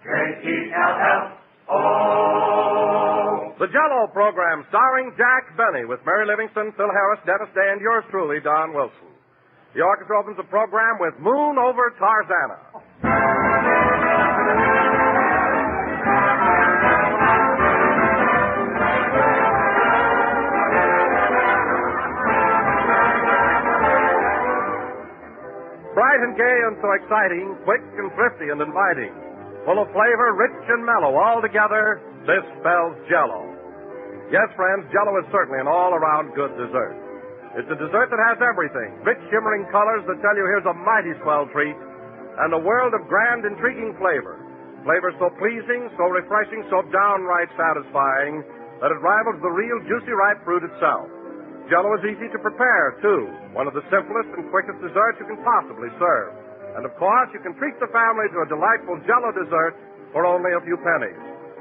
J-E-L-L-O. The Jell-O program starring Jack Benny with Mary Livingston, Phil Harris, Dennis Day, and yours truly, Don Wilson. The orchestra opens the program with Moon Over Tarzana. Bright and gay and so exciting, quick and thrifty and inviting. Full of flavor, rich and mellow, all together, this spells Jell-O. Yes, friends, Jell-O is certainly an all-around good dessert. It's a dessert that has everything. Rich, shimmering colors that tell you here's a mighty swell treat, and a world of grand, intriguing flavor. Flavor so pleasing, so refreshing, so downright satisfying, that it rivals the real juicy, ripe fruit itself. Jell-O is easy to prepare, too. One of the simplest and quickest desserts you can possibly serve. And, of course, you can treat the family to a delightful Jell-O dessert for only a few pennies.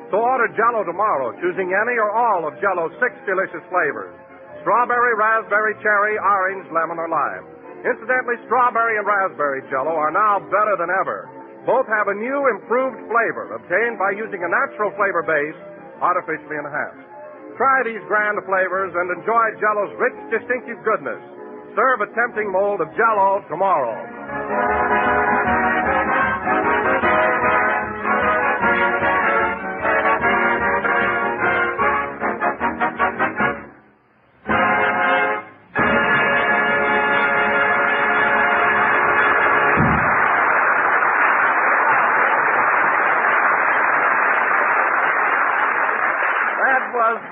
So order Jell-O tomorrow, choosing any or all of Jell-O's 6 delicious flavors. Strawberry, raspberry, cherry, orange, lemon, or lime. Incidentally, strawberry and raspberry Jell-O are now better than ever. Both have a new, improved flavor obtained by using a natural flavor base artificially enhanced. Try these grand flavors and enjoy Jell-O's rich, distinctive goodness. Serve a tempting mold of Jell-O tomorrow.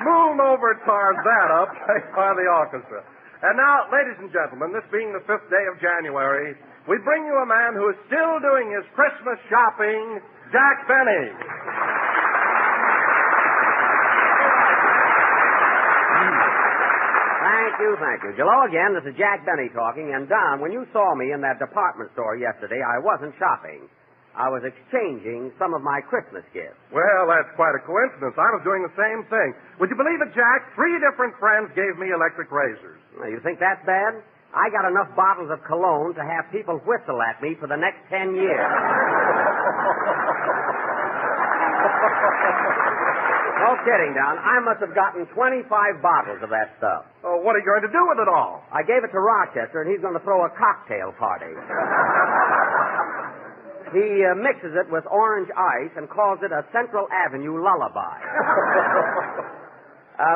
Moon Over Tarzana, played by the orchestra. And now, ladies and gentlemen, this being the 5th day of January, we bring you a man who is still doing his Christmas shopping, Jack Benny. Thank you. Hello again, this is Jack Benny talking. And, Don, when you saw me in that department store yesterday, I wasn't shopping. I was exchanging some of my Christmas gifts. Well, that's quite a coincidence. I was doing the same thing. Would you believe it, Jack? 3 different friends gave me electric razors. Well, you think that's bad? I got enough bottles of cologne to have people whistle at me for the next 10 years. No kidding, Don. I must have gotten 25 bottles of that stuff. Oh, what are you going to do with it all? I gave it to Rochester, and he's going to throw a cocktail party. He mixes it with orange ice and calls it a Central Avenue lullaby.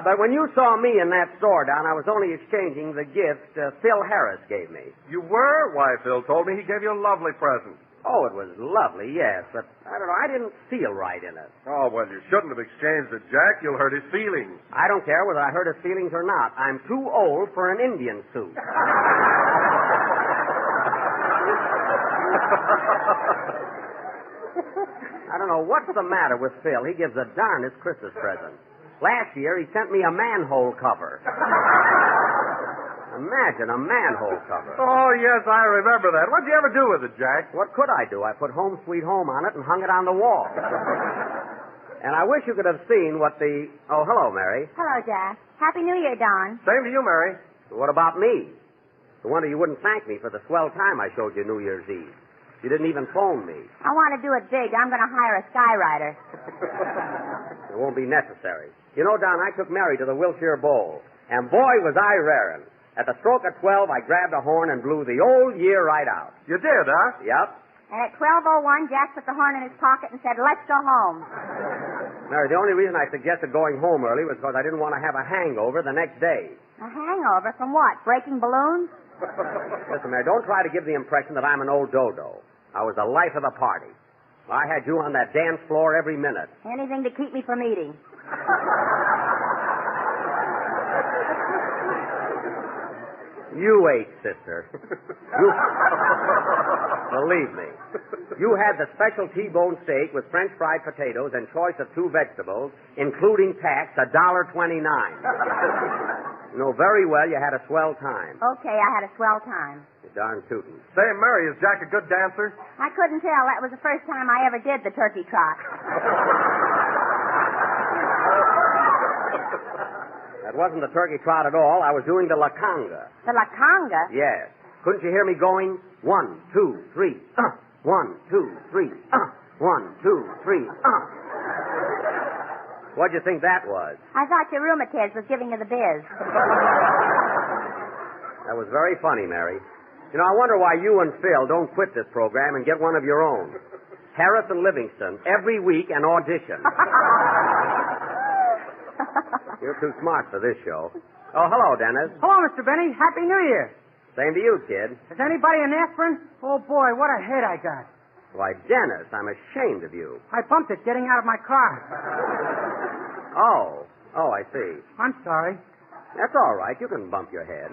But when you saw me in that store, Don, I was only exchanging the gift Phil Harris gave me. You were? Why, Phil told me he gave you a lovely present. Oh, it was lovely, yes, but I don't know, I didn't feel right in it. Oh, well, you shouldn't have exchanged it, Jack. You'll hurt his feelings. I don't care whether I hurt his feelings or not. I'm too old for an Indian suit. I don't know what's the matter with Phil. He gives the darndest Christmas present. Last year, he sent me a manhole cover. Imagine a manhole cover. Oh, yes, I remember that. What'd you ever do with it, Jack? What could I do? I put Home Sweet Home on it and hung it on the wall. And I wish you could have seen what the... Oh, hello, Mary. Hello, Jack. Happy New Year, Don. Same to you, Mary. What about me? No wonder you wouldn't thank me for the swell time I showed you New Year's Eve. You didn't even phone me. I want to do it big. I'm going to hire a skywriter. It won't be necessary. You know, Don, I took Mary to the Wilshire Bowl, and boy, was I raring. At the stroke of 12, I grabbed a horn and blew the old year right out. You did, huh? Yep. And at 12:01, Jack put the horn in his pocket and said, "Let's go home." Mary, the only reason I suggested going home early was because I didn't want to have a hangover the next day. A hangover from what? Breaking balloons? Listen, Mary, don't try to give the impression that I'm an old dodo. I was the life of the party. I had you on that dance floor every minute. Anything to keep me from eating. You ate, sister. Believe me. You had the special T-bone steak with French fried potatoes and choice of 2 vegetables, including tax, $1.29. You know very well you had a swell time. Okay, I had a swell time. You're darn tootin'. Say, Mary, is Jack a good dancer? I couldn't tell. That was the first time I ever did the turkey trot. That wasn't the turkey trot at all. I was doing the la conga. The la conga? Yes. Couldn't you hear me going? 1, 2, 3. 1, 2, 3. 1, 2, 3, What'd you think that was? I thought your rheumatiz was giving you the biz. That was very funny, Mary. You know, I wonder why you and Phil don't quit this program and get one of your own. Harris and Livingston, every week an audition. You're too smart for this show. Oh, hello, Dennis. Hello, Mr. Benny. Happy New Year. Same to you, kid. Is anybody in aspirin? Oh, boy, what a head I got. Why, Dennis, I'm ashamed of you. I bumped it getting out of my car. Oh, I see. I'm sorry. That's all right. You can bump your head.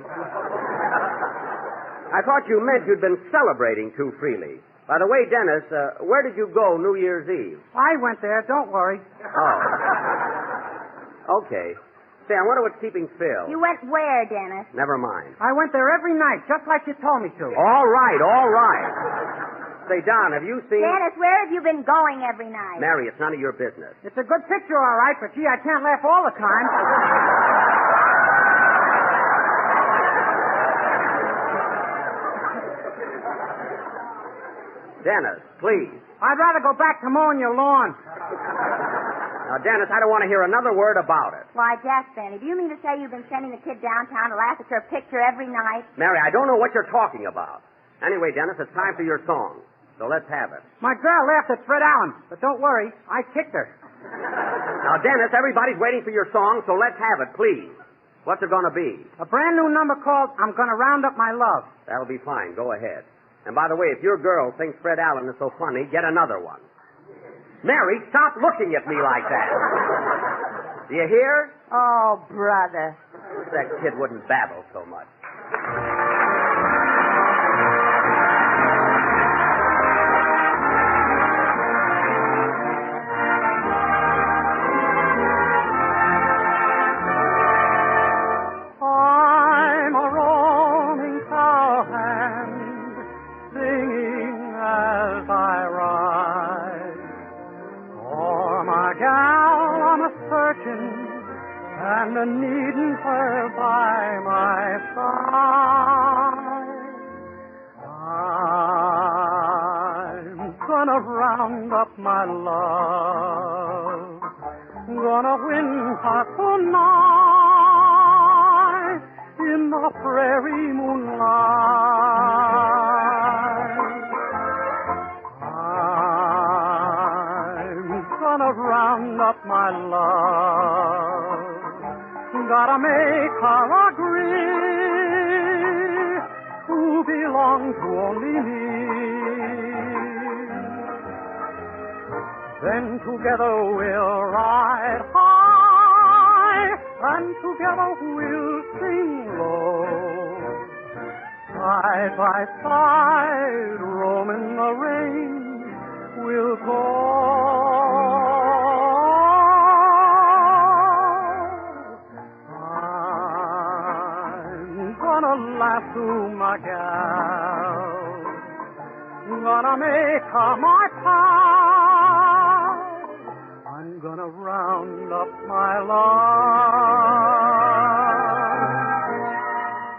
I thought you meant you'd been celebrating too freely. By the way, Dennis, where did you go New Year's Eve? I went there. Don't worry. Oh. Okay. Say, I wonder what's keeping Phil. You went where, Dennis? Never mind. I went there every night, just like you told me to. All right. Say, Don, have you seen... Dennis, where have you been going every night? Mary, it's none of your business. It's a good picture, all right, but gee, I can't laugh all the time. Dennis, please. I'd rather go back to mowing your lawn. Now, Dennis, I don't want to hear another word about it. Why, Jack Benny, do you mean to say you've been sending the kid downtown to laugh at your picture every night? Mary, I don't know what you're talking about. Anyway, Dennis, it's time for your song. So let's have it. My girl laughed at Fred Allen, but don't worry, I kicked her. Now, Dennis, everybody's waiting for your song, so let's have it, please. What's it going to be? A brand new number called I'm Gonna Round Up My Love. That'll be fine. Go ahead. And by the way, if your girl thinks Fred Allen is so funny, get another one. Mary, stop looking at me like that. Do you hear? Oh, brother. That kid wouldn't babble so much. I'm a roaming cowhand, singing as I ride. For my gal I'm a-searching, and a-needing her by my side. I'm gonna round up my love, gonna win her tonight in the prairie moonlight. I'm gonna round up my love, gotta make her agree to belong to only me. Then together we'll ride high, and together we'll sing low. Side by side, roaming the range, we'll go. I'm gonna lasso my gal, gonna make her my pal. I'm gonna round up my love.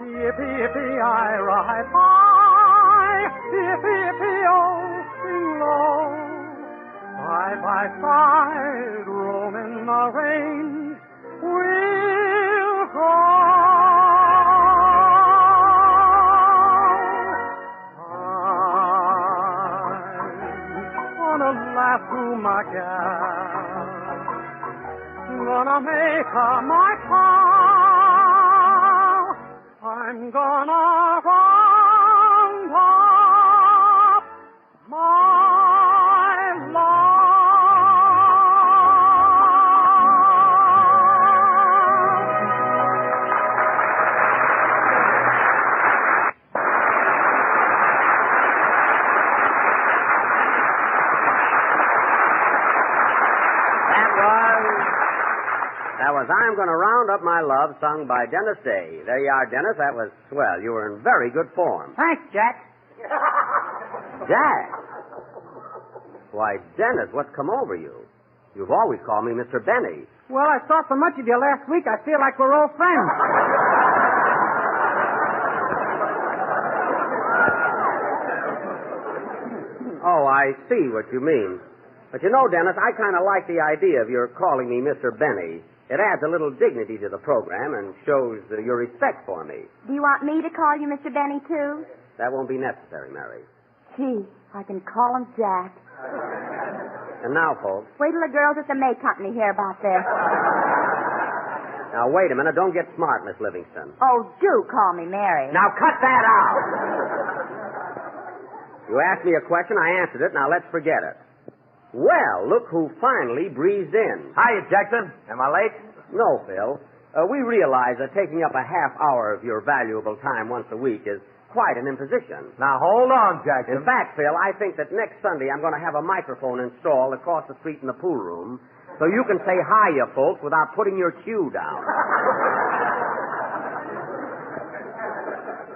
Yippee, yippee, I ride high. Yippee, yippee, oh, sing low. Side by side, roaming the range, we'll go. I'm gonna lasso my gal, gonna make her my pal. I'm gonna round up my love. That was I'm Gonna Round Up My Love, sung by Dennis Day. There you are, Dennis. That was swell. You were in very good form. Thanks, Jack. Jack? Why, Dennis, what's come over you? You've always called me Mr. Benny. Well, I saw so much of you last week, I feel like we're old friends. Oh, I see what you mean. But you know, Dennis, I kind of like the idea of your calling me Mr. Benny. It adds a little dignity to the program and shows your respect for me. Do you want me to call you Mr. Benny, too? That won't be necessary, Mary. Gee, I can call him Jack. And now, folks. Wait till the girls at the May Company hear about this. Now, wait a minute. Don't get smart, Miss Livingston. Oh, do call me Mary. Now, cut that out. You asked me a question, I answered it. Now, let's forget it. Well, look who finally breezed in. Hiya, Jackson. Am I late? No, Phil. We realize that taking up a half hour of your valuable time once a week is quite an imposition. Now, hold on, Jackson. In fact, Phil, I think that next Sunday I'm going to have a microphone installed across the street in the pool room so you can say hiya, folks, without putting your cue down.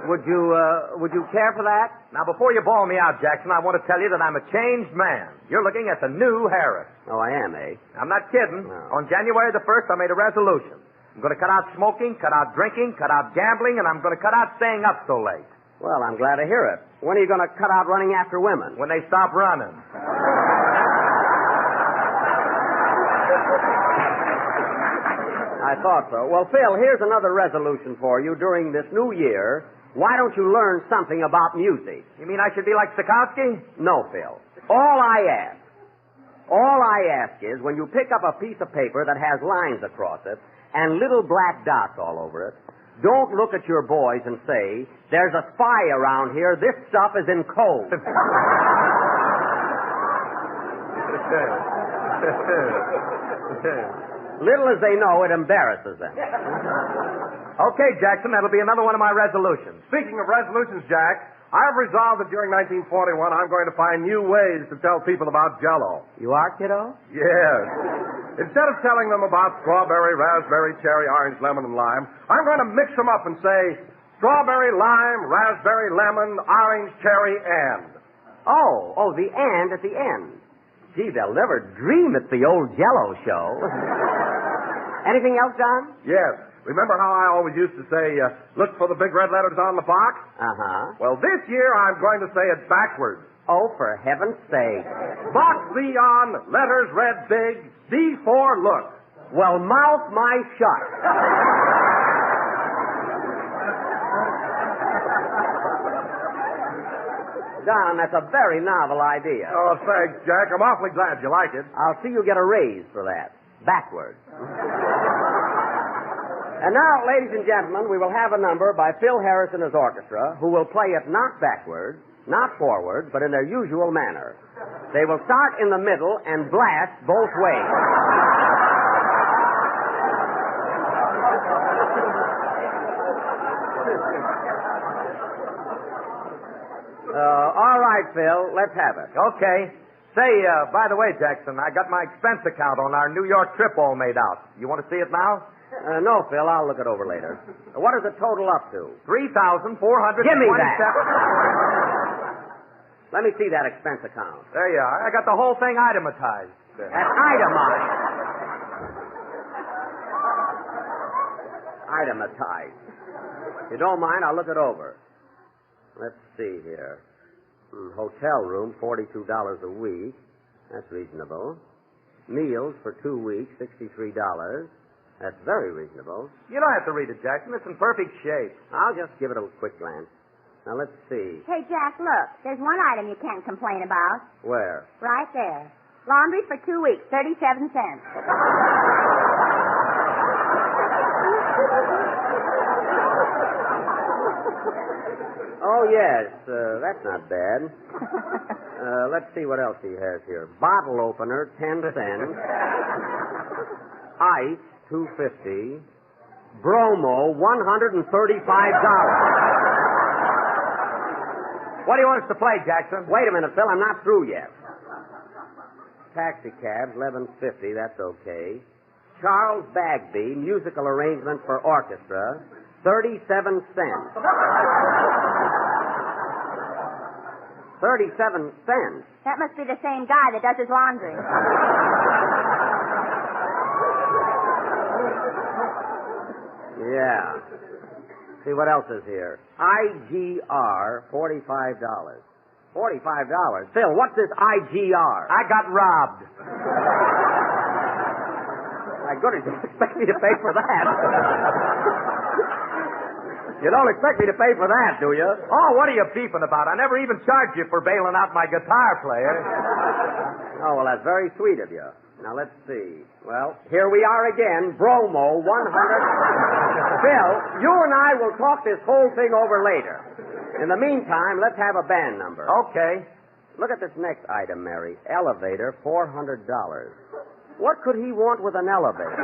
Would you care for that? Now, before you bawl me out, Jackson, I want to tell you that I'm a changed man. You're looking at the new Harris. Oh, I am, eh? I'm not kidding. No. On January the 1st, I made a resolution. I'm going to cut out smoking, cut out drinking, cut out gambling, and I'm going to cut out staying up so late. Well, I'm glad to hear it. When are you going to cut out running after women? When they stop running. I thought so. Well, Phil, here's another resolution for you during this new year. Why don't you learn something about music? You mean I should be like Stokowski? No, Phil. All I ask is when you pick up a piece of paper that has lines across it and little black dots all over it, don't look at your boys and say, there's a spy around here, this stuff is in code. Little as they know, it embarrasses them. Okay, Jackson, that'll be another one of my resolutions. Speaking of resolutions, Jack, I've resolved that during 1941 I'm going to find new ways to tell people about Jell-O. You are, kiddo? Yes. Instead of telling them about strawberry, raspberry, cherry, orange, lemon, and lime, I'm going to mix them up and say strawberry, lime, raspberry, lemon, orange, cherry, and. Oh, the and at the end. Gee, they'll never dream it's the old Jell-O show. Anything else, John? Yes. Remember how I always used to say, look for the big red letters on the box? Uh-huh. Well, this year I'm going to say it backwards. Oh, for heaven's sake. Box Z on, letters read big, D for look. Well, mouth my shut. Don, that's a very novel idea. Oh, thanks, Jack. I'm awfully glad you like it. I'll see you get a raise for that. Backwards. And now, ladies and gentlemen, we will have a number by Phil Harris and his orchestra, who will play it not backwards, not forward, but in their usual manner. They will start in the middle and blast both ways. All right, Phil, let's have it. Okay. Say, by the way, Jackson, I got my expense account on our New York trip all made out. You want to see it now? No, Phil, I'll look it over later. What is the total up to? $3,427. Give me that. Let me see that expense account. There you are. I got the whole thing itemized. That's itemized. Itemized. If you don't mind, I'll look it over. Let's see here. Hotel room, $42 a week. That's reasonable. Meals for 2 weeks, $63. That's very reasonable. You don't have to read it, Jackson. It's in perfect shape. I'll just give it a quick glance. Now, let's see. Hey, Jack, look. There's one item you can't complain about. Where? Right there. Laundry for 2 weeks, 37 cents. Oh, yes. That's not bad. Let's see what else he has here. Bottle opener, 10 cents. Ice, $2.50. Bromo, $135. What do you want us to play, Jackson? Wait a minute, Phil. I'm not through yet. Taxi cabs, $11.50. That's okay. Charles Bagby, musical arrangement for orchestra, 37 cents. 37 cents? That must be the same guy that does his laundry. Yeah. See what else is here. IGR, $45. $45. Phil, what's this IGR? I got robbed. My goodness, you don't expect me to pay for that. You don't expect me to pay for that, do you? Oh, what are you beefing about? I never even charged you for bailing out my guitar player. Oh, well, that's very sweet of you. Now, let's see. Well, here we are again. Bromo, 100. Phil, you and I will talk this whole thing over later. In the meantime, let's have a band number. Okay. Look at this next item, Mary. Elevator, $400. What could he want with an elevator?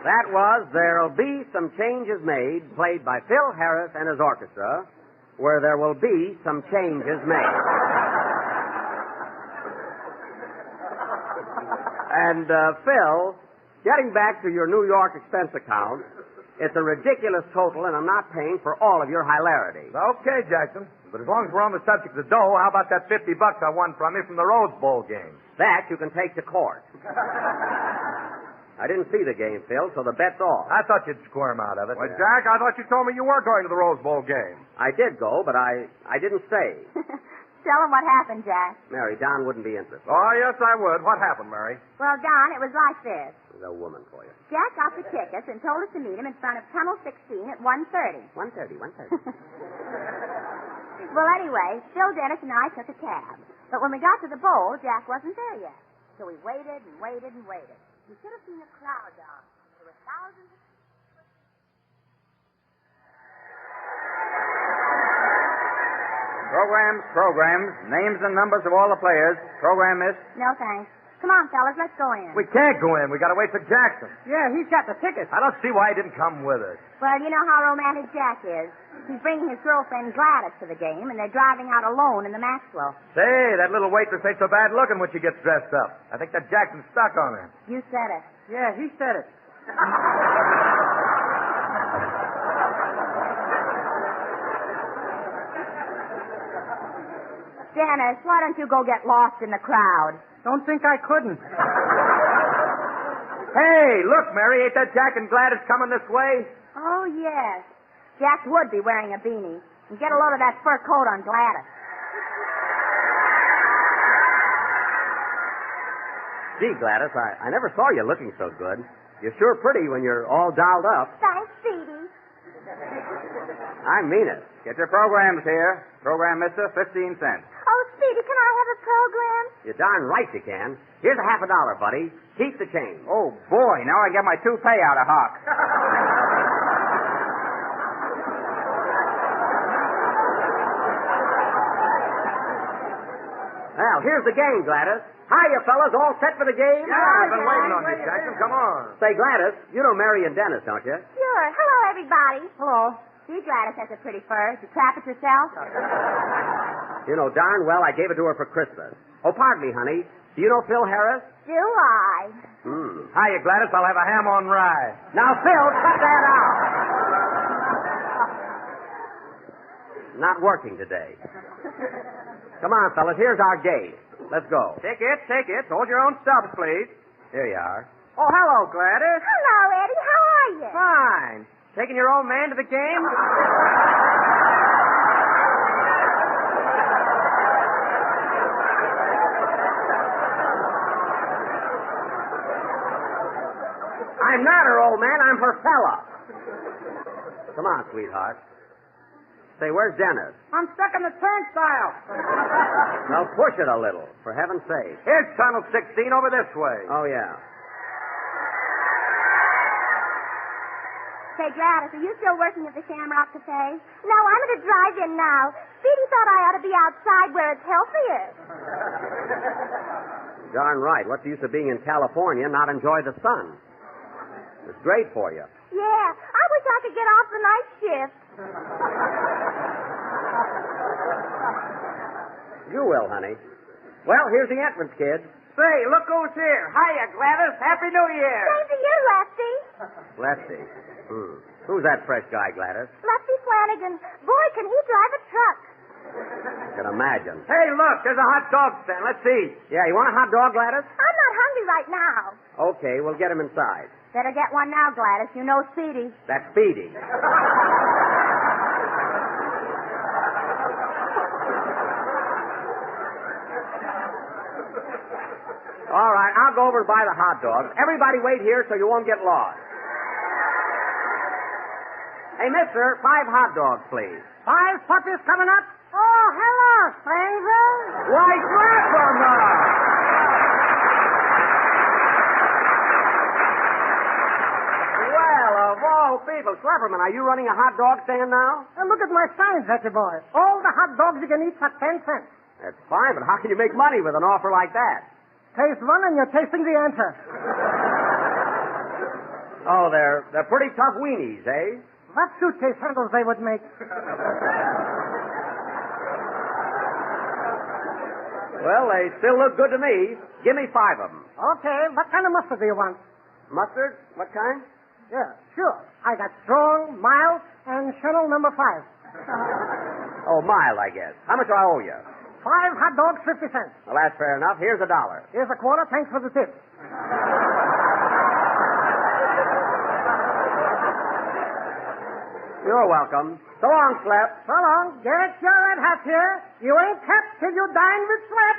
That was There'll Be Some Changes Made, played by Phil Harris and his orchestra, where there will be some changes made. And, Phil, getting back to your New York expense account, it's a ridiculous total, and I'm not paying for all of your hilarity. Okay, Jackson. But as long as we're on the subject of dough, how about that $50 I won from you from the Rose Bowl game? That you can take to court. I didn't see the game, Phil, so the bet's off. I thought you'd squirm out of it. Well, Jack, I thought you told me you were going to the Rose Bowl game. I did go, but I didn't stay. Tell him what happened, Jack. Mary, Don wouldn't be interested. Oh, yes, I would. What happened, Mary? Well, Don, it was like this. There's a woman for you. Jack got the tickets and told us to meet him in front of Tunnel 16 at 1:30. 1:30. Well, anyway, Phil Dennis and I took a cab. But when we got to the bowl, Jack wasn't there yet. So we waited and waited and waited. You should have seen the crowd, Don. There were thousands of... Programs, names and numbers of all the players. Program, miss? No, thanks. Come on, fellas, let's go in. We can't go in. We got to wait for Jackson. Yeah, he's got the tickets. I don't see why he didn't come with us. Well, you know how romantic Jack is. He's bringing his girlfriend Gladys to the game, and they're driving out alone in the Maxwell. Say, that little waitress ain't so bad looking when she gets dressed up. I think that Jackson's stuck on her. You said it. Yeah, he said it. Dennis, why don't you go get lost in the crowd? Don't think I couldn't. Hey, look, Mary, ain't that Jack and Gladys coming this way? Oh, yes. Jack would be wearing a beanie. And get a load of that fur coat on Gladys. Gee, Gladys, I never saw you looking so good. You're sure pretty when you're all dolled up. Thanks, Speedy. I mean it. Get your programs here. Program, mister, 15 cents. Oh, Speedy, can I have a program? You're darn right you can. Here's $50, buddy. Keep the change. Oh, boy, now I get my toupee out of hock. Well, here's the game, Gladys. Hiya, fellas. All set for the game? I've been waiting on you, Jackson. Come on. Say, Gladys, you know Mary and Dennis, don't you? Sure. Hello, everybody. Hello. Gee, Gladys has a pretty fur. Did you trap it yourself? You know darn well I gave it to her for Christmas. Oh, pardon me, honey. Do you know Phil Harris? Do I? Hiya, Gladys. I'll have a ham on rye. Now, Phil, cut that out. Not working today. Come on, fellas. Here's our gate. Let's go. Ticket. Hold your own stubs, please. Here you are. Oh, hello, Gladys. Hello, Eddie. How are you? Fine. Taking your old man to the game? I'm not her old man. I'm her fella. Come on, sweetheart. Say, where's Dennis? I'm stuck in the turnstile. Well, push it a little, for heaven's sake. Here's Tunnel 16 over this way. Oh, yeah. Say, Gladys, are you still working at the Shamrock Cafe? No, I'm at a drive-in now. Speedy thought I ought to be outside where it's healthier. Darn right. What's the use of being in California and not enjoy the sun? It's great for you. Yeah, I wish I could get off the night shift. You will, honey. Well, here's the entrance, kid. Say, look who's here. Hiya, Gladys. Happy New Year. Same to you, Lefty. Lefty. Who's that fresh guy, Gladys? Lefty Flanagan. Boy, can he drive a truck. I can imagine. Hey, look, there's a hot dog stand. Let's eat. Yeah, you want a hot dog, Gladys? I'm not hungry right now. Okay, we'll get him inside. Better get one now, Gladys. You know Speedy. That's Speedy. All right, I'll go over and buy the hot dogs. Everybody wait here so you won't get lost. Hey, mister, 5 hot dogs, please. 5 puppies coming up? Oh, hello, stranger. Why, grab them! Well, of all people, Cleverman, are you running a hot dog stand now? Look at my sign, Zetty boy. All the hot dogs you can eat for 10 cents. That's fine, but how can you make money with an offer like that? Taste one and you're tasting the answer. Oh, they're pretty tough weenies, eh? What suitcase handles they would make? Well, they still look good to me. Give me 5 of them. Okay, what kind of mustard do you want? Mustard? What kind? Yeah, sure. I got strong, mild, and Chanel number 5. Oh, mild, I guess. How much do I owe you? 5 hot dogs, 50 cents. Well, that's fair enough. Here's $1. Here's a quarter. Thanks for the tip. You're welcome. So long, Slep. So long. Get your red hat here. You ain't kept till you dine with sweat.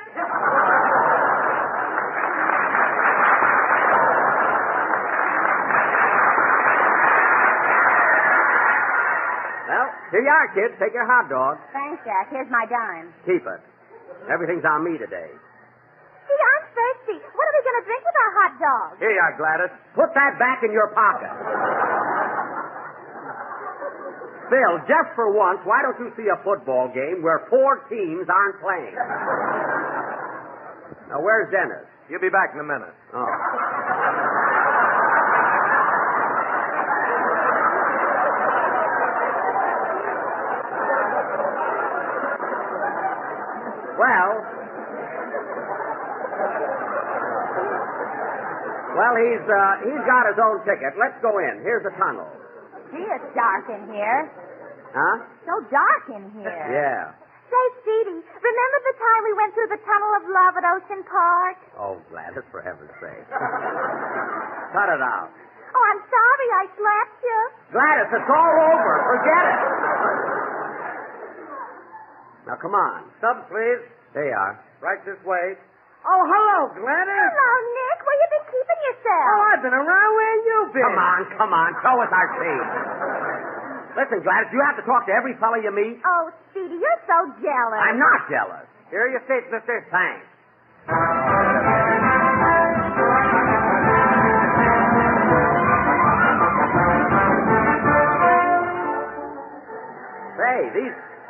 Well, here you are, kids. Take your hot dog. Thanks, Jack. Here's my dime. Keep it. Everything's on me today. See, I'm thirsty. What are we going to drink with our hot dog? Here you are, Gladys. Put that back in your pocket. Phil, just for once, why don't you see a football game where 4 teams aren't playing? Now, where's Dennis? You'll be back in a minute. Oh. Well, he's got his own ticket. Let's go in. Here's the tunnel. Gee, it's dark in here. Huh? So dark in here. Yeah. Say, Speedy, remember the time we went through the Tunnel of Love at Ocean Park? Oh, Gladys, for heaven's sake. Cut it out. Oh, I'm sorry I slapped you. Gladys, it's all over. Forget it. Now, come on. Stubs, please. There you are. Right this way. Oh, hello, Gladys. Hello, Nick. Where you been keeping yourself? Oh, I've been around. Where you been? Come on. Show us our team. Listen, Gladys, you have to talk to every fellow you meet. Oh, Speedy, you're so jealous. I'm not jealous. Here are your seats, mister. Thanks. Say,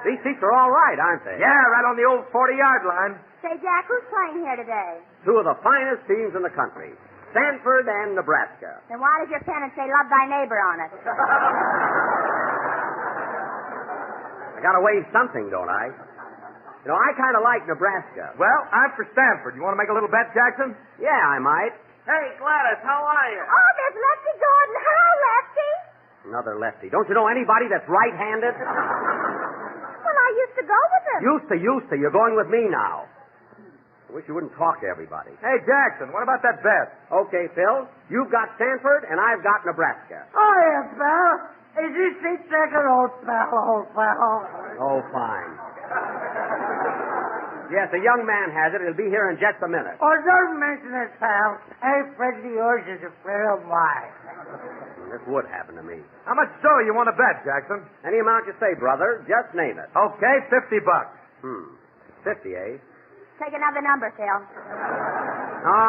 these seats are all right, aren't they? Yeah, right on the old 40-yard line. Say, Jack, who's playing here today? 2 of the finest teams in the country, Stanford and Nebraska. Then why does your pennant say love thy neighbor on it? I gotta wave something, don't I? You know, I kind of like Nebraska. Well, I'm for Stanford. You want to make a little bet, Jackson? Yeah, I might. Hey, Gladys, how are you? Oh, there's Lefty Gordon. Hello, Lefty. Another lefty. Don't you know anybody that's right-handed? Well, I used to go with him. Used to. You're going with me now. I wish you wouldn't talk to everybody. Hey, Jackson, what about that bet? Okay, Phil. You've got Stanford, and I've got Nebraska. Oh, yeah, pal. Is this seat second, old pal? Oh, fine. Yes, a young man has it. He'll be here in just a minute. Oh, don't mention it, pal. A friend of yours is a friend of mine. This would happen to me. How much dough you want to bet, Jackson? Any amount you say, brother. Just name it. Okay, $50. 50, eh? Take another number, Phil.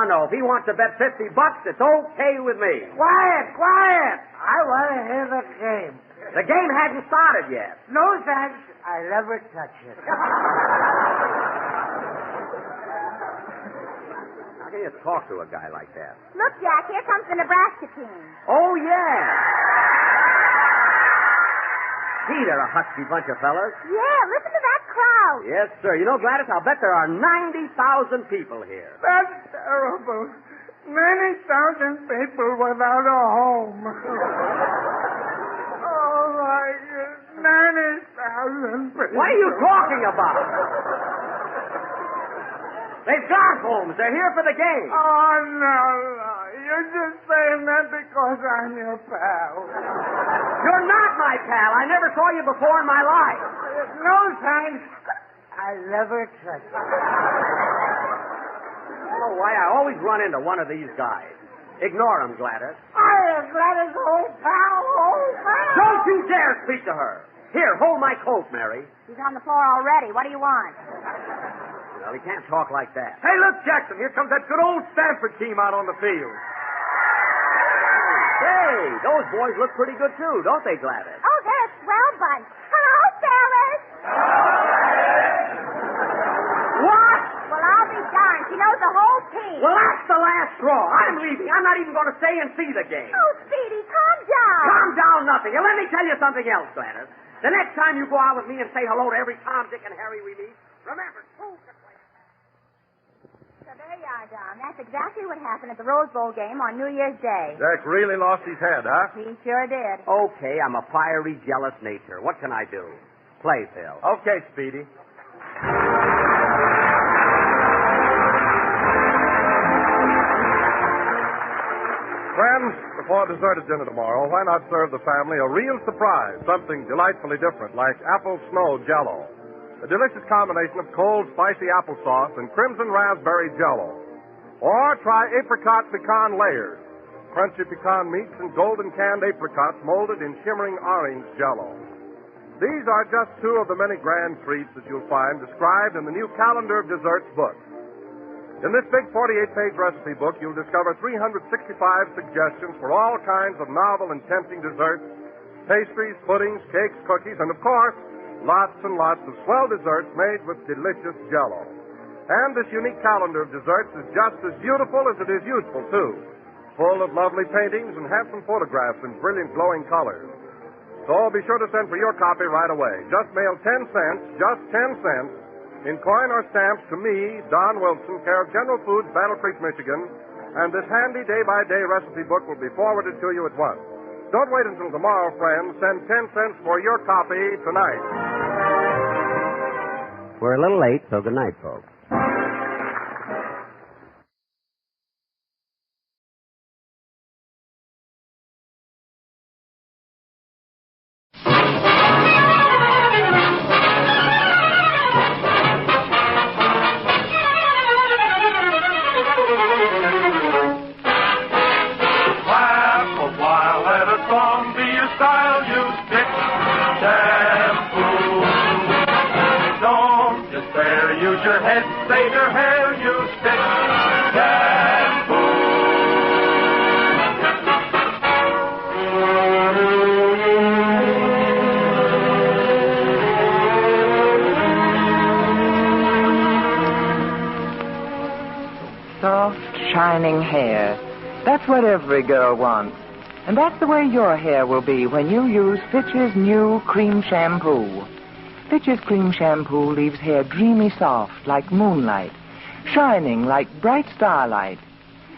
No. If he wants to bet $50, it's okay with me. Quiet. I want to hear the game. The game hasn't started yet. No thanks. I never touch it. How can you talk to a guy like that? Look, Jack, here comes the Nebraska team. Oh, yeah. Gee, they're a husky bunch of fellas. Yeah, listen to that crowd. Yes, sir. You know, Gladys, I'll bet there are 90,000 people here. That's terrible. 90,000 people without a home. Oh, my goodness. 90,000 people. What are you talking about? They've got homes. They're here for the game. Oh, no. You're just saying that because I'm your pal. You're not my pal. I never saw you before in my life. No thanks. I never touch it. I don't know why I always run into one of these guys. Ignore him, Gladys. I am Gladys, old pal. Don't you dare speak to her. Here, hold my coat, Mary. He's on the floor already. What do you want? Well, he can't talk like that. Hey, look, Jackson, here comes that good old Stanford team out on the field. Hey, those boys look pretty good, too, don't they, Gladys? Oh, they're a swell bunch. Hello, fellas. What? Well, I'll be darned. She knows the whole team. Well, that's the last straw. I'm leaving. I'm not even going to stay and see the game. Oh, Speedy, calm down. Calm down nothing. And let me tell you something else, Gladys. The next time you go out with me and say hello to every Tom, Dick, and Harry we meet, remember, prove the place. So there you are, Don. That's exactly what happened at the Rose Bowl game on New Year's Day. Jack really lost his head, huh? He sure did. Okay, I'm a fiery, jealous nature. What can I do? Play, Phil. Okay, Speedy. Friends, before dessert at dinner tomorrow, why not serve the family a real surprise, something delightfully different, like apple snow jello. A delicious combination of cold, spicy applesauce and crimson raspberry jello. Or try apricot pecan layers, crunchy pecan meats and golden canned apricots molded in shimmering orange jello. These are just two of the many grand treats that you'll find described in the new Calendar of Desserts book. In this big 48-page recipe book, you'll discover 365 suggestions for all kinds of novel and tempting desserts, pastries, puddings, cakes, cookies, and, of course, lots and lots of swell desserts made with delicious jello. And this unique calendar of desserts is just as beautiful as it is useful, too, full of lovely paintings and handsome photographs in brilliant glowing colors. So be sure to send for your copy right away. Just mail 10 cents, just 10 cents, in coin or stamps to me, Don Wilson, care of General Foods, Battle Creek, Michigan, and this handy day-by-day recipe book will be forwarded to you at once. Don't wait until tomorrow, friends. Send 10 cents for your copy tonight. We're a little late, so good night, folks. Shining hair. That's what every girl wants. And that's the way your hair will be when you use Fitch's new cream shampoo. Fitch's cream shampoo leaves hair dreamy soft like moonlight, shining like bright starlight.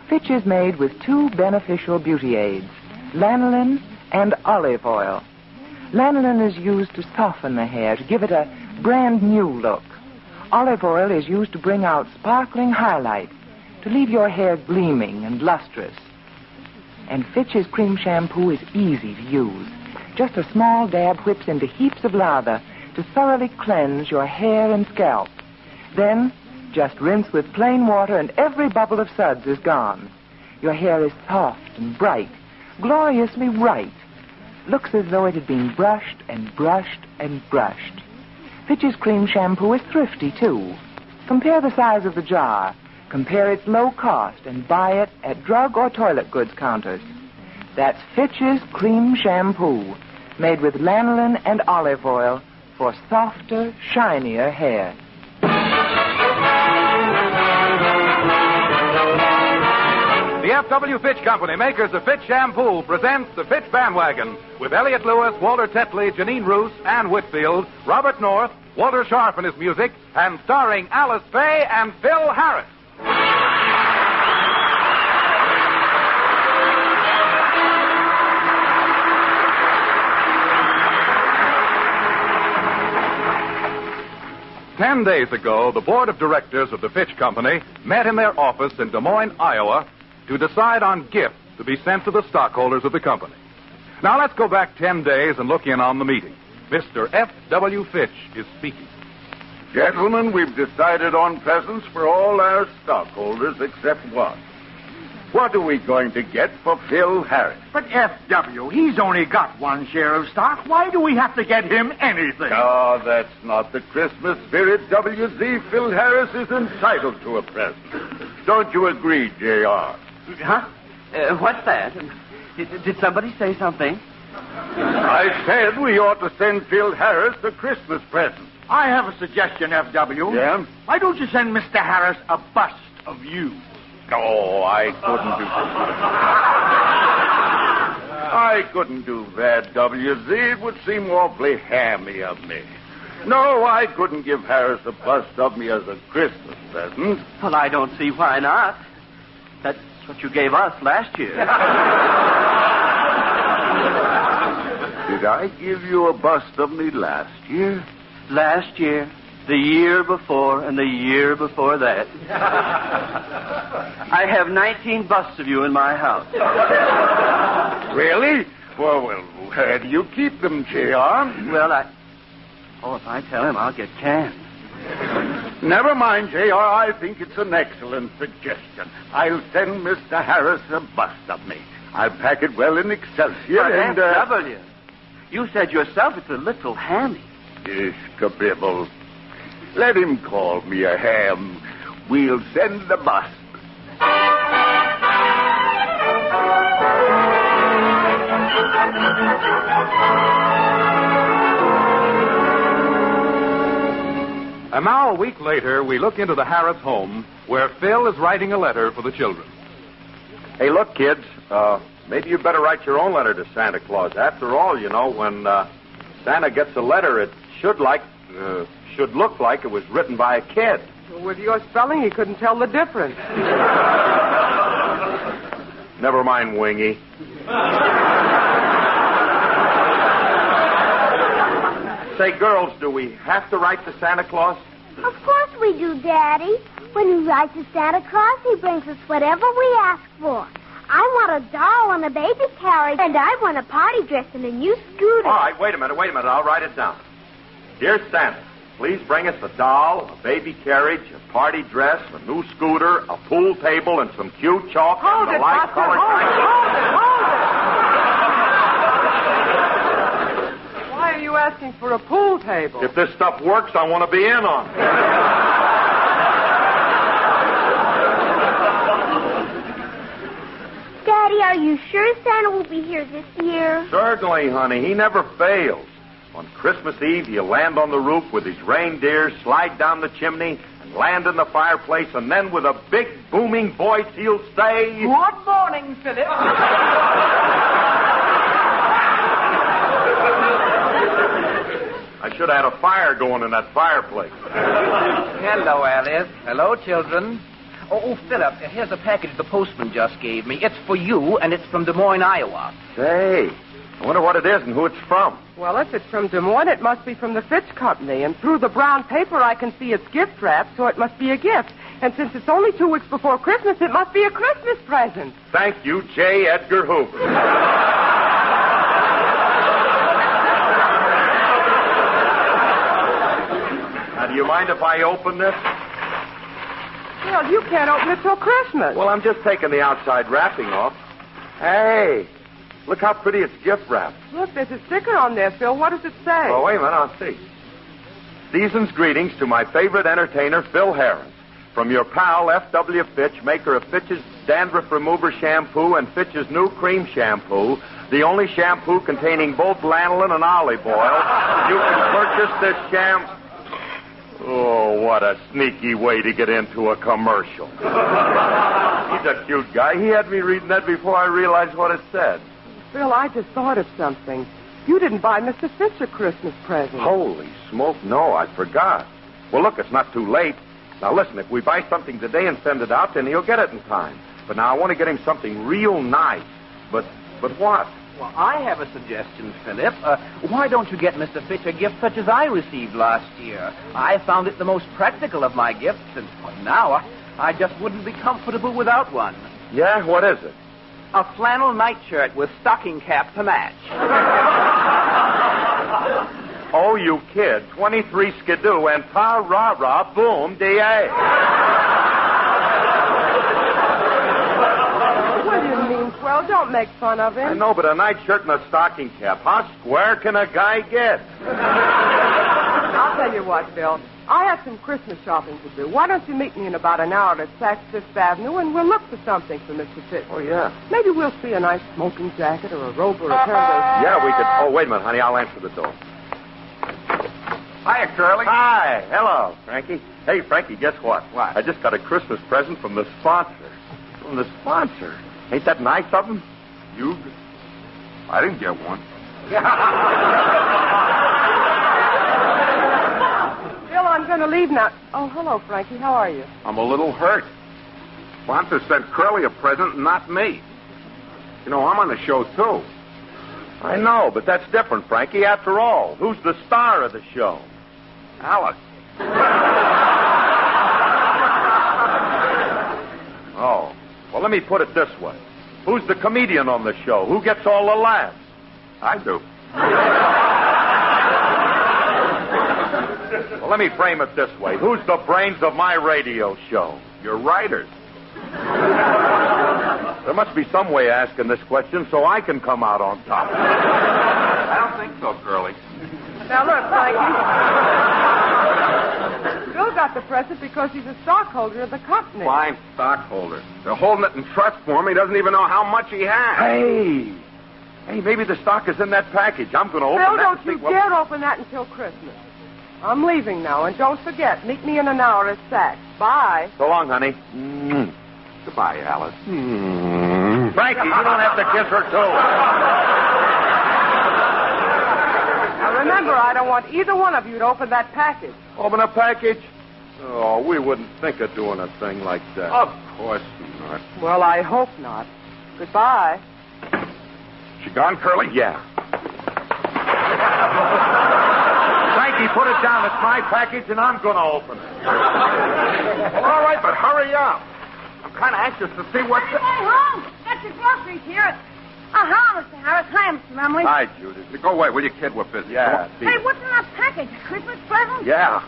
Fitch is made with 2 beneficial beauty aids, lanolin and olive oil. Lanolin is used to soften the hair, to give it a brand new look. Olive oil is used to bring out sparkling highlight, to leave your hair gleaming and lustrous. And Fitch's cream shampoo is easy to use. Just a small dab whips into heaps of lather to thoroughly cleanse your hair and scalp. Then, just rinse with plain water and every bubble of suds is gone. Your hair is soft and bright, gloriously right. Looks as though it had been brushed and brushed and brushed. Fitch's cream shampoo is thrifty, too. Compare the size of the jar. Compare its low cost and buy it at drug or toilet goods counters. That's Fitch's cream shampoo, made with lanolin and olive oil for softer, shinier hair. The F.W. Fitch Company, makers of Fitch Shampoo, presents the Fitch Bandwagon with Elliot Lewis, Walter Tetley, Janine Roos, Ann Whitfield, Robert North, Walter Sharp in his music, and starring Alice Faye and Phil Harris. 10 days ago, the board of directors of the Fitch Company met in their office in Des Moines, Iowa, to decide on gifts to be sent to the stockholders of the company. Now, let's go back 10 days and look in on the meeting. Mr. F.W. Fitch is speaking. Gentlemen, we've decided on presents for all our stockholders except one. What are we going to get for Phil Harris? But F.W., he's only got 1 share of stock. Why do we have to get him anything? Oh, that's not the Christmas spirit, W.Z. Phil Harris is entitled to a present. Don't you agree, J.R.? Huh? What's that? Did somebody say something? I said we ought to send Phil Harris a Christmas present. I have a suggestion, F.W. Yeah? Why don't you send Mr. Harris a bust of you? Oh, I couldn't do that, W.Z. It would seem awfully hammy of me. No, I couldn't give Harris a bust of me as a Christmas present. Well, I don't see why not. That's what you gave us last year. Did I give you a bust of me last year? Last year, the year before, and the year before that. I have 19 busts of you in my house. Really? Well, where do you keep them, J.R.? Well, if I tell him, I'll get canned. Never mind, J.R. I think it's an excellent suggestion. I'll send Mr. Harris a bust of me. I'll pack it well in Excelsior and... F.W., you said yourself it's a little hammy. Ish-kabibble. Let him call me a ham. We'll send the bust. And now, a week later, we look into the Harris home, where Phil is writing a letter for the children. Hey, look, kids, maybe you better write your own letter to Santa Claus. After all, you know, when Santa gets a letter, it should look like it was written by a kid. With your spelling, he couldn't tell the difference. Never mind, Wingy. Say, girls, do we have to write to Santa Claus? Of course we do, Daddy. When we write to Santa Claus, he brings us whatever we ask for. I want a doll and a baby carriage, and I want a party dress and a new scooter. All right, wait a minute. I'll write it down. Dear Santa, please bring us a doll, a baby carriage, a party dress, a new scooter, a pool table, and some cute chalk and the light-colored Why are you asking for a pool table? If this stuff works, I want to be in on it. Daddy, are you sure Santa will be here this year? Certainly, honey. He never fails. On Christmas Eve, he'll land on the roof with his reindeer, slide down the chimney, and land in the fireplace, and then with a big, booming voice, he'll say... Good morning, Philip. I I should have had a fire going in that fireplace. Hello, Alice. Hello, children. Oh, Philip, here's a package the postman just gave me. It's for you, and it's from Des Moines, Iowa. Say, I wonder what it is and who it's from. Well, if it's from Des Moines, it must be from the Fitch Company. And through the brown paper, I can see it's gift wrapped, so it must be a gift. And since it's only 2 weeks before Christmas, it must be a Christmas present. Thank you, J. Edgar Hoover. Now, do you mind if I open this? Well, you can't open it till Christmas. Well, I'm just taking the outside wrapping off. Hey, look how pretty it's gift wrapped. Look, there's a sticker on there, Phil. What does it say? Oh, wait a minute, I'll see. Season's greetings to my favorite entertainer, Phil Harris. From your pal, F.W. Fitch, maker of Fitch's Dandruff Remover Shampoo and Fitch's New Cream Shampoo, the only shampoo containing both lanolin and olive oil. You can purchase this shampoo. Oh, what a sneaky way to get into a commercial. He's a cute guy. He had me reading that before I realized what it said. Phil, I just thought of something. You didn't buy Mr. Fitch a Christmas present. Holy smoke, no, I forgot. Well, look, it's not too late. Now, listen, if we buy something today and send it out, then he'll get it in time. But now I want to get him something real nice. But what? Well, I have a suggestion, Philip. Why don't you get Mr. Fitch a gift such as I received last year? I found it the most practical of my gifts, and now I just wouldn't be comfortable without one. Yeah, what is it? A flannel nightshirt with stocking cap to match. Oh, you kid. 23 skidoo and ta-ra-ra, boom, D.A. What do you mean, Swell? Don't make fun of him. I know, but a nightshirt and a stocking cap. How square can a guy get? I'll tell you what, Bill. I have some Christmas shopping to do. Why don't you meet me in about an hour at Saks Fifth Avenue, and we'll look for something for Mr. Fitch. Oh, yeah. Maybe we'll see a nice smoking jacket or a robe or a pair of those... Yeah, we could... Oh, wait a minute, honey. I'll answer the door. Hiya, Curly. Hi. Hello, Frankie. Hey, Frankie, guess what? What? I just got a Christmas present from the sponsor. From the sponsor. Ain't that nice of him? You? I didn't get one. Bill, I'm going to leave now. Oh, hello, Frankie. How are you? I'm a little hurt. Sponsor sent Curly a present and not me. You know, I'm on the show, too. I know, but that's different, Frankie. After all, who's the star of the show? Alice. Oh. Well, let me put it this way. Who's the comedian on the show? Who gets all the laughs? I do. Well, let me frame it this way. Who's the brains of my radio show? Your writers. There must be some way of asking this question so I can come out on top. I don't think so, Curly. Now, look, Frankie. Bill got the present because he's a stockholder of the company. Fine stockholder. They're holding it in trust for him. He doesn't even know how much he has. Hey, maybe the stock is in that package. I'm going to open Bill, that. don't you dare open that until Christmas. I'm leaving now, and don't forget, meet me in an hour at Saks. Bye. So long, honey. Goodbye, Alice. Frankie, you don't have to kiss her, too. Now, remember, I don't want either one of you to open that package. Open a package? Oh, we wouldn't think of doing a thing like that. Of course not. Well, I hope not. Goodbye. She gone, Curly? Yeah. Frankie, put it down. It's my package, and I'm going to open it. Well, all right, but hurry up. I'm kind of anxious to see what's... Hey, home! Got your groceries here. Hello, Mr. Harris. Hi, Mr. Rumley. Hi, Judith. Go away, will you, kid? We're busy. Yeah. Hey, what's in that package? A Christmas present? Yeah.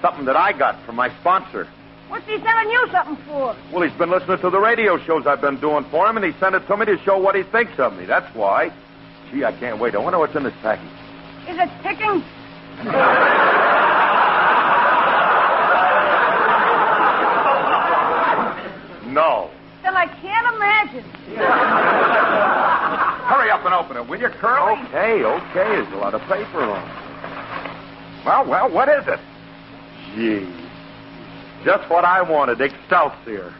Something that I got from my sponsor. What's he sending you something for? Well, he's been listening to the radio shows I've been doing for him, and he sent it to me to show what he thinks of me. That's why. Gee, I can't wait. I wonder what's in this package. Is it ticking? No. Well, I can't imagine. Hurry up and open it, will you, Curly? Okay. There's a lot of paper on it. Well, what is it? Gee. Just what I wanted. Excelsior.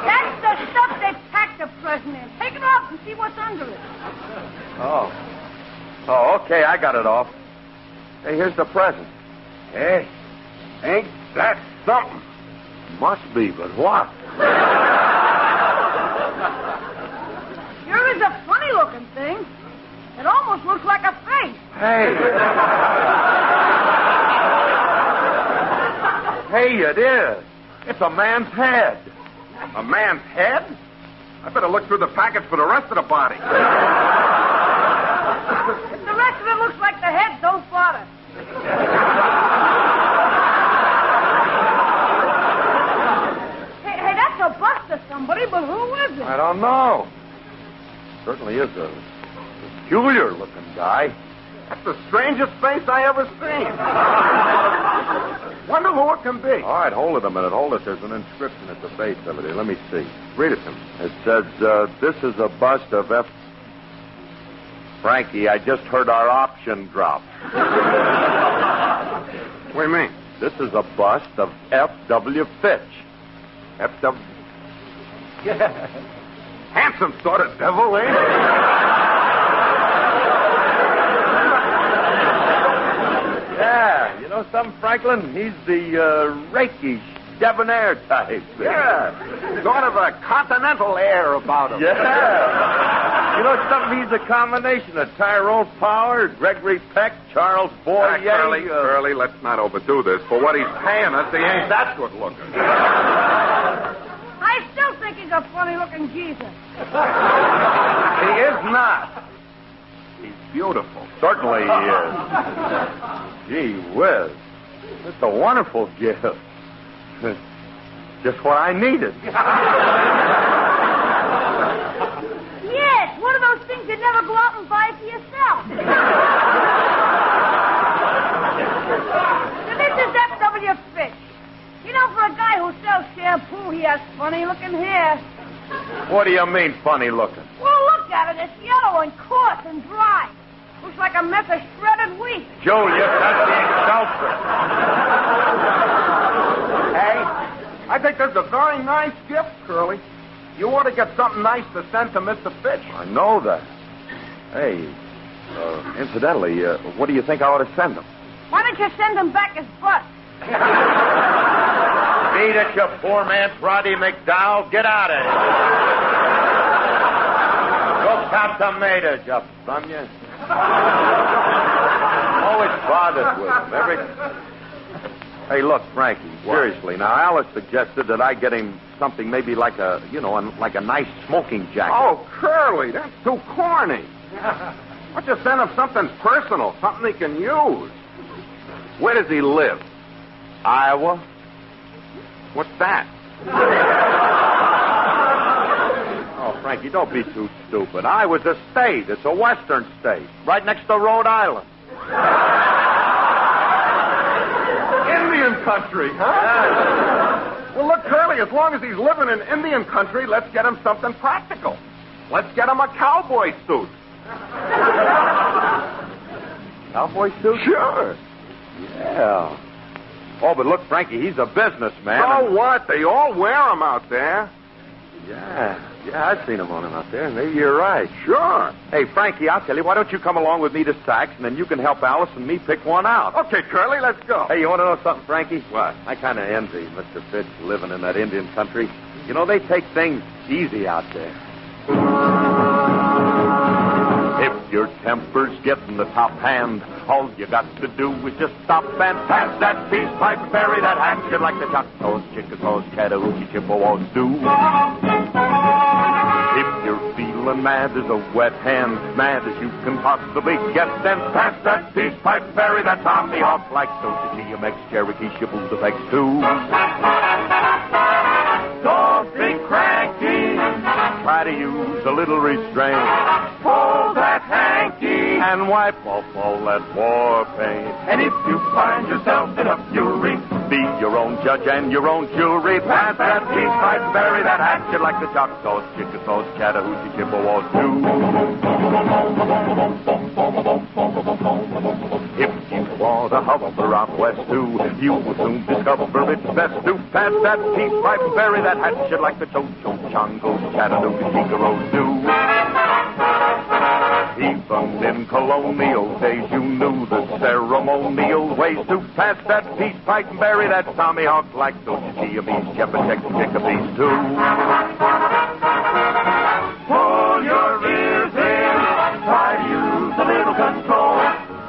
That's the stuff they packed the present in. Take it off and see what's under it. Oh. Oh, okay, I got it off. Hey, here's the present. Hey, ain't that something? Must be, but what? Here is a funny-looking thing. It almost looks like a face. Hey. Hey, it is. It's a man's head. A man's head? I better look through the package for the rest of the body. If the rest of it looks like the head, don't bother. Hey, that's a bust of somebody, but who is it? I don't know. Certainly is a peculiar-looking guy. That's the strangest face I ever seen. Wonder who it can be. All right, hold it a minute. Hold it. There's an inscription at the base of it. Here, let me see. Read it to me. It says, this is a bust of F... Frankie, I just heard our option drop. What do you mean? This is a bust of F.W. Fitch. F.W. Yeah. Handsome sort of devil, ain't it? Yeah, you know something, Franklin? He's the rakish, debonair type. Yeah, sort of a continental air about him. Yeah. You know something? He's a combination of Tyrone Power, Gregory Peck, Charles Boyer. Curly, let's not overdo this. For what he's paying us, he ain't that good looking. I still think he's a funny-looking Jesus. He is not. He's beautiful. Certainly he is. Gee whiz. That's a wonderful gift. Just what I needed. Yes, one of those things you never go out and buy for yourself. So this is F.W. Fitch. You know, for a guy who sells shampoo, he has funny-looking hair. What do you mean, funny looking? Well, look at it. It's yellow and coarse and dry. Looks like a mess of shredded wheat. Julius, that's the excelsior. Hey, I think that's a very nice gift, Curly. You ought to get something nice to send to Mr. Fitch. I know that. Hey, incidentally, what do you think I ought to send him? Why don't you send him back his butt? Beat it, you poor man's Roddy McDowell. Get out of here. Go count tomatoes, you bunion. Always bothered with him. Hey, look, Frankie, seriously. Now, Alice suggested that I get him something maybe like a, like a nice smoking jacket. Oh, Curly, that's too corny. Why don't you send him something personal, something he can use? Where does he live? Iowa. What's that? Oh, Frankie, don't be too stupid. Iowa's a state. It's a western state. Right next to Rhode Island. Indian country, huh? Yeah. Well, look, Curly, as long as he's living in Indian country, let's get him something practical. Let's get him a cowboy suit. Cowboy suit? Sure. Yeah. Oh, but look, Frankie, he's a businessman. So what? They all wear them out there. Yeah, I've seen him on him out there. Maybe you're right. Sure. Hey, Frankie, I'll tell you, why don't you come along with me to Saks, and then you can help Alice and me pick one out. Okay, Curly, let's go. Hey, you want to know something, Frankie? What? I kind of envy Mr. Fitch living in that Indian country. You know, they take things easy out there. If your temper's getting the top hand, all you got to do is just stop and pass that peace pipe, bury that action like the Choctaws, Chickasaws, Chattahoochee, Chippewas do. If you're feeling mad as a wet hand, mad as you can possibly get, then pass that peace pipe, bury that Tommy Hawk like Sochi, GMX, Cherokee, Shaboom, the Pegs too. Don't be cranky. Try to use a little restraint. Pull that hanky and wipe off all that war paint. And if you find yourself in a fury, be your own judge and your own jury. Pass that peace pipe, bury that hatchet like the Choctaws, Chickasaws, Chattahoochee, Chippewas do. If you want to hover out west too, you will soon discover it's best to pass that peace pipe, bury that hatchet like the Cho-Cho, Chongos, Chattanooga, Chickasaws do. heathens in colonial days. You knew the ceremonial ways to pass that peace pipe and bury that tomahawk like those Siamese chickadees too. Pull your ears in, try to use a little control.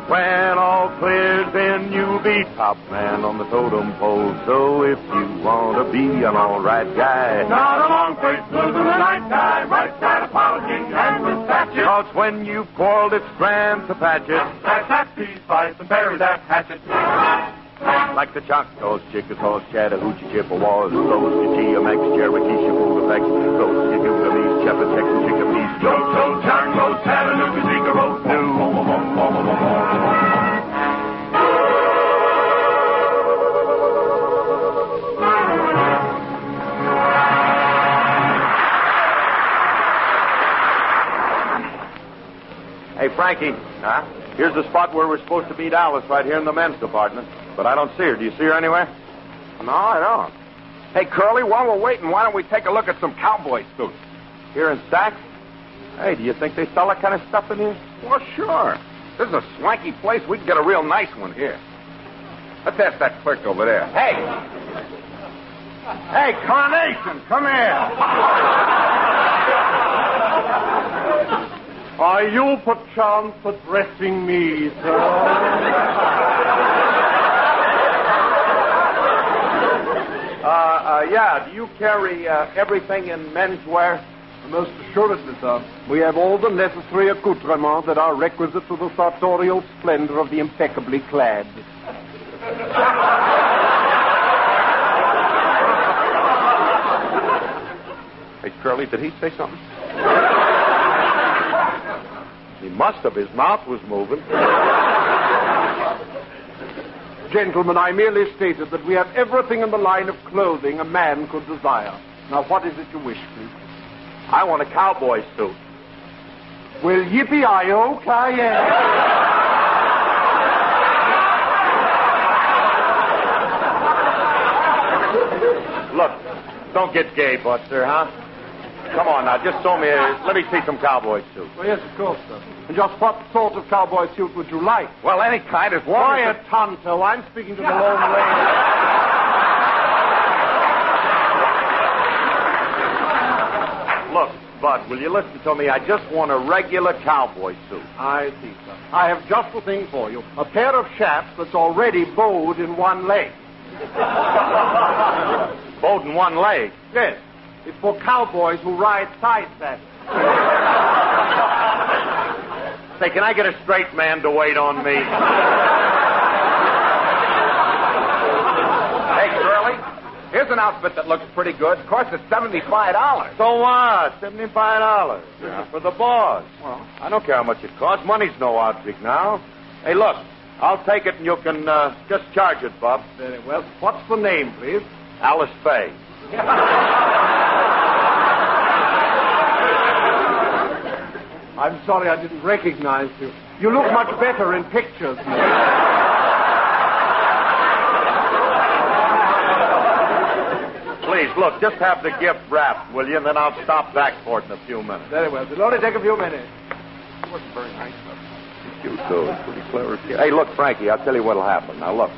When all clears in, you'll be top man on the totem pole. So if you want to be an all right guy, not a long-faced blue to the night guy, right side apology and dispatch it. 'Cause when you've quarreled, it's grand to patch it. Patch that peace pipe and bury that hatchet. Like the Choctaws, Chickasaws, Chattahoochee, Chippewas, those Chichimex, Cherokee, Chapultepec, those Chickadee, Chepachecs, Chickapees, Yotos, Changos, Chattanooga, Zigaros, New. Hey, Frankie. Huh? Here's the spot where we're supposed to meet Alice, right here in the men's department. But I don't see her. Do you see her anywhere? No, I don't. Hey, Curly, while we're waiting, why don't we take a look at some cowboy suits? Here in Saks? Hey, do you think they sell that kind of stuff in here? Well, sure. This is a swanky place. We can get a real nice one here. Let's ask that clerk over there. Hey! Hey, Carnation, come here. Are you perchance addressing me, sir? Yeah. Do you carry everything in menswear? Most assuredly, sir. We have all the necessary accoutrements that are requisite to the sartorial splendor of the impeccably clad. Hey, Curly, did he say something? He must have. His mouth was moving. Gentlemen, I merely stated that we have everything in the line of clothing a man could desire. Now, what is it you wish, please? I want a cowboy suit. Well, yippee-i-oh, Cayenne. Look, don't get gay, Buster, huh? Come on now, just let me see some cowboy suits. Well, yes, of course, sir. And just what sort of cowboy suit would you like? Well, any kind as long as... Quiet, Tonto. I'm speaking to the Lone Ranger. Look, Bud, will you listen to me? I just want a regular cowboy suit. I see, sir. I have just the thing for you. A pair of chaps that's already bowed in one leg. Bowed in one leg? Yes. It's for cowboys who ride side saddles. Say, can I get a straight man to wait on me? Hey, Curly, here's an outfit that looks pretty good. Of course, it's $75. So what? $75. Yeah. For the boss. Well, I don't care how much it costs. Money's no object now. Hey, look, I'll take it and you can just charge it, Bob. Very well. What's the name, please? Alice Faye. I'm sorry I didn't recognize you. You look much better in pictures. Please, look, just have the gift wrapped, will you? And then I'll stop back for it in a few minutes. Very well. It'll only take a few minutes. It wasn't very nice of you. Cute, too. It's pretty clever. Hey, look, Frankie, I'll tell you what'll happen. Now, look,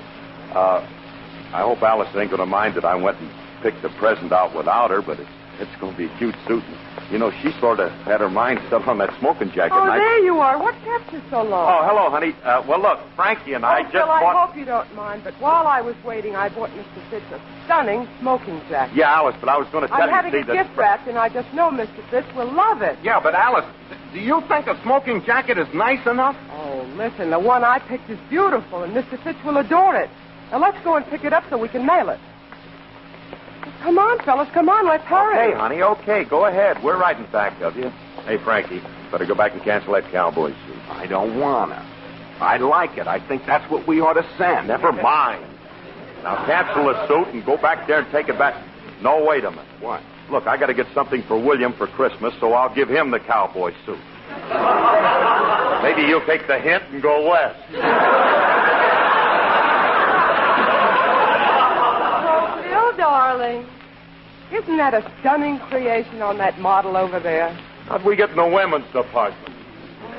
I hope Alice ain't going to mind that I went and picked the present out without her, but it's going to be a cute suit. You know, she sort of had her mind set on that smoking jacket. Oh, there you are. What kept you so long? Oh, hello, honey. Well, look, Frankie and I just Phil, bought... I hope you don't mind, but while I was waiting, I bought Mr. Fitz a stunning smoking jacket. Yeah, Alice, but I was going to tell I'm you... having it gift wrapped, and I just know Mr. Fitz will love it. Yeah, but Alice, do you think a smoking jacket is nice enough? Oh, listen, the one I picked is beautiful, and Mr. Fitz will adore it. Now, let's go and pick it up so we can mail it. Come on, fellas, come on, let's hurry. Hey, honey, okay, go ahead. We're right in back of you. Hey, Frankie, better go back and cancel that cowboy suit. I don't want to. I like it. I think that's what we ought to send. Never mind. Now, cancel the suit and go back there and take it back. No, wait a minute. What? Look, I got to get something for William for Christmas, so I'll give him the cowboy suit. Maybe you'll take the hint and go west. Darling, isn't that a stunning creation on that model over there? How'd we get in the women's department?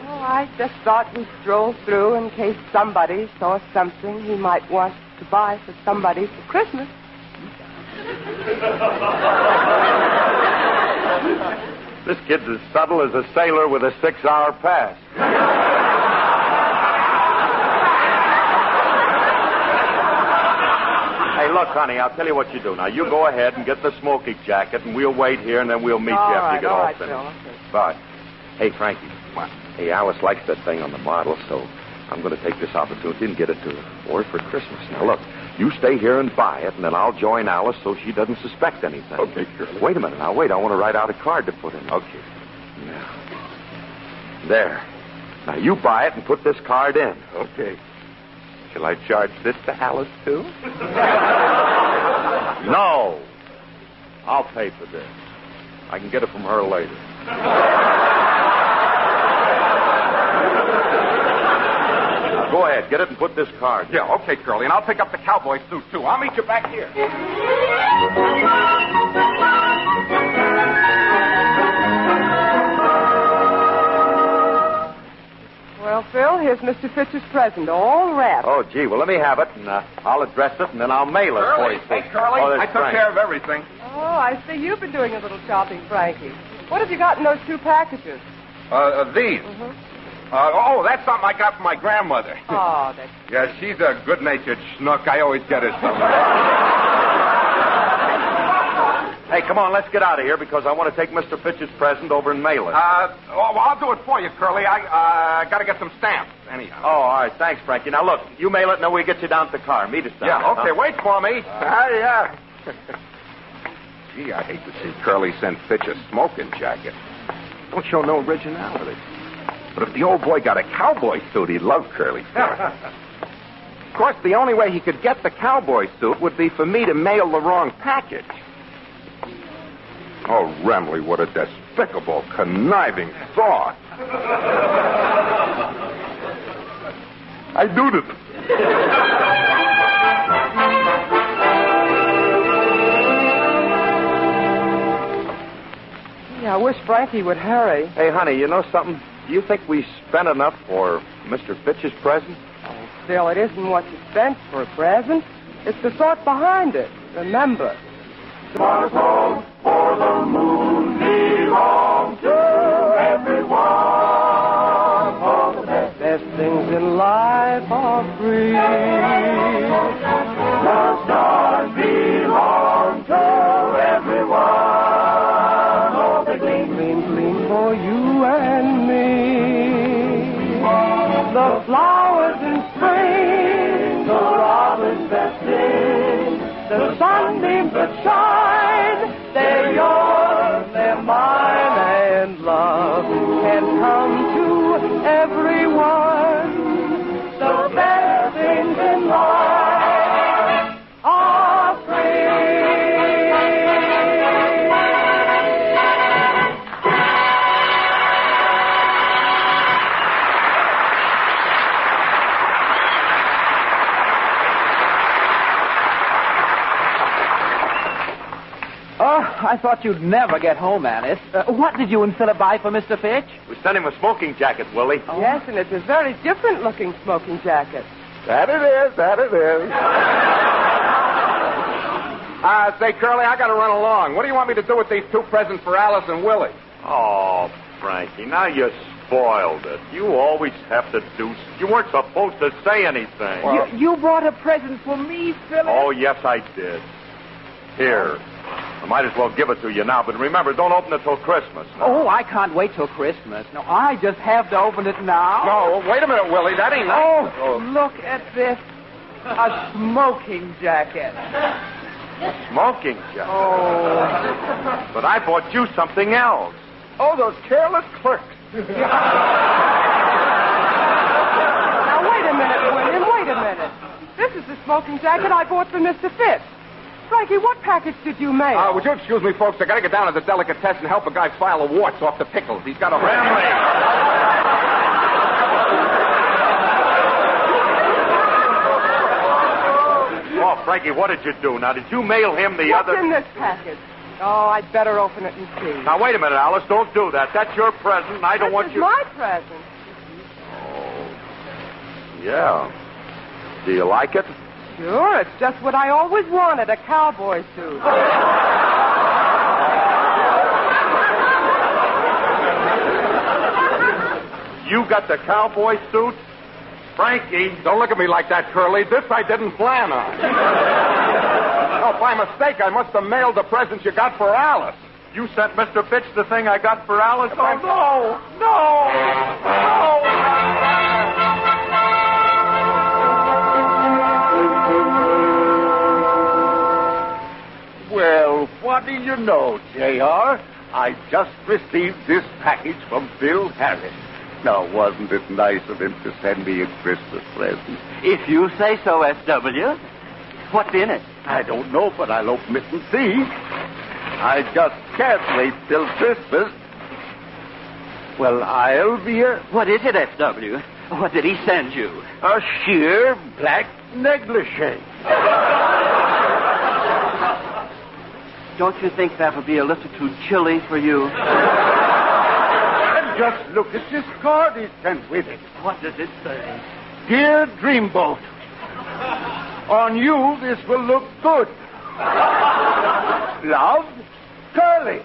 Oh, I just thought we'd stroll through in case somebody saw something he might want to buy for somebody for Christmas. This kid's as subtle as a sailor with a 6-hour pass. Hey, look, honey, I'll tell you what you do. Now, you go ahead and get the smoking jacket, and we'll wait here, and then we'll meet you after you get all finished. Okay. Bye. Hey, Frankie. What? Hey, Alice likes that thing on the model, so I'm going to take this opportunity and get it to her for Christmas. Now, look, you stay here and buy it, and then I'll join Alice so she doesn't suspect anything. Okay, sure. Wait a minute. Now, wait. I want to write out a card to put in. Okay. Now, there. Now, you buy it and put this card in. Okay. Shall I charge this to Alice, too? No. I'll pay for this. I can get it from her later. Now, go ahead. Get it and put this card in. Yeah, okay, Curly. And I'll pick up the cowboy suit, too. I'll meet you back here. Well, Phil, here's Mr. Fitch's present, all wrapped. Oh, gee. Well, let me have it, and I'll address it, and then I'll mail it for you. Hey, Curly. Oh, I took care of everything. Oh, I see you've been doing a little shopping, Frankie. What have you got in those 2 packages? These. Mm-hmm. That's something I got from my grandmother. Oh, that's... Yeah, she's a good-natured schnook. I always get her something. Hey, come on, let's get out of here because I want to take Mr. Fitch's present over and mail it. I'll do it for you, Curly. I got to get some stamps, anyhow. Oh, all right. Thanks, Frankie. Now, look, you mail it, and then we'll get you down to the car. Meet us down there. Yeah, okay. Huh? Wait for me. Yeah. Gee, I hate to see Curly send Fitch a smoking jacket. Don't show no originality. But if the old boy got a cowboy suit, he'd love Curly for it. Of course, the only way he could get the cowboy suit would be for me to mail the wrong package. Oh, Remley, what a despicable, conniving thought. I do it. Yeah, I wish Frankie would hurry. Hey, honey, you know something? Do you think we spent enough for Mr. Fitch's present? Oh, Phil, it isn't what you spent for a present. It's the thought behind it. Remember. Sparkle for the moon belongs to everyone. All the best things in life are free. The stars belong to everyone. All the gleam for you and me. The flowers in spring, the robins that sing, the sunbeams that shine, they're yours, they're mine, and love can come to everyone. The best things in life are free. I thought you'd never get home, Alice. What did you and Philip buy for Mr. Fitch? We sent him a smoking jacket, Willie. Oh. Yes, and it's a very different-looking smoking jacket. That it is, that it is. Say, Curly, I got to run along. What do you want me to do with these 2 presents for Alice and Willie? Oh, Frankie, now you spoiled it. You always have to do... You weren't supposed to say anything. Well, you bought a present for me, Philip? Oh, yes, I did. Here. I might as well give it to you now, but remember, don't open it till Christmas. Now. Oh, I can't wait till Christmas. No, I just have to open it now. No, wait a minute, Willie. That ain't... Oh, look at this. A smoking jacket. A smoking jacket? Oh. But I bought you something else. Oh, those careless clerks. Now, wait a minute, William. Wait a minute. This is the smoking jacket I bought for Mr. Fitch. Frankie, what package did you mail? Would you excuse me, folks? I got to get down to the delicatessen and help a guy file the warts off the pickles. He's got a... Family! Oh, Frankie, what did you do? Now, did you mail him the What's other... in this package? Oh, I'd better open it and see. Now, wait a minute, Alice. Don't do that. That's your present, and I don't want you... This is my present. Yeah. Do you like it? Sure, it's just what I always wanted, a cowboy suit. You got the cowboy suit? Frankie, don't look at me like that, Curly. This I didn't plan on. Oh, by mistake, I must have mailed the present you got for Alice. You sent Mr. Fitch the thing I got for Alice? Oh, no! Well, what do you know, J.R.? I just received this package from Phil Harris. Now, wasn't it nice of him to send me a Christmas present? If you say so, S.W. What's in it? I don't know, but I'll open it and see. I just can't wait till Christmas. Well, I'll be a... What is it, S.W.? What did he send you? A sheer black negligee. Don't you think that would be a little too chilly for you? And just look at this card he sent with it. What does it say? Dear Dreamboat, on you this will look good. Love, Curly.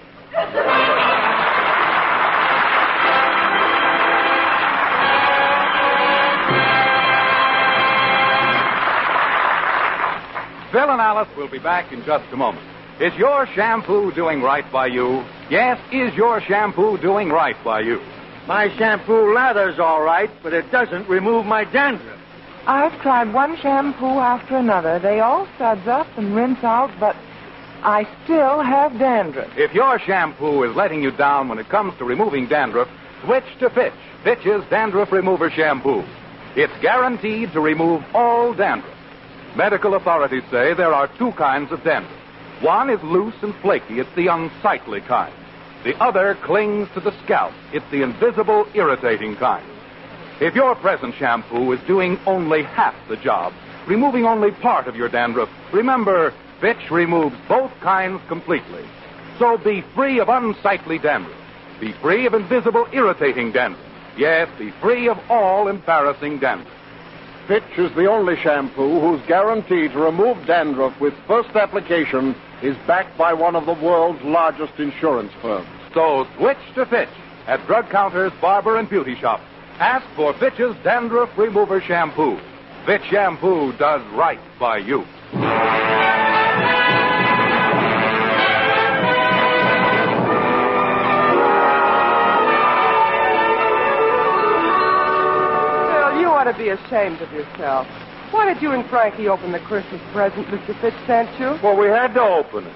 Phil and Alice will be back in just a moment. Is your shampoo doing right by you? Yes, is your shampoo doing right by you? My shampoo lather's all right, but it doesn't remove my dandruff. I've tried one shampoo after another. They all suds up and rinse out, but I still have dandruff. If your shampoo is letting you down when it comes to removing dandruff, switch to Fitch. Fitch's Dandruff Remover Shampoo. It's guaranteed to remove all dandruff. Medical authorities say there are two kinds of dandruff. One is loose and flaky. It's the unsightly kind. The other clings to the scalp. It's the invisible, irritating kind. If your present shampoo is doing only half the job, removing only part of your dandruff, remember, Fitch removes both kinds completely. So be free of unsightly dandruff. Be free of invisible, irritating dandruff. Yes, be free of all embarrassing dandruff. Fitch is the only shampoo whose guarantee to remove dandruff with first application is backed by one of the world's largest insurance firms. So switch to Fitch at drug counters, barber, and beauty shops. Ask for Fitch's Dandruff Remover Shampoo. Fitch Shampoo does right by you. Phil, you ought to be ashamed of yourself. Why did you and Frankie open the Christmas present Mr. Fitch sent you? Well, we had to open it.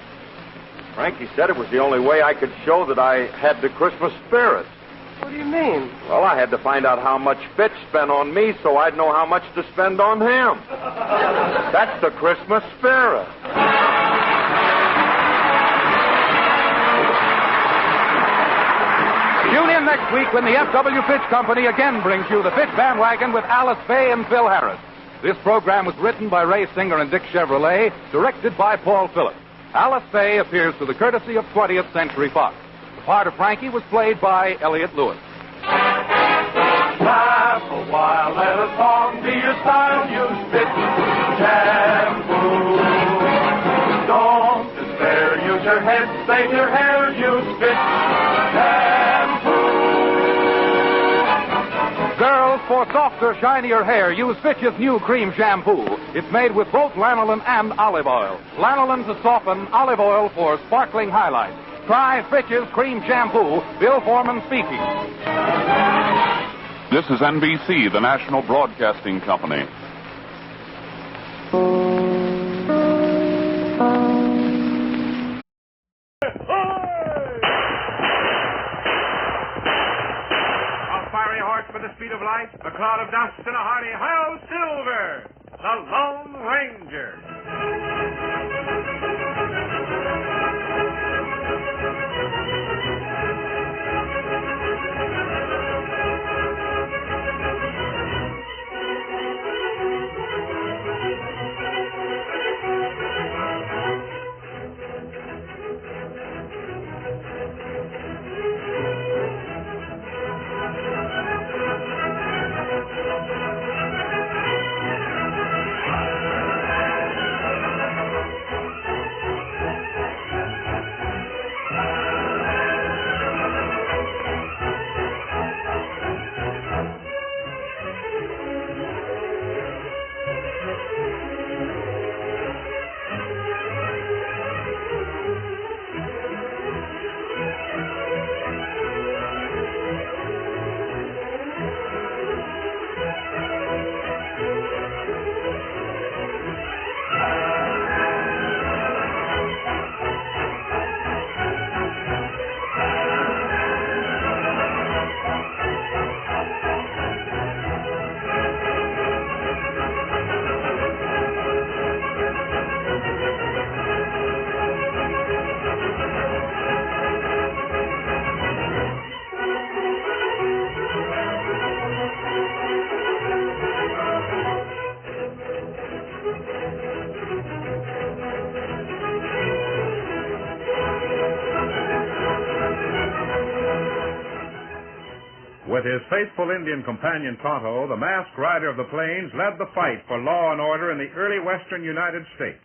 Frankie said it was the only way I could show that I had the Christmas spirit. What do you mean? Well, I had to find out how much Fitch spent on me so I'd know how much to spend on him. That's the Christmas spirit. Tune in next week when the F.W. Fitch Company again brings you the Fitch Bandwagon with Alice Faye and Phil Harris. This program was written by Ray Singer and Dick Chevrolet, directed by Paul Phillips. Alice Faye appears through the courtesy of 20th Century Fox. The part of Frankie was played by Elliott Lewis. Laugh a while, let a song be your style, use Fitch shampoo. Don't despair, use your head, save your hair, use Fitch shampoo. Girls, for softer, shinier hair, use Fitch's new cream shampoo. It's made with both lanolin and olive oil. Lanolin to soften, olive oil for sparkling highlights. Try Fitch's cream shampoo. Bill Foreman speaking. This is NBC, the National Broadcasting Company. With the speed of light, a cloud of dust, and a hearty "Hi-Yo Silver!" The Lone Ranger. With his faithful Indian companion Tonto, the masked rider of the plains led the fight for law and order in the early western United States.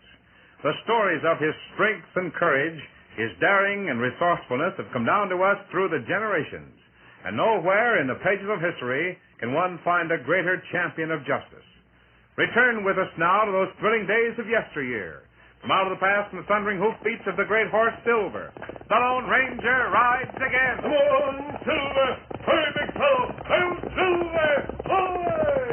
The stories of his strength and courage, his daring and resourcefulness have come down to us through the generations. And nowhere in the pages of history can one find a greater champion of justice. Return with us now to those thrilling days of yesteryear. From out of the past and the thundering hoofbeats of the great horse Silver, the Lone Ranger rides again. Come on, Silver! Hurry, big fellow! I'm Silver! Away!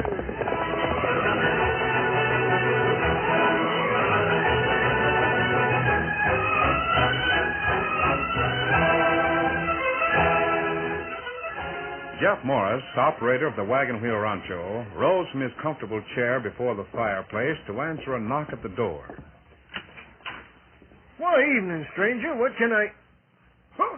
Jeff Morris, operator of the Wagon Wheel Rancho, rose from his comfortable chair before the fireplace to answer a knock at the door. Well, evening, stranger. What can I... Huh?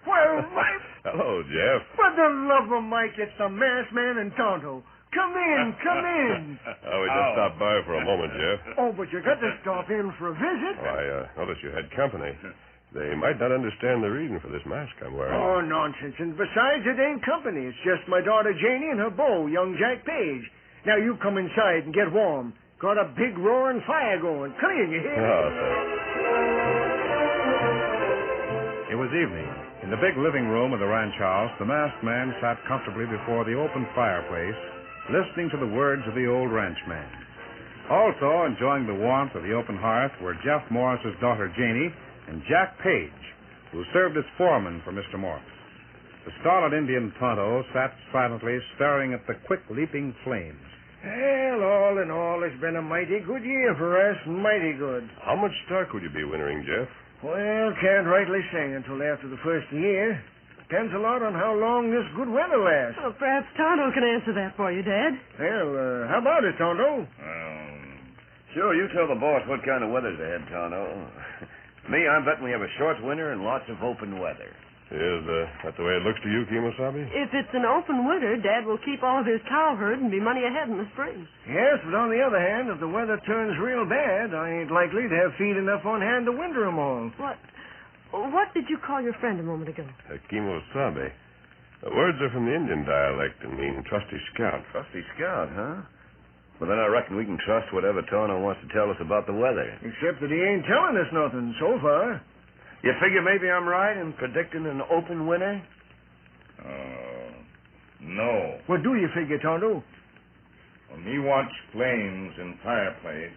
Well, Mike... Hello, Jeff. For the love of Mike, it's the masked man and Tonto. Come in, come in. We just stopped by for a moment, Jeff. Oh, but you got to stop in for a visit. Oh, I noticed you had company. They might not understand the reason for this mask I'm wearing. Oh, nonsense. And besides, it ain't company. It's just my daughter Janey and her beau, young Jack Page. Now, you come inside and get warm. Got a big roaring fire going. Come in, you hear? Oh, thanks. It was evening. In the big living room of the ranch house, the masked man sat comfortably before the open fireplace, listening to the words of the old ranchman. Also enjoying the warmth of the open hearth were Jeff Morris's daughter Janey and Jack Page, who served as foreman for Mr. Morris. The scarlet Indian Tonto sat silently staring at the quick-leaping flames. Well, all in all, it's been a mighty good year for us, mighty good. How much stock would you be wintering, Jeff? Well, can't rightly say until after the first year. Depends a lot on how long this good weather lasts. Well, perhaps Tonto can answer that for you, Dad. Well, how about it, Tonto? Sure, you tell the boss what kind of weather's ahead, Tonto. Me, I'm betting we have a short winter and lots of open weather. Is that the way it looks to you, Kemosabe? If it's an open winter, Dad will keep all of his cow herd and be money ahead in the spring. Yes, but on the other hand, if the weather turns real bad, I ain't likely to have feed enough on hand to winter 'em all. What did you call your friend a moment ago? Kemosabe. The words are from the Indian dialect and mean trusty scout. Trusty scout, huh? Well, then I reckon we can trust whatever Tonto wants to tell us about the weather. Except that he ain't telling us nothing so far. You figure maybe I'm right in predicting an open winter? No. What do you figure, Tonto? When me watch flames in fireplace,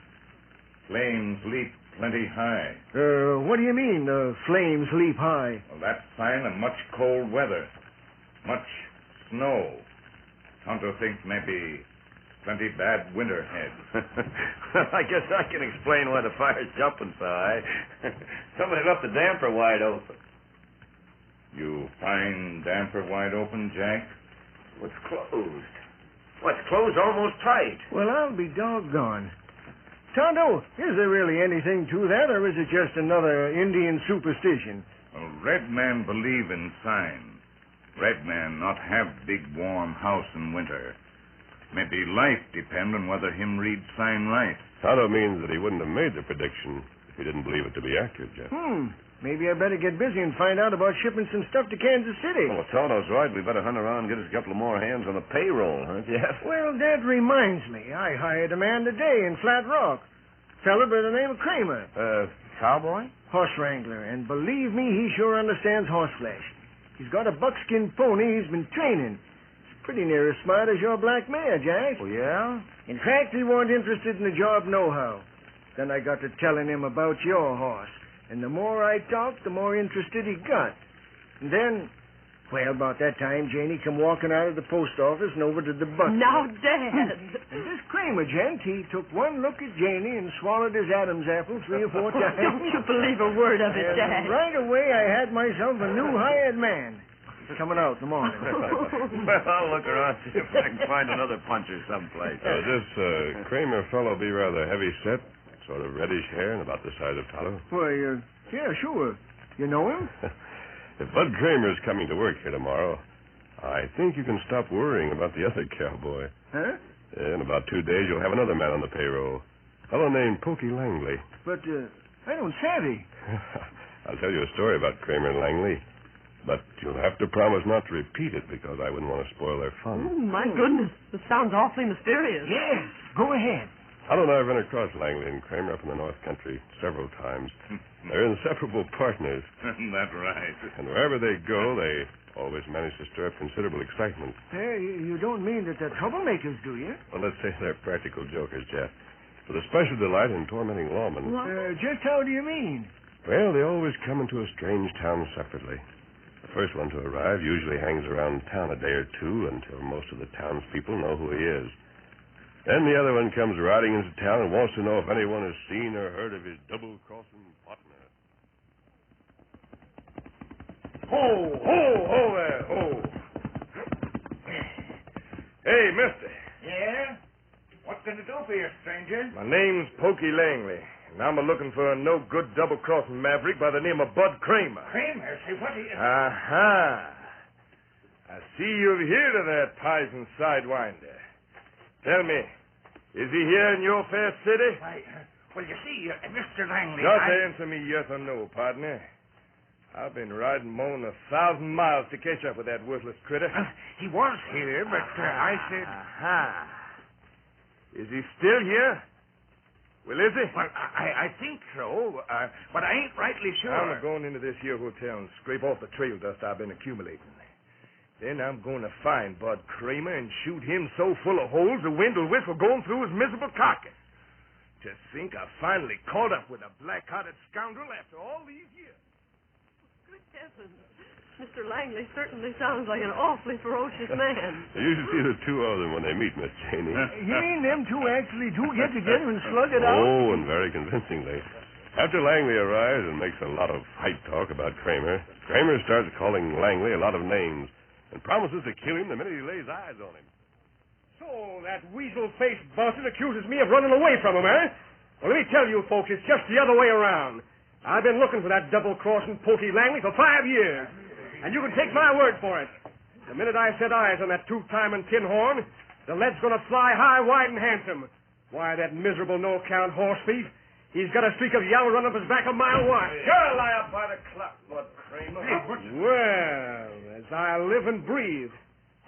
flames leap plenty high. What do you mean, flames leap high? Well, that's sign of much cold weather. Much snow. Tonto thinks maybe plenty bad winter ahead. Well, I guess I can explain why the fire's jumping so high. Somebody left the damper wide open. You find damper wide open, Jack? Well, it's closed. Well, it's closed almost tight. Well, I'll be doggone. Tonto, is there really anything to that, or is it just another Indian superstition? Well, red man believe in sign. Red man not have big warm house in winter. Maybe life depend on whether him read sign right. Tonto means that he wouldn't have made the prediction if he didn't believe it to be accurate, Jeff. Maybe I better get busy and find out about shipping some stuff to Kansas City. Well, if Tonto's right, we better hunt around and get us a couple of more hands on the payroll, huh, Jeff? Well, that reminds me. I hired a man today in Flat Rock. Fella by the name of Kramer. Cowboy? Horse wrangler. And believe me, he sure understands horseflesh. He's got a buckskin pony he's been training. Pretty near as smart as your black mare, Jack. Oh, yeah? In fact, he wasn't interested in the job nohow. Then I got to telling him about your horse. And the more I talked, the more interested he got. And then, well, about that time, Janey come walking out of the post office and over to the bus. Now, Dad! And this Kramer gent, he took one look at Janey and swallowed his Adam's apple 3 or 4 times. Don't you believe a word of it, And Dad. right away, I had myself a new hired man. Coming out in the morning. Well, I'll look around, see if I can find another puncher someplace. This Kramer fellow be rather heavy set, sort of reddish hair and about the size of Tonto? Why, yeah, sure. You know him? If Bud Kramer's coming to work here tomorrow, I think you can stop worrying about the other cowboy. Huh? In about 2 days, you'll have another man on the payroll. A fellow named Pokey Langley. But, I don't savvy. I'll tell you a story about Kramer and Langley. But you'll have to promise not to repeat it because I wouldn't want to spoil their fun. Oh, my goodness. This sounds awfully mysterious. Yes, go ahead. Al and I have run across Langley and Kramer up in the North Country several times. They're inseparable partners. That's right. And wherever they go, they always manage to stir up considerable excitement. Hey, you don't mean that they're troublemakers, do you? Well, let's say they're practical jokers, Jeff, with a special delight in tormenting lawmen. Just how do you mean? Well, they always come into a strange town separately. The first one to arrive usually hangs around town a day or two until most of the townspeople know who he is. Then the other one comes riding into town and wants to know if anyone has seen or heard of his double-crossing partner. Ho, ho there, ho. Hey, mister. Yeah? What can I do for you, stranger? My name's Pokey Langley, and I'm looking for a no-good double-crossing maverick by the name of Bud Kramer. Kramer? Say, what do you... Aha. I see you've heard of that Pison sidewinder. Tell me, is he here in your fair city? Well, you see, Mr. Langley, Just answer me yes or no, partner. I've been riding more than 1,000 miles to catch up with that worthless critter. He was here, but I said... Aha. Is he still here? Well, is he? Well, I think so, but I ain't rightly sure. I'm going into this here hotel and scrape off the trail dust I've been accumulating. Then I'm going to find Bud Kramer and shoot him so full of holes the wind will whistle going through his miserable carcass. To think I finally caught up with a black-hearted scoundrel after all these years. Good heavens. Mr. Langley certainly sounds like an awfully ferocious man. You should see the two of them when they meet, Miss Janey. You mean them two actually do get together and slug it out? Oh, and very convincingly. After Langley arrives and makes a lot of hype talk about Kramer, Kramer starts calling Langley a lot of names and promises to kill him the minute he lays eyes on him. So that weasel-faced bastard accuses me of running away from him, eh? Well, let me tell you folks, it's just the other way around. I've been looking for that double-crossing Pokey Langley for 5 years. And you can take my word for it. The minute I set eyes on that two-timing tin horn, the lead's going to fly high, wide, and handsome. Why, that miserable no-account horse thief, he's got a streak of yellow running up his back a mile wide. You're a liar by the clock, Bud Kramer. Well, as I live and breathe,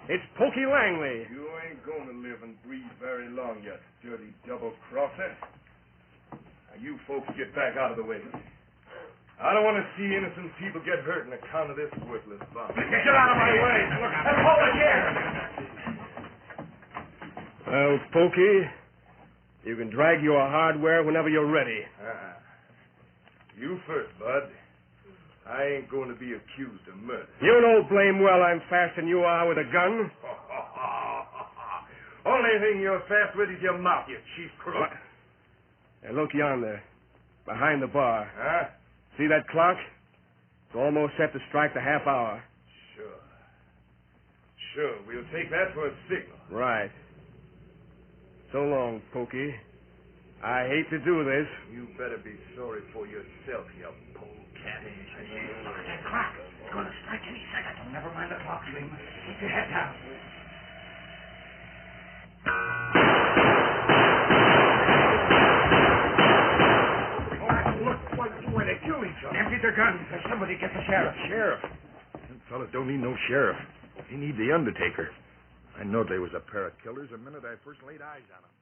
it's Pokey Langley. You ain't going to live and breathe very long, you dirty double-crosser. Now, you folks get back out of the way. I don't want to see innocent people get hurt on account of this worthless bomb. Get out of my way. Look, hold it here. Well, Pokey, you can drag your hardware whenever you're ready. You first, Bud. I ain't going to be accused of murder. You know blame well I'm faster than you are with a gun. Only thing you're fast with is your mouth, you chief crook. Now, look yonder, behind the bar. Huh? See that clock? It's almost set to strike the half hour. Sure. We'll take that for a signal. Right. So long, Pokey. I hate to do this. You better be sorry for yourself, you polecat. Look at that clock. It's going to strike any second. Oh, never mind the clock, Slim. Put your head down. Why, they killed each other. Empty their guns. Somebody get the sheriff. Sheriff? That fella don't need no sheriff. He need the undertaker. I know they was a pair of killers the minute I first laid eyes on them.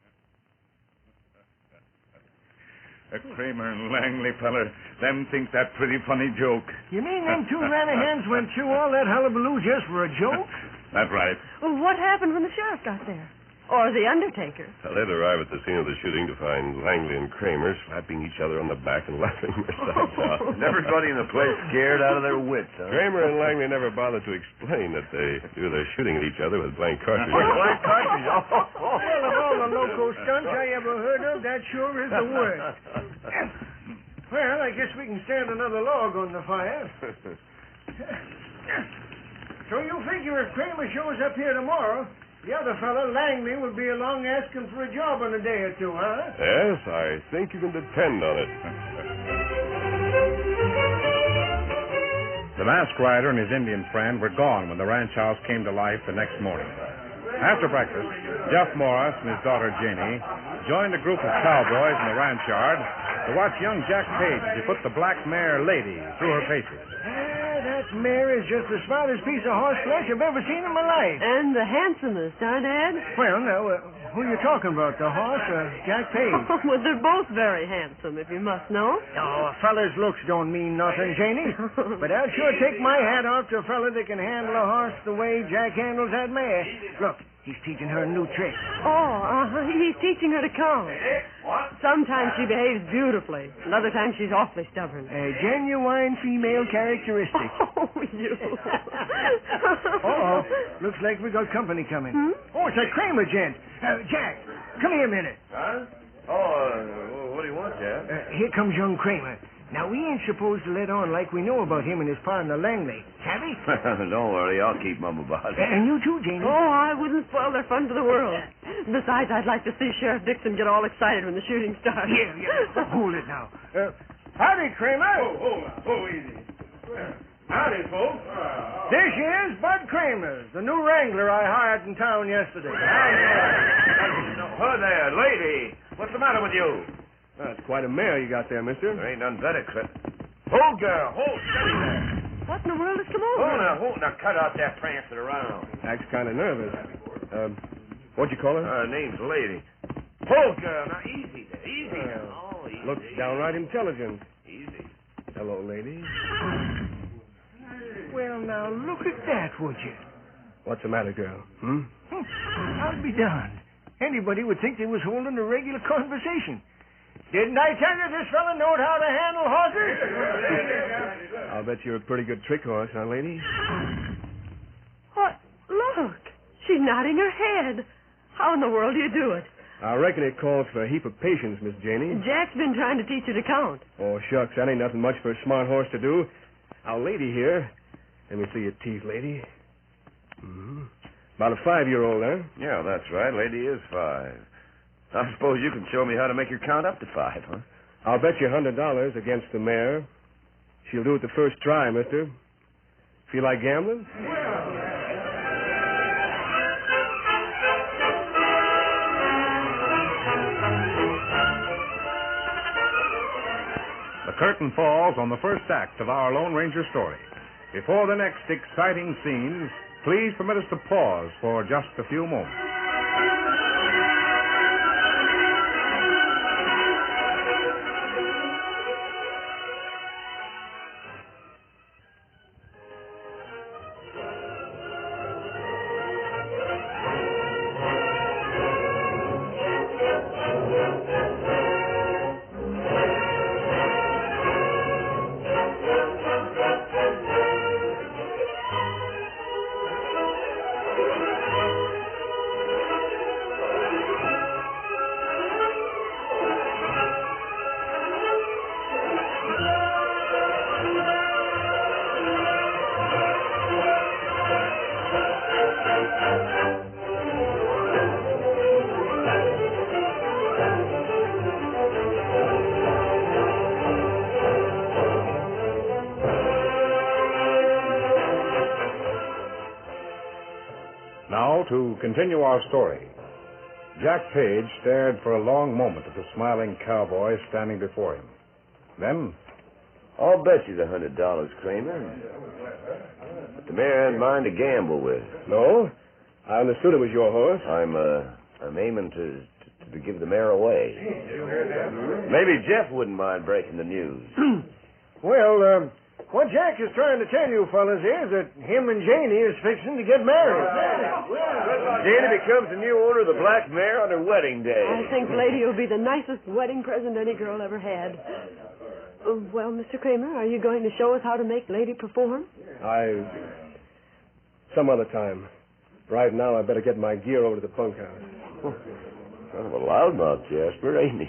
Kramer and Langley feller, them think that pretty funny joke. You mean them two Ranahans went through all that hullabaloo just for a joke? That's right. Well, what happened when the sheriff got there? Or the undertaker? They'd arrive at the scene of the shooting to find Langley and Kramer slapping each other on the back and laughing their sides out. Everybody in the place scared out of their wits, huh? Kramer and Langley never bothered to explain that they do their shooting at each other with blank cartridges. Blank cartridges? Well, of all the loco stunts I ever heard of, that sure is the worst. Well, I guess we can stand another log on the fire. So you figure if Kramer shows up here tomorrow, the other fellow, Langley, will be along asking for a job in a day or two, huh? Yes, I think you can depend on it. The masked rider and his Indian friend were gone when the ranch house came to life the next morning. After breakfast, Jeff Morris and his daughter Janey joined a group of cowboys in the ranch yard to watch young Jack Page as he put the black mare Lady through her paces. That mare is just the smartest piece of horse flesh I've ever seen in my life. And the handsomest, aren't Ed? Well, now, who are you talking about, the horse or Jack Page? Well, they're both very handsome, if you must know. Oh, a fella's looks don't mean nothing, Janey. But I'll sure take my hat off to a fella that can handle a horse the way Jack handles that mare. Look, he's teaching her a new trick. Oh, he's teaching her to count. Sometimes she behaves beautifully, and other times she's awfully stubborn. A genuine female characteristic. Oh, you. Uh-oh. Looks like we got company coming. Oh, it's that Kramer gent. Jack, come here a minute. Huh? Oh, what do you want, Jack? Here comes young Kramer. Now, we ain't supposed to let on like we know about him and his partner, Langley. Savvy? Don't worry, I'll keep mum about it. And you too, Janey. Oh, I wouldn't spoil their fun for the world. Besides, I'd like to see Sheriff Dixon get all excited when the shooting starts. Yeah. Hold it now. Howdy, Kramer. Easy. Howdy, folks. This is Bud Kramer, the new wrangler I hired in town yesterday. Oh, there, lady. What's the matter with you? That's quite a mare you got there, mister. There ain't none better, Clip. Hold, girl. Hold steady there. What in the world has come over? Now, cut out that prancing around. Acts kind of nervous. What'd you call her? Her name's Lady. Hold, girl. Now, easy there. Easy now. Oh, easy. Looks downright intelligent. Easy. Hello, lady. Well, now, look at that, would you? What's the matter, girl? I'll be darned. Anybody would think they was holding a regular conversation. Didn't I tell you this fella knowed how to handle horses? I'll bet you're a pretty good trick horse, huh, lady? What? Look. She's nodding her head. How in the world do you do it? I reckon it calls for a heap of patience, Miss Janey. Jack's been trying to teach her to count. Oh, shucks, that ain't nothing much for a smart horse to do. Our lady here. Let me see your teeth, lady. About a 5-year-old, huh? Yeah, that's right. Lady is 5. I suppose you can show me how to make her count up to 5, huh? I'll bet you $100 against the mare. She'll do it the first try, mister. Feel like gambling? The curtain falls on the first act of our Lone Ranger story. Before the next exciting scenes, please permit us to pause for just a few moments. Now, to continue our story. Jack Page stared for a long moment at the smiling cowboy standing before him. Then, I'll bet you the $100, Kramer. But the mare ain't mine to gamble with. No? I understood it was your horse. I'm aiming to give the mare away. Maybe Jeff wouldn't mind breaking the news. Well, what Jack is trying to tell you fellas is that him and Janey is fixing to get married. Janey becomes the new owner of the black mare on her wedding day. I think Lady will be the nicest wedding present any girl ever had. Well, Mr. Kramer, are you going to show us how to make Lady perform? Some other time. Right now, I better get my gear over to the bunkhouse. Kind of a loudmouth, Jasper, ain't he?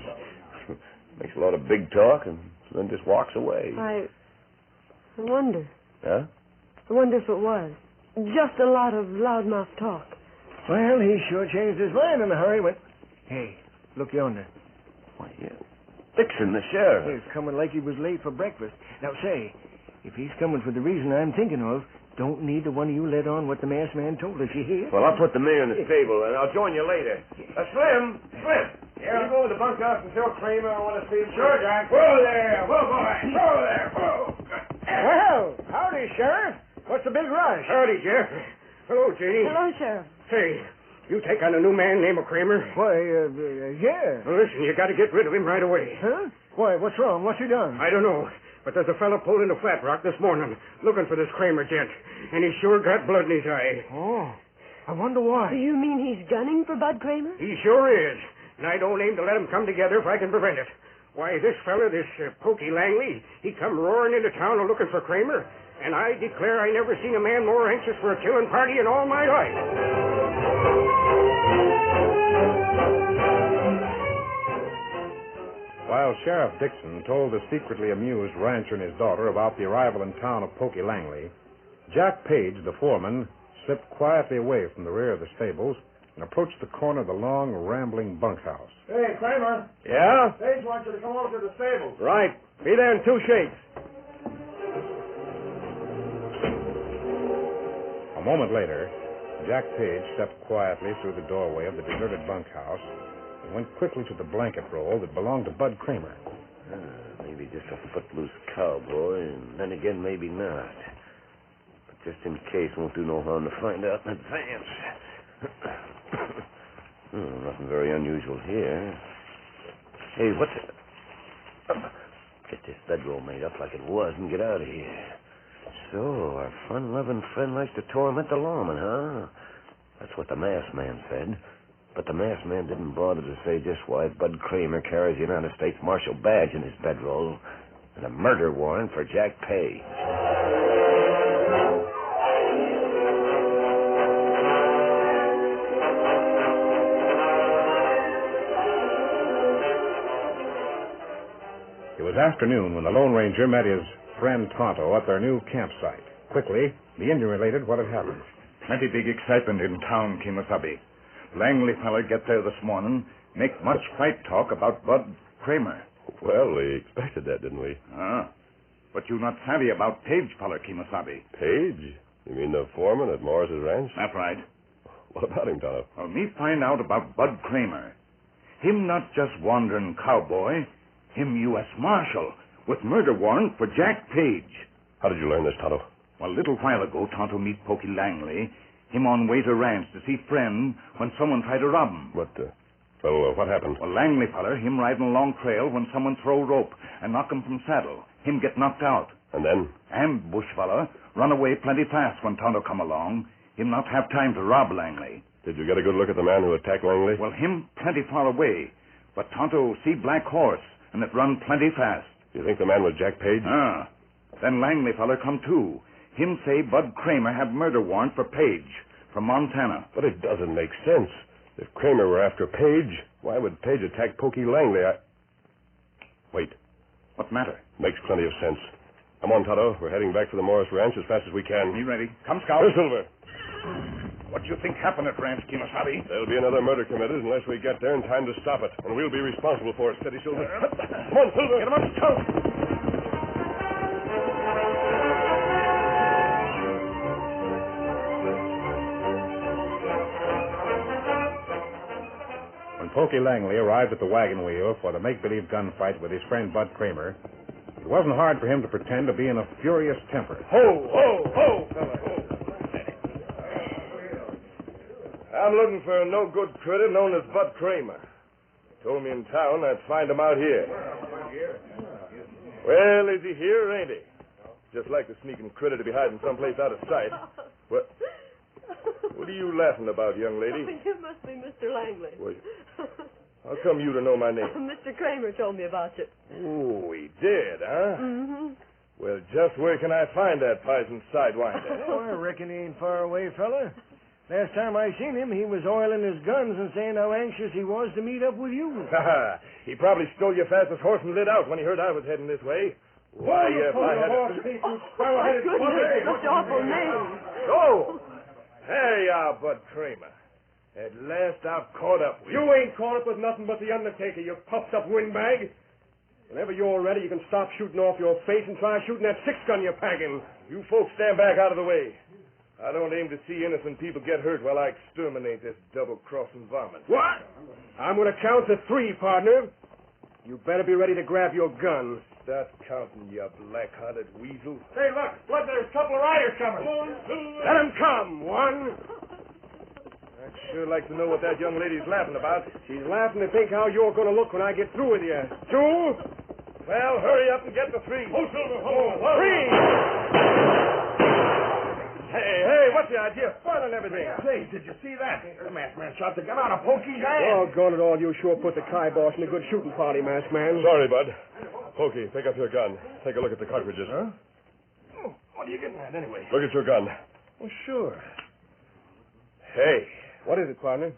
Makes a lot of big talk and then just walks away. I wonder. Huh? I wonder if it was. Just a lot of loudmouth talk. Well, he sure changed his mind in a hurry. Hey, look yonder. Why, yeah. Dixon, the sheriff. He's coming like he was late for breakfast. Now, say, if he's coming for the reason I'm thinking of, don't neither one of you let on what the masked man told us, you hear? Well, I'll put the mare in the stable, and I'll join you later. Slim! Yeah? You go to the bunkhouse and show Kramer I want to see him. Sure, Jack. Whoa there! Whoa, boy! Whoa there! Whoa! Well, howdy, Sheriff. What's the big rush? Howdy, Jeff. Hello, Janey. Hello, Sheriff. Say, you take on a new man named Kramer? Why, yeah. Well, listen, you got to get rid of him right away. Huh? Why, what's wrong? What's he done? I don't know, but there's a fellow pulled into Flat Rock this morning looking for this Kramer gent, and he's sure got blood in his eye. Oh, I wonder why. Do you mean he's gunning for Bud Kramer? He sure is, and I don't aim to let him come together if I can prevent it. Why, this fella, this Pokey Langley, he come roaring into town looking for Kramer, and I declare I never seen a man more anxious for a killing party in all my life. While Sheriff Dixon told the secretly amused rancher and his daughter about the arrival in town of Pokey Langley, Jack Page, the foreman, slipped quietly away from the rear of the stables and approached the corner of the long, rambling bunkhouse. Hey, Kramer. Yeah? Page wants you to come over to the stables. Right. Be there in 2 shakes. A moment later, Jack Page stepped quietly through the doorway of the deserted bunkhouse and went quickly to the blanket roll that belonged to Bud Kramer. Maybe just a footloose cowboy, and then again, maybe not. But just in case, won't do no harm to find out in advance. Nothing very unusual here. Hey, what's it? Get this bedroll made up like it was and get out of here. So, our fun-loving friend likes to torment the lawman, huh? That's what the masked man said. But the masked man didn't bother to say just why Bud Kramer carries the United States Marshal badge in his bedroll and a murder warrant for Jack Page. It was afternoon when the Lone Ranger met his friend Tonto at their new campsite. Quickly, the Indian related what had happened. Plenty big excitement in town, Kemosabe. Langley feller get there this morning, make much fight talk about Bud Kramer. Well, we expected that, didn't we? But you not savvy about Page feller, Kemosabe. Page? You mean the foreman at Morse's ranch? That's right. What about him, Tonto? Well, me find out about Bud Kramer. Him not just wandering cowboy, him U.S. Marshal with murder warrant for Jack Page. How did you learn this, Tonto? Well, a little while ago, Tonto meet Pokey Langley. Him on way to ranch to see friend when someone tried to rob him. What happened? Well, Langley feller, him riding a long trail when someone throw rope and knock him from saddle. Him get knocked out. And then? Ambush feller, run away plenty fast when Tonto come along. Him not have time to rob Langley. Did you get a good look at the man who attacked Langley? Well, him plenty far away. But Tonto see black horse, and it run plenty fast. You think the man was Jack Page? Then Langley feller come too. Him say Bud Kramer have murder warrant for Page from Montana. But it doesn't make sense. If Kramer were after Page, why would Page attack Pokey Langley? Wait. What matter? Makes plenty of sense. Come on, Tonto. We're heading back to the Morse ranch as fast as we can. Me ready. Come, Scout. Here, Silver. What do you think happened at Ranch Kemosabe? There'll be another murder committed unless we get there in time to stop it. And we'll be responsible for it. Steady, Silver. Come on, Silver. Get him up, Scout. When Pokey Langley arrived at the wagon wheel for the make-believe gunfight with his friend Bud Kramer, it wasn't hard for him to pretend to be in a furious temper. Ho, ho, ho, fella, ho. I'm looking for a no-good critter known as Bud Kramer. Told me in town I'd find him out here. Well, is he here or ain't he? Just like the sneaking critter to be hiding someplace out of sight. What are you laughing about, young lady? Oh, you must be Mr. Langley. Well, how come you to know my name? Mr. Kramer told me about you. Oh, he did, huh? Mm-hmm. Well, just where can I find that pizen sidewinder? Oh, I reckon he ain't far away, fella. Last time I seen him, he was oiling his guns and saying how anxious he was to meet up with you. He probably stole your fastest horse and lit out when he heard I was heading this way. Why, if I had... Oh, my goodness, such awful names. Oh! Hey, Bud Kramer. At last I've caught up with you. You ain't caught up with nothing but the Undertaker, you puffed-up windbag. Whenever you're ready, you can stop shooting off your face and try shooting that six-gun you're packing. You folks stand back out of the way. I don't aim to see innocent people get hurt while I exterminate this double-crossing varmint. What? I'm going to count to 3, partner. You better be ready to grab your gun. Start counting, you black-hearted weasel. Hey, look, there's a couple of riders coming. Let them come. One. I'd sure like to know what that young lady's laughing about. She's laughing to think how you're going to look when I get through with you. Two. Well, hurry up and get the three. Three. Hey, what's the idea? Fun and everything. Say, did you see that? The masked man shot the gun out of Pokey's hand. Doggone it all, you sure put the kibosh in a good shooting party, masked man. Sorry, Bud. Pokey, pick up your gun. Take a look at the cartridges. Huh? Oh, what are you getting at, anyway? Look at your gun. Oh, sure. Hey. What is it, partner?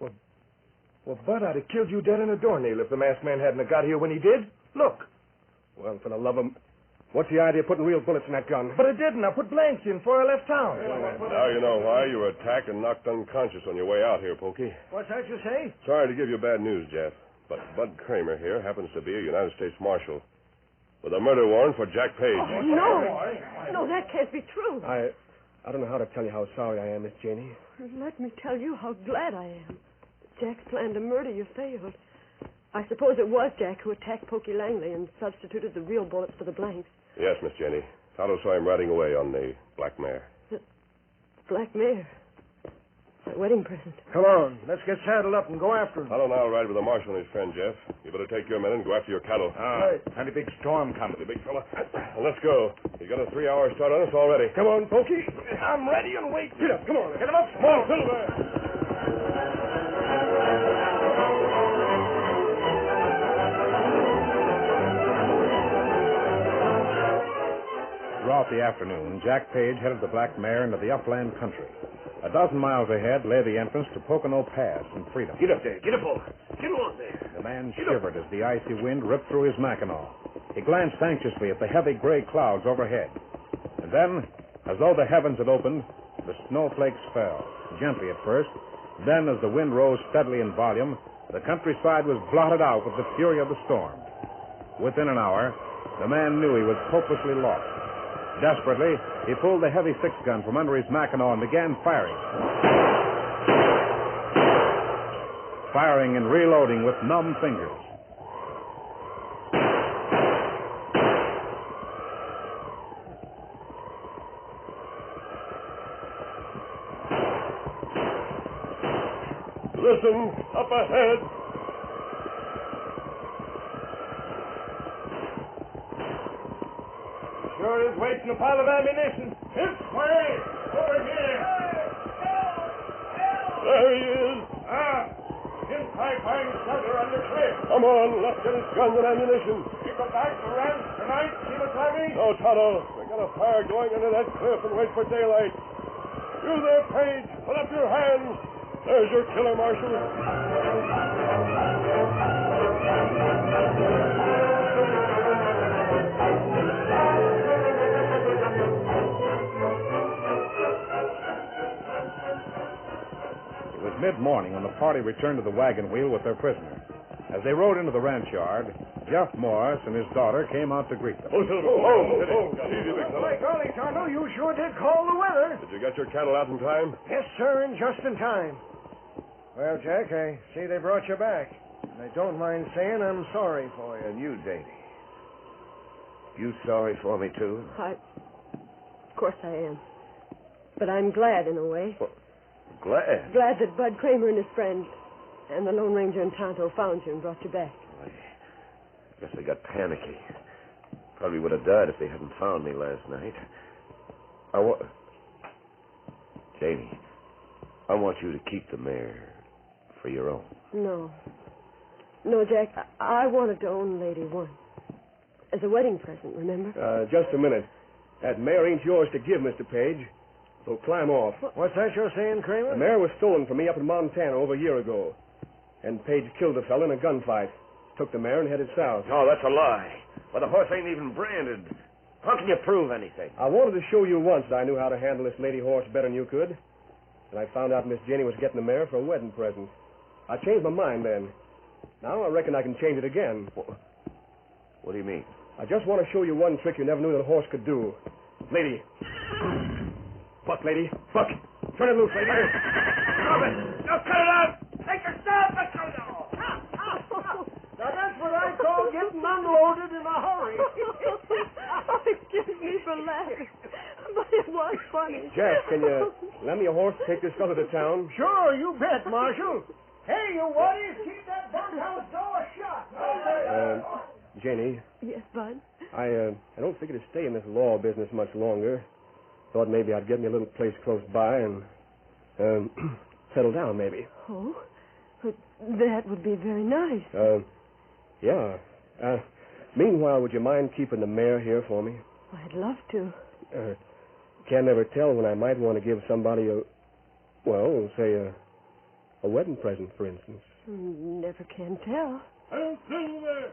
Well, Bud, I'd have killed you dead in a doornail if the masked man hadn't have got here when he did. Look. Well, for the love of... What's the idea of putting real bullets in that gun? But I didn't. I put blanks in before I left town. Now you know why you were attacked and knocked unconscious on your way out here, Pokey. What's that you say? Sorry to give you bad news, Jeff, but Bud Kramer here happens to be a United States Marshal with a murder warrant for Jack Page. Oh, no. No, that can't be true. I don't know how to tell you how sorry I am, Miss Janey. Let me tell you how glad I am. Jack's plan to murder you failed. I suppose it was Jack who attacked Pokey Langley and substituted the real bullets for the blanks. Yes, Miss Jenny. Tonto saw him riding away on the black mare. The black mare? My wedding present. Come on, let's get saddled up and go after him. Tonto now ride with the marshal and his friend, Jeff. You better take your men and go after your cattle. Right. And a big storm coming. The big fella. Let's go. He's got a 3-hour start on us already. Come on, Pokey. I'm ready and waiting. Get up, come on. Get him up. Come on, Silver. Throughout the afternoon, Jack Page headed the black mare into the upland country. 12 miles ahead lay the entrance to Pocono Pass in Freedom. Get up there. Get up, boy. Get on there. The man shivered as the icy wind ripped through his mackinaw. He glanced anxiously at the heavy gray clouds overhead. And then, as though the heavens had opened, the snowflakes fell, gently at first. Then, as the wind rose steadily in volume, the countryside was blotted out with the fury of the storm. Within an hour, the man knew he was hopelessly lost. Desperately, he pulled the heavy six-gun from under his mackinaw and began firing. Firing and reloading with numb fingers. Listen, up ahead. Sure is wasting a pile of ammunition. This way! Over here! There he is. In firing shelter on the cliff. Come on, let's get his guns and ammunition. You go back to ranch tonight, see what's happening? No, Tonto. We got a fire going into that cliff and wait for daylight. You there, Page. Put up your hands. There's your killer, Marshal. Mid-morning when the party returned to the wagon wheel with their prisoner. As they rode into the ranch yard, Jeff Morse and his daughter came out to greet them. Easy, big fella. My golly, Tonto, you sure did call the weather. Did you get your cattle out in time? Yes, sir, and just in time. Well, Jack, I see they brought you back. And I don't mind saying I'm sorry for you. And you, Janey. You sorry for me, too? Of course I am. But I'm glad in a way. Well, glad? Glad that Bud Kramer and his friend and the Lone Ranger and Tonto found you and brought you back. I guess they got panicky. Probably would have died if they hadn't found me last night. Janey, I want you to keep the mare for your own. No, Jack, I wanted to own Lady One. As a wedding present, remember? Just a minute. That mare ain't yours to give, Mr. Page. So climb off. What's that you're saying, Kramer? The mare was stolen from me up in Montana over a year ago. And Page killed the fella in a gunfight. Took the mare and headed south. No, that's a lie. Well, the horse ain't even branded. How can you prove anything? I wanted to show you once that I knew how to handle this lady horse better than you could. And I found out Miss Janey was getting the mare for a wedding present. I changed my mind then. Now I reckon I can change it again. What do you mean? I just want to show you one trick you never knew that a horse could do. Lady. Buck, lady. Buck. Turn it loose, lady. Stop it. Now cut it out. Take your stop. Let's go now. Now, that's what I all getting unloaded in a hurry. Oh, excuse me for laughing, but it was funny. Jack, can you lend me a horse to take this fellow to town? Sure, you bet, Marshal. Hey, you Waddies, keep that bunkhouse door shut. Janey, Yes, Bud? I don't figure to stay in this law business much longer. Thought maybe I'd get me a little place close by and settle down, maybe. Oh, but that would be very nice. Yeah. Meanwhile, would you mind keeping the mare here for me? I'd love to. Can't never tell when I might want to give somebody say a wedding present, for instance. Never can tell. And Silver,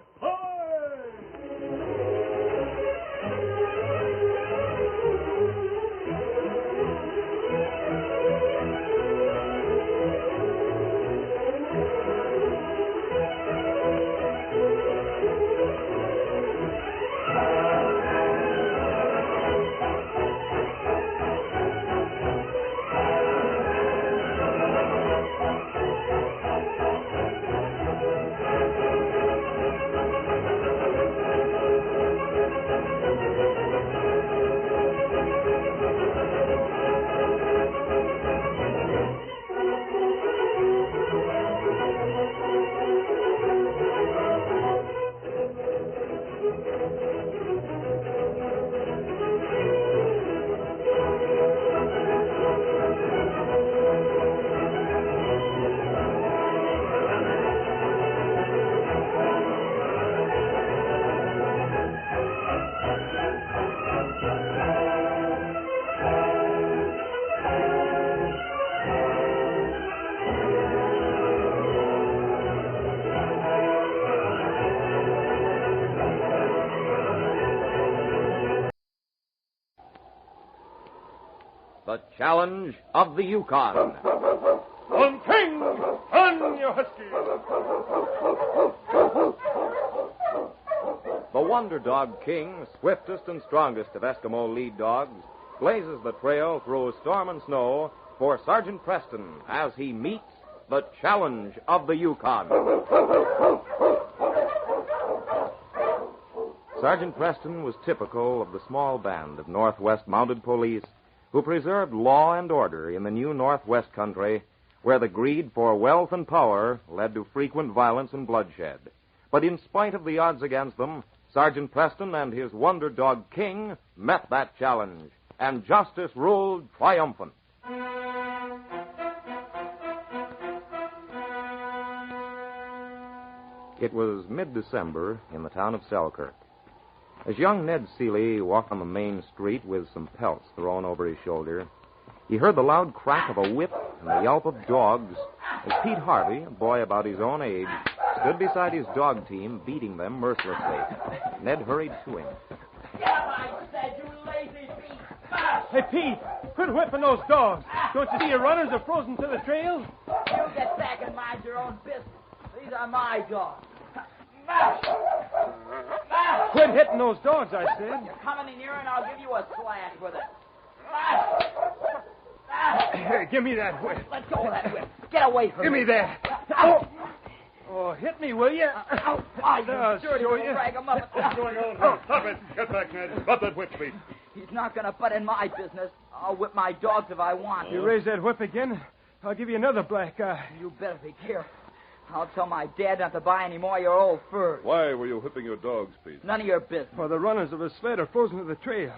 The Challenge of the Yukon. On King! On, you husky! The Wonder Dog King, swiftest and strongest of Eskimo lead dogs, blazes the trail through storm and snow for Sergeant Preston as he meets the Challenge of the Yukon. Sergeant Preston was typical of the small band of Northwest Mounted Police who preserved law and order in the new Northwest country where the greed for wealth and power led to frequent violence and bloodshed. But in spite of the odds against them, Sergeant Preston and his Wonder Dog King met that challenge, and justice ruled triumphant. It was mid-December in the town of Selkirk. As young Ned Seeley walked on the main street with some pelts thrown over his shoulder, he heard the loud crack of a whip and the yelp of dogs as Pete Harvey, a boy about his own age, stood beside his dog team, beating them mercilessly. Ned hurried to him. Get up, I said, you lazy beast. Hey, Pete, quit whipping those dogs. Don't you see your runners are frozen to the trail? You get back and mind your own business. These are my dogs. Quit hitting those dogs, I said. You're coming in here and I'll give you a slash with it. Here, give me that whip. Let go of that whip. Get away from Give me that. Oh, hit me, will you? You dirty little ragamuffin. What's going on? Stop it. Get back, Ned. Butt that whip, please. He's not going to butt in my business. I'll whip my dogs if I want. You raise that whip again, I'll give you another black eye. You better be careful. I'll tell my dad not to buy any more of your old furs. Why were you whipping your dogs, Pete? None of your business. For the runners of his sled are frozen to the trail.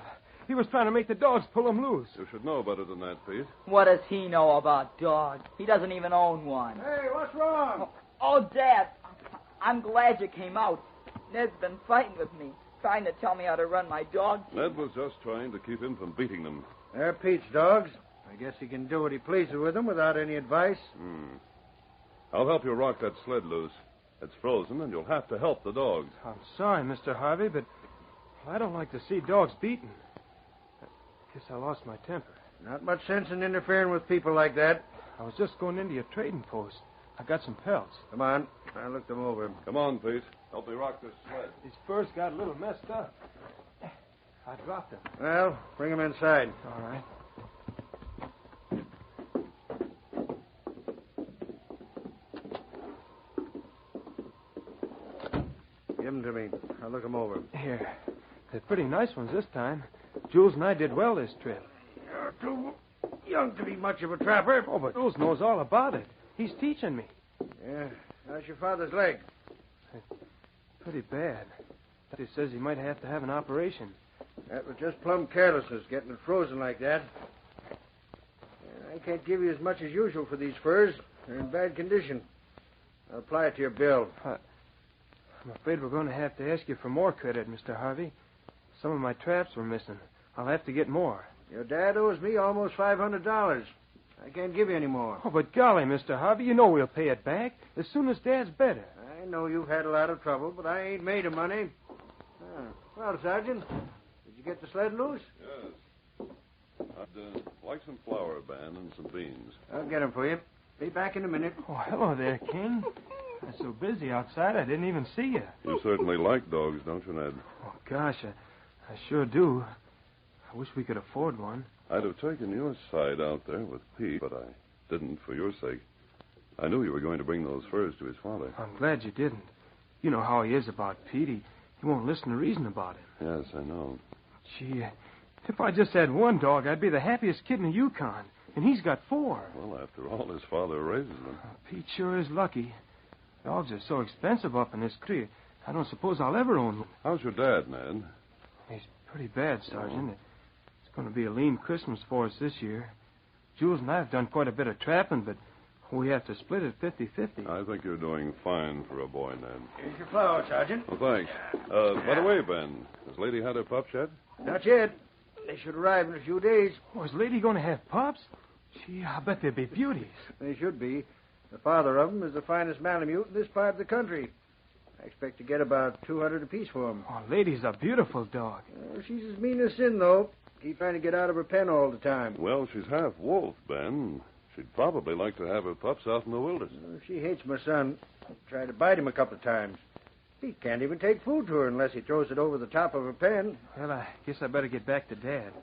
He was trying to make the dogs pull them loose. You should know better than that, Pete. What does he know about dogs? He doesn't even own one. Hey, what's wrong? Oh, Dad, I'm glad you came out. Ned's been fighting with me, trying to tell me how to run my dog team. Ned was just trying to keep him from beating them. They're Pete's dogs. I guess he can do what he pleases with them without any advice. I'll help you rock that sled loose. It's frozen, and you'll have to help the dogs. I'm sorry, Mr. Harvey, but I don't like to see dogs beaten. I guess I lost my temper. Not much sense in interfering with people like that. I was just going into your trading post. I got some pelts. Come on. I looked them over. Come on, Pete. Help me rock this sled. These furs got a little messed up. I dropped them. Well, bring them inside. All right. Give them to me. I'll look them over. Here. They're pretty nice ones this time. Jules and I did well this trip. You're too young to be much of a trapper. Oh, but Jules knows all about it. He's teaching me. Yeah. How's your father's leg? Pretty bad. He says he might have to have an operation. That was just plumb carelessness, getting it frozen like that. I can't give you as much as usual for these furs. They're in bad condition. I'll apply it to your bill. I'm afraid we're going to have to ask you for more credit, Mr. Harvey. Some of my traps were missing. I'll have to get more. Your dad owes me almost $500. I can't give you any more. Oh, but golly, Mr. Harvey, you know we'll pay it back as soon as Dad's better. I know you've had a lot of trouble, but I ain't made of money. Well, Sergeant, did you get the sled loose? Yes. I'd like some flour, Ben, and some beans. I'll get them for you. Be back in a minute. Oh, hello there, King. I'm so busy outside I didn't even see you. You certainly like dogs, don't you, Ned? Oh, gosh, I sure do. I wish we could afford one. I'd have taken your side out there with Pete, but I didn't for your sake. I knew you were going to bring those furs to his father. I'm glad you didn't. You know how he is about Pete. He won't listen to reason about it. Yes, I know. Gee, if I just had one dog, I'd be the happiest kid in the Yukon. And he's got 4. Well, after all, his father raises them. Pete sure is lucky. Dogs are so expensive up in this country. I don't suppose I'll ever own one. How's your dad, Ned? He's pretty bad, Sergeant. It's going to be a lean Christmas for us this year. Jules and I have done quite a bit of trapping, but we have to split it 50-50. I think you're doing fine for a boy, Ned. Here's your flour, Sergeant. Well, thanks. By the way, Ben, has Lady had her pups yet? Not yet. They should arrive in a few days. Oh, is Lady going to have pups? Gee, I bet they'll be beauties. They should be. The father of them is the finest Malamute in this part of the country. I expect to get about 200 apiece for them. Oh, Lady's a beautiful dog. She's as mean as sin, though. Keep trying to get out of her pen all the time. Well, she's half wolf, Ben. She'd probably like to have her pups out in the wilderness. She hates my son. Tried to bite him a couple of times. He can't even take food to her unless he throws it over the top of her pen. Well, I guess I better get back to Dad.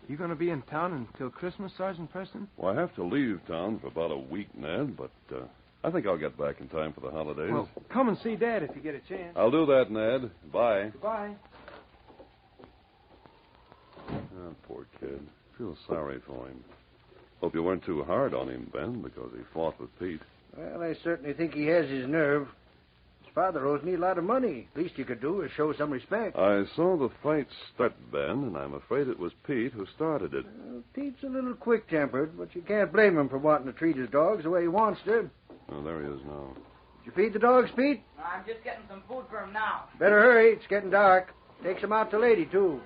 You going to be in town until Christmas, Sergeant Preston? Well, I have to leave town for about a week, Ned, but I think I'll get back in time for the holidays. Well, come and see Dad if you get a chance. I'll do that, Ned. Bye. Bye. Oh, poor kid. Feel sorry for him. Hope you weren't too hard on him, Ben, because he fought with Pete. Well, I certainly think he has his nerve. His father owes me a lot of money. Least you could do is show some respect. I saw the fight start, Ben, and I'm afraid it was Pete who started it. Pete's a little quick-tempered, but you can't blame him for wanting to treat his dogs the way he wants to. Oh, there he is now. Did you feed the dogs, Pete? I'm just getting some food for him now. Better hurry. It's getting dark. Take some out to Lady, too.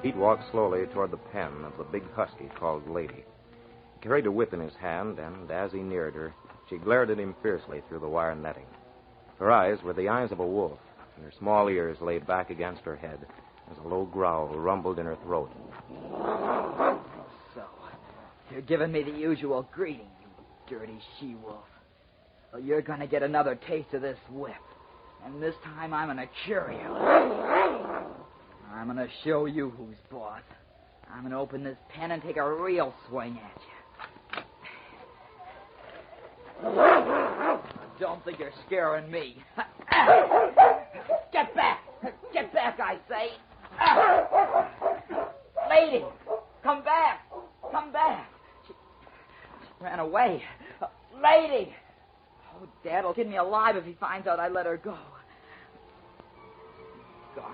Pete walked slowly toward the pen of the big husky called Lady. He carried a whip in his hand, and as he neared her, she glared at him fiercely through the wire netting. Her eyes were the eyes of a wolf, and her small ears laid back against her head as a low growl rumbled in her throat. So, you're giving me the usual greeting, you dirty she-wolf. Well, you're going to get another taste of this whip, and this time I'm going to cure you. I'm going to show you who's boss. I'm going to open this pen and take a real swing at you. Don't think you're scaring me. Get back! Get back, I say! Lady! Come back! Come back! She ran away. Lady! Oh, Dad'll kid me alive if he finds out I let her go. Gone.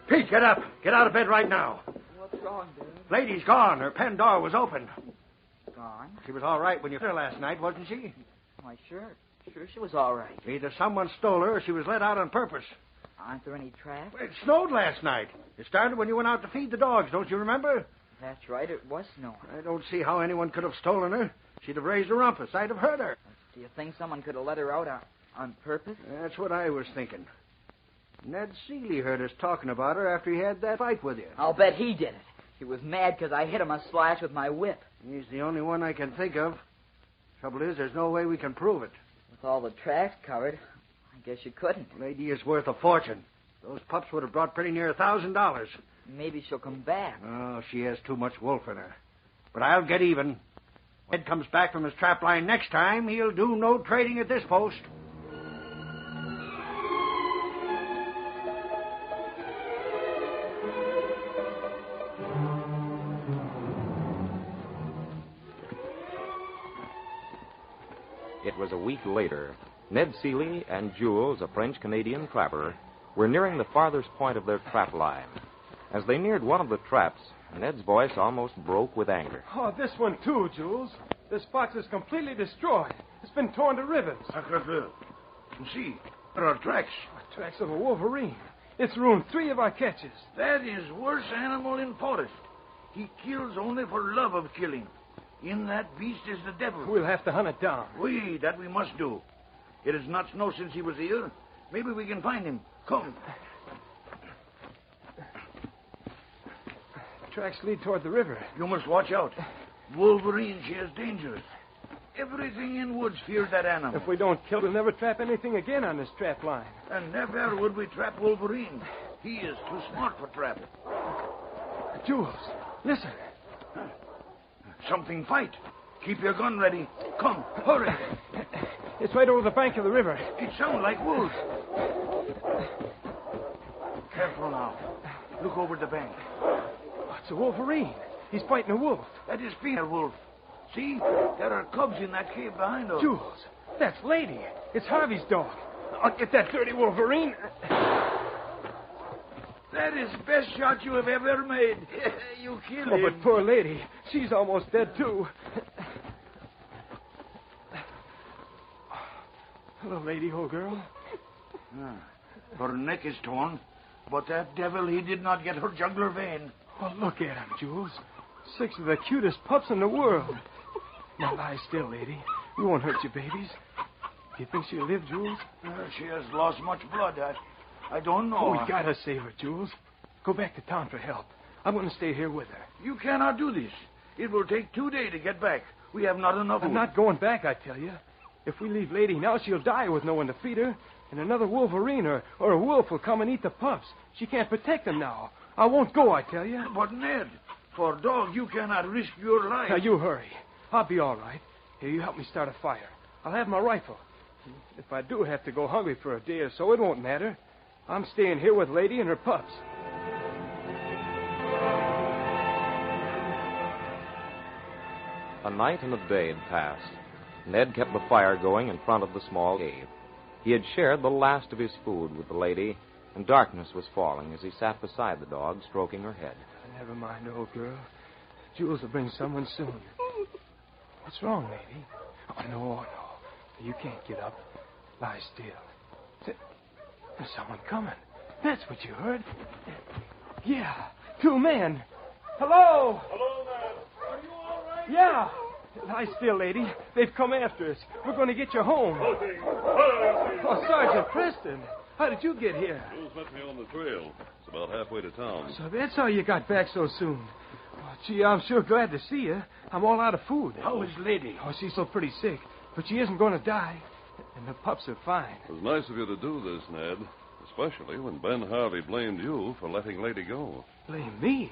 Pete, get up. Get out of bed right now. What's wrong, Dad? Lady's gone. Her pen door was open. Gone? She was all right when you saw her last night, wasn't she? Why, sure she was all right. Either someone stole her or she was let out on purpose. Aren't there any tracks? It snowed last night. It started when you went out to feed the dogs, don't you remember? That's right, it was snowing. I don't see how anyone could have stolen her. She'd have raised a rumpus. I'd have hurt her. Do you think someone could have let her out on purpose? That's what I was thinking. Ned Seeley heard us talking about her after he had that fight with you. I'll bet he did it. He was mad because I hit him a slash with my whip. He's the only one I can think of. Trouble is, there's no way we can prove it. With all the tracks covered, I guess you couldn't. Lady is worth a fortune. Those pups would have brought pretty near $1,000. Maybe she'll come back. Oh, she has too much wolf in her. But I'll get even. When Ed comes back from his trap line next time, he'll do no trading at this post. It was a week later. Ned Seeley and Jules, a French-Canadian trapper, were nearing the farthest point of their trap line. As they neared one of the traps, Ned's voice almost broke with anger. Oh, this one too, Jules. This box is completely destroyed. It's been torn to ribbons. See, there are tracks. Tracks of a wolverine. It's ruined 3 of our catches. That is worst animal in forest. He kills only for love of killing. In that beast is the devil. We'll have to hunt it down. That we must do. It has not snowed since he was here. Maybe we can find him. Come. Tracks lead toward the river. You must watch out. Wolverine, she is dangerous. Everything in woods fears that animal. If we don't kill, we'll never trap anything again on this trap line. And never would we trap Wolverine. He is too smart for trap. Jules, listen. Something fight. Keep your gun ready. Come, hurry. It's right over the bank of the river. It sounds like wolves. Careful now. Look over the bank. Oh, it's a wolverine. He's fighting a wolf. That is female wolf. See? There are cubs in that cave behind us. Jules, that's Lady. It's Harvey's dog. I'll get that dirty wolverine. That is the best shot you have ever made. You killed him. But poor Lady. She's almost dead, too. Hello, Lady, old girl. Her neck is torn, but that devil, he did not get her jugular vein. Oh, look at him, Jules. 6 of the cutest pups in the world. Now lie still, Lady. We won't hurt your babies. Do you think she'll live, Jules? She has lost much blood. I don't know. Oh, we gotta save her, Jules. Go back to town for help. I'm going to stay here with her. You cannot do this. It will take 2 days to get back. We have not enough I'm not going back, I tell you. If we leave Lady now, she'll die with no one to feed her. And another wolverine or a wolf will come and eat the pups. She can't protect them now. I won't go, I tell you. But, Ned, for dog, you cannot risk your life. Now, you hurry. I'll be all right. Here, you help me start a fire. I'll have my rifle. If I do have to go hungry for a day or so, it won't matter. I'm staying here with Lady and her pups. A night and a day had passed. Ned kept the fire going in front of the small cave. He had shared the last of his food with the lady, and darkness was falling as he sat beside the dog, stroking her head. Never mind, old girl. Jules will bring someone soon. What's wrong, Lady? Oh, no. You can't get up. Lie still. There's someone coming. That's what you heard. Yeah, 2 men. Hello? Hello, man. Are you all right? Yeah. Lie still, lady. They've come after us. We're going to get you home. Okay. Oh, Sergeant Preston. How did you get here? Jules met me on the trail. It's about halfway to town. So that's how you got back so soon. Oh, gee, I'm sure glad to see you. I'm all out of food. How is Lady? Oh, she's still pretty sick, but she isn't going to die. And the pups are fine. It was nice of you to do this, Ned. Especially when Ben Harvey blamed you for letting Lady go. Blame me?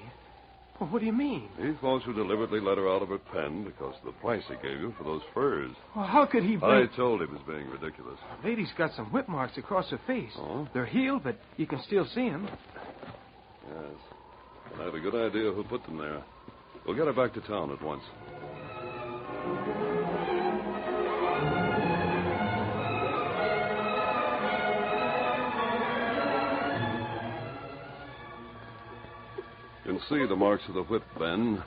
Well, what do you mean? He thought you deliberately let her out of her pen because of the price he gave you for those furs. Well, how could he blame... I told him he was being ridiculous. The lady's got some whip marks across her face. Oh? They're healed, but you can still see them. Yes. And I have a good idea who put them there. We'll get her back to town at once. You can see the marks of the whip, Ben.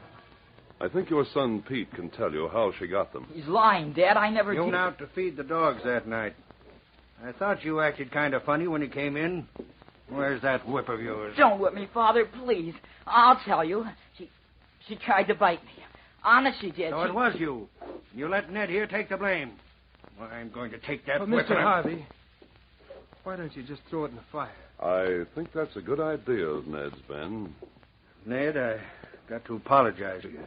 I think your son Pete can tell you how she got them. He's lying, Dad. I never You did. went out to feed the dogs that night. I thought you acted kind of funny when you came in. Where's that whip of yours? Don't whip me, Father, please. I'll tell you. She tried to bite me. Honest, she did. So it was you. You let Ned here take the blame. Well, I'm going to take that But, whip. Mr. Harvey, why don't you just throw it in the fire? I think that's a good idea of Ned's, Ben. Ned, I got to apologize to you.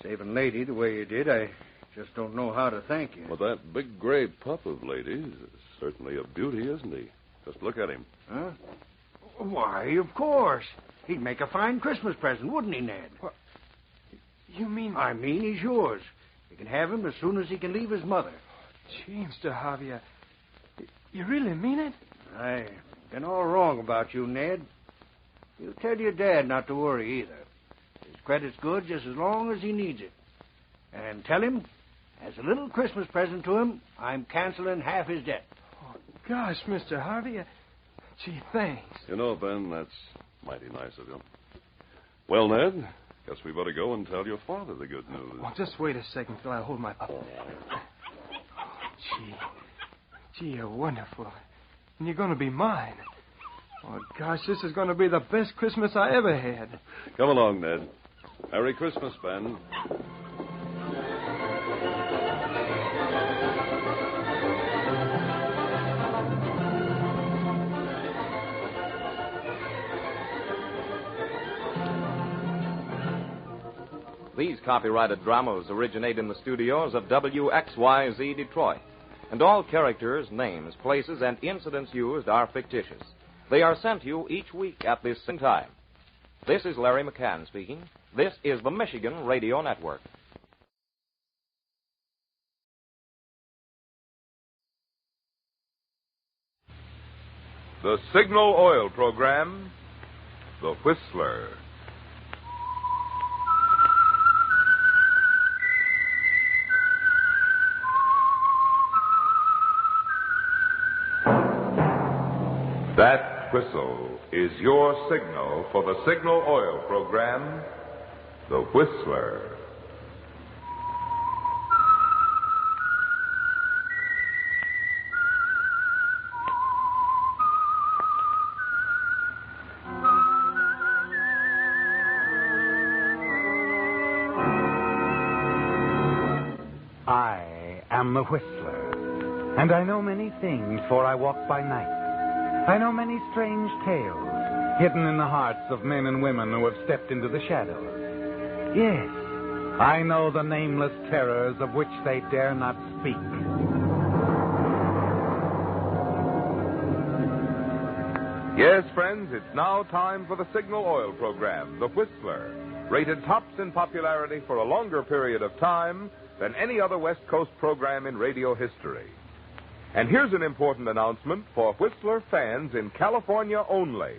Saving Lady the way you did, I Just don't know how to thank you. Well, that big gray pup of ladies is certainly a beauty, isn't he? Just look at him. Huh? Why, of course. He'd make a fine Christmas present, wouldn't he, Ned? What? You mean... I mean he's yours. You can have him as soon as he can leave his mother. Gee, Mr. Javier, you really mean it? I've been all wrong about you, Ned. You tell your dad not to worry either. His credit's good just as long as he needs it. And tell him, as a little Christmas present to him, I'm canceling half his debt. Oh, gosh, Mr. Javier. Gee, thanks. You know, Ben, that's mighty nice of you. Well, Ned, guess we better go and tell your father the good news. Well, just wait a second till I hold my pup. Gee, you're wonderful. And you're going to be mine. Oh, gosh, this is going to be the best Christmas I ever had. Come along, Ned. Merry Christmas, Ben. These copyrighted dramas originate in the studios of WXYZ Detroit, and all characters, names, places, and incidents used are fictitious. They are sent to you each week at this same time. This is Larry McCann speaking. This is the Michigan Radio Network. The Signal Oil Program, The Whistler. That whistle is your signal for the Signal Oil Program, The Whistler. I am the Whistler, and I know many things, for I walk by night. I know many strange tales hidden in the hearts of men and women who have stepped into the shadows. Yes, I know the nameless terrors of which they dare not speak. Yes, friends, it's now time for the Signal Oil Program, The Whistler, rated tops in popularity for a longer period of time than any other West Coast program in radio history. And here's an important announcement for Whistler fans in California only.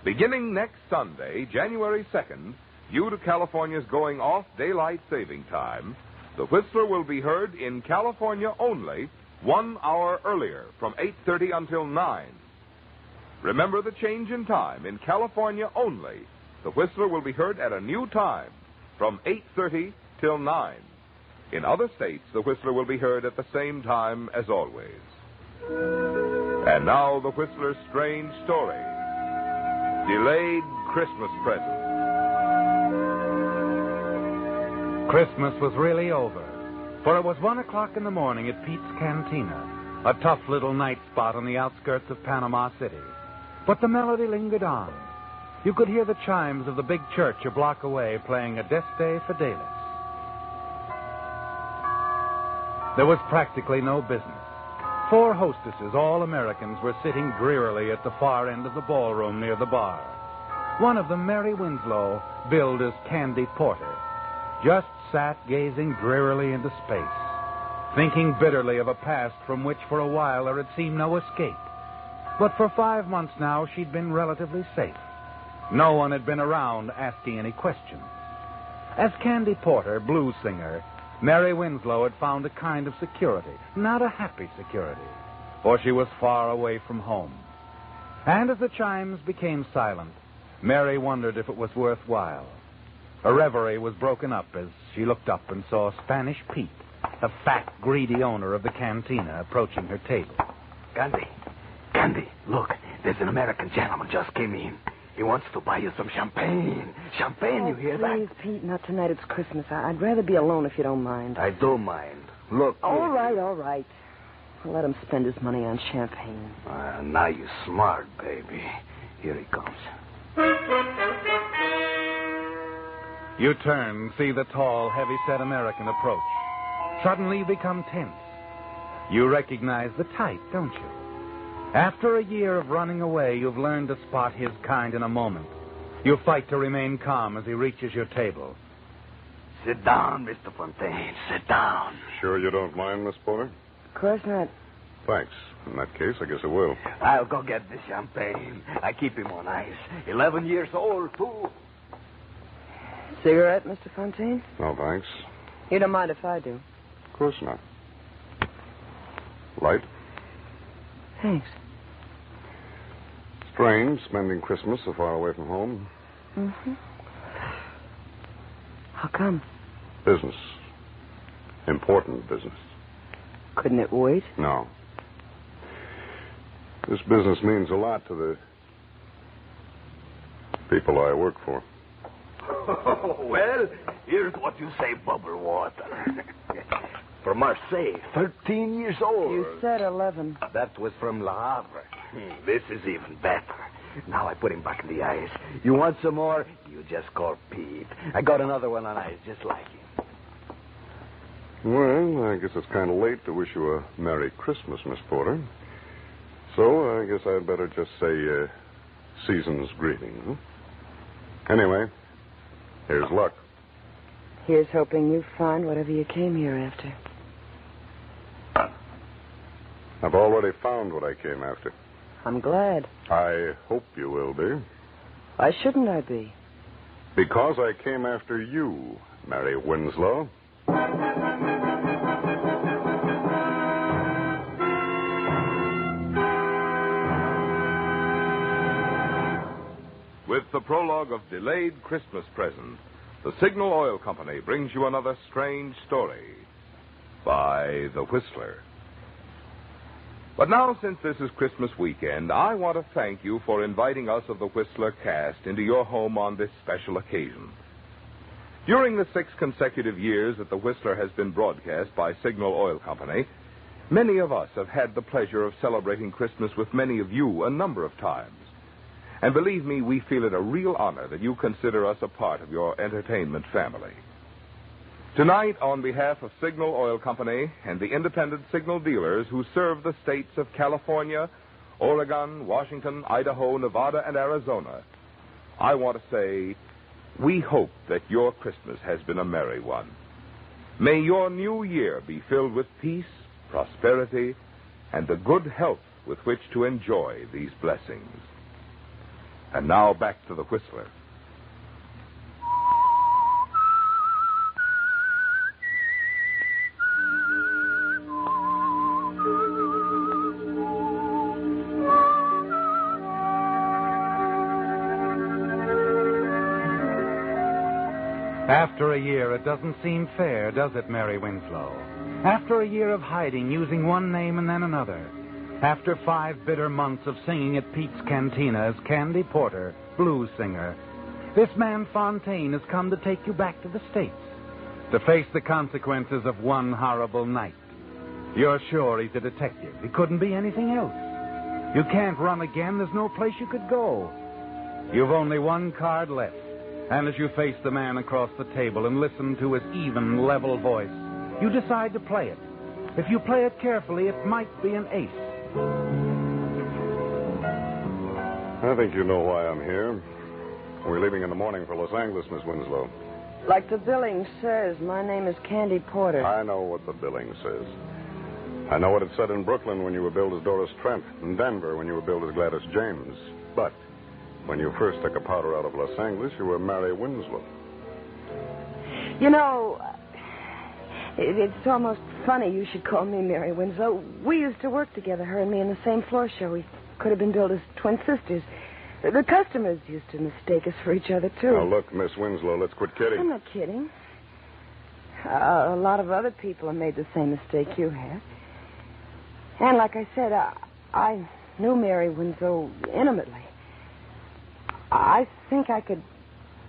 Beginning next Sunday, January 2nd, due to California's going off daylight saving time, the Whistler will be heard in California only 1 hour earlier, from 8:30 until 9. Remember the change in time. In California only, the Whistler will be heard at a new time, from 8:30 till 9. In other states, the Whistler will be heard at the same time as always. And now, the Whistler's strange story. Delayed Christmas Present. Christmas was really over, for it was 1 o'clock in the morning at Pete's Cantina, a tough little night spot on the outskirts of Panama City. But the melody lingered on. You could hear the chimes of the big church a block away playing Adeste Fidelis. There was practically no business. 4 hostesses, all Americans, were sitting drearily at the far end of the ballroom near the bar. One of them, Mary Winslow, billed as Candy Porter, just sat gazing drearily into space, thinking bitterly of a past from which for a while there had seemed no escape. But for 5 months now, she'd been relatively safe. No one had been around asking any questions. As Candy Porter, blues singer, Mary Winslow had found a kind of security, not a happy security, for she was far away from home. And as the chimes became silent, Mary wondered if it was worthwhile. Her reverie was broken up as she looked up and saw Spanish Pete, the fat, greedy owner of the cantina, approaching her table. Candy, look, there's an American gentleman just came in. He wants to buy you some champagne. Champagne, you hear that? Please, Pete, not tonight. It's Christmas. I'd rather be alone if you don't mind. I do mind. Look. All right. I'll let him spend his money on champagne. Now you're smart, baby. Here he comes. You turn, see the tall, heavy-set American approach. Suddenly you become tense. You recognize the type, don't you? After a year of running away, you've learned to spot his kind in a moment. You fight to remain calm as he reaches your table. Sit down, Mr. Fontaine. Sit down. Sure you don't mind, Miss Porter? Of course not. Thanks. In that case, I guess I will. I'll go get the champagne. I keep him on ice. 11 years old, too. Cigarette, Mr. Fontaine? No, thanks. You don't mind if I do? Of course not. Light? Thanks. Strange, spending Christmas so far away from home. Mm-hmm. How come? Business. Important business. Couldn't it wait? No. This business means a lot to the people I work for. Well, here's what you say, bubble water. From Marseille, 13 years old. You said 11. That was from Le Havre. This is even better. Now I put him back in the ice. You want some more? You just call Pete. I got another one on ice just like him. Well, I guess it's kind of late to wish you a Merry Christmas, Miss Porter. So I guess I'd better just say season's greeting. Huh? Anyway, here's luck. Here's hoping you find whatever you came here after. I've already found what I came after. I'm glad. I hope you will be. Why shouldn't I be? Because I came after you, Mary Winslow. With the prologue of Delayed Christmas Present, the Signal Oil Company brings you another strange story by The Whistler. But now, since this is Christmas weekend, I want to thank you for inviting us of the Whistler cast into your home on this special occasion. During the 6 consecutive years that the Whistler has been broadcast by Signal Oil Company, many of us have had the pleasure of celebrating Christmas with many of you a number of times. And believe me, we feel it a real honor that you consider us a part of your entertainment family. Tonight, on behalf of Signal Oil Company and the independent signal dealers who serve the states of California, Oregon, Washington, Idaho, Nevada, and Arizona, I want to say, we hope that your Christmas has been a merry one. May your new year be filled with peace, prosperity, and the good health with which to enjoy these blessings. And now back to the Whistler. After a year, it doesn't seem fair, does it, Mary Winslow? After a year of hiding, using one name and then another. After 5 bitter months of singing at Pete's Cantina as Candy Porter, blues singer, this man Fontaine has come to take you back to the States, to face the consequences of one horrible night. You're sure he's a detective. He couldn't be anything else. You can't run again. There's no place you could go. You've only one card left. And as you face the man across the table and listen to his even, level voice, you decide to play it. If you play it carefully, it might be an ace. I think you know why I'm here. We're leaving in the morning for Los Angeles, Miss Winslow. Like the billing says, my name is Candy Porter. I know what the billing says. I know what it said in Brooklyn when you were billed as Doris Trent, in Denver when you were billed as Gladys James. But when you first took a powder out of Los Angeles, you were Mary Winslow. You know, it's almost funny you should call me Mary Winslow. We used to work together, her and me, in the same floor show. We could have been billed as twin sisters. The customers used to mistake us for each other, too. Now, look, Miss Winslow, let's quit kidding. I'm not kidding. A lot of other people have made the same mistake you have. And like I said, I knew Mary Winslow intimately. I think I could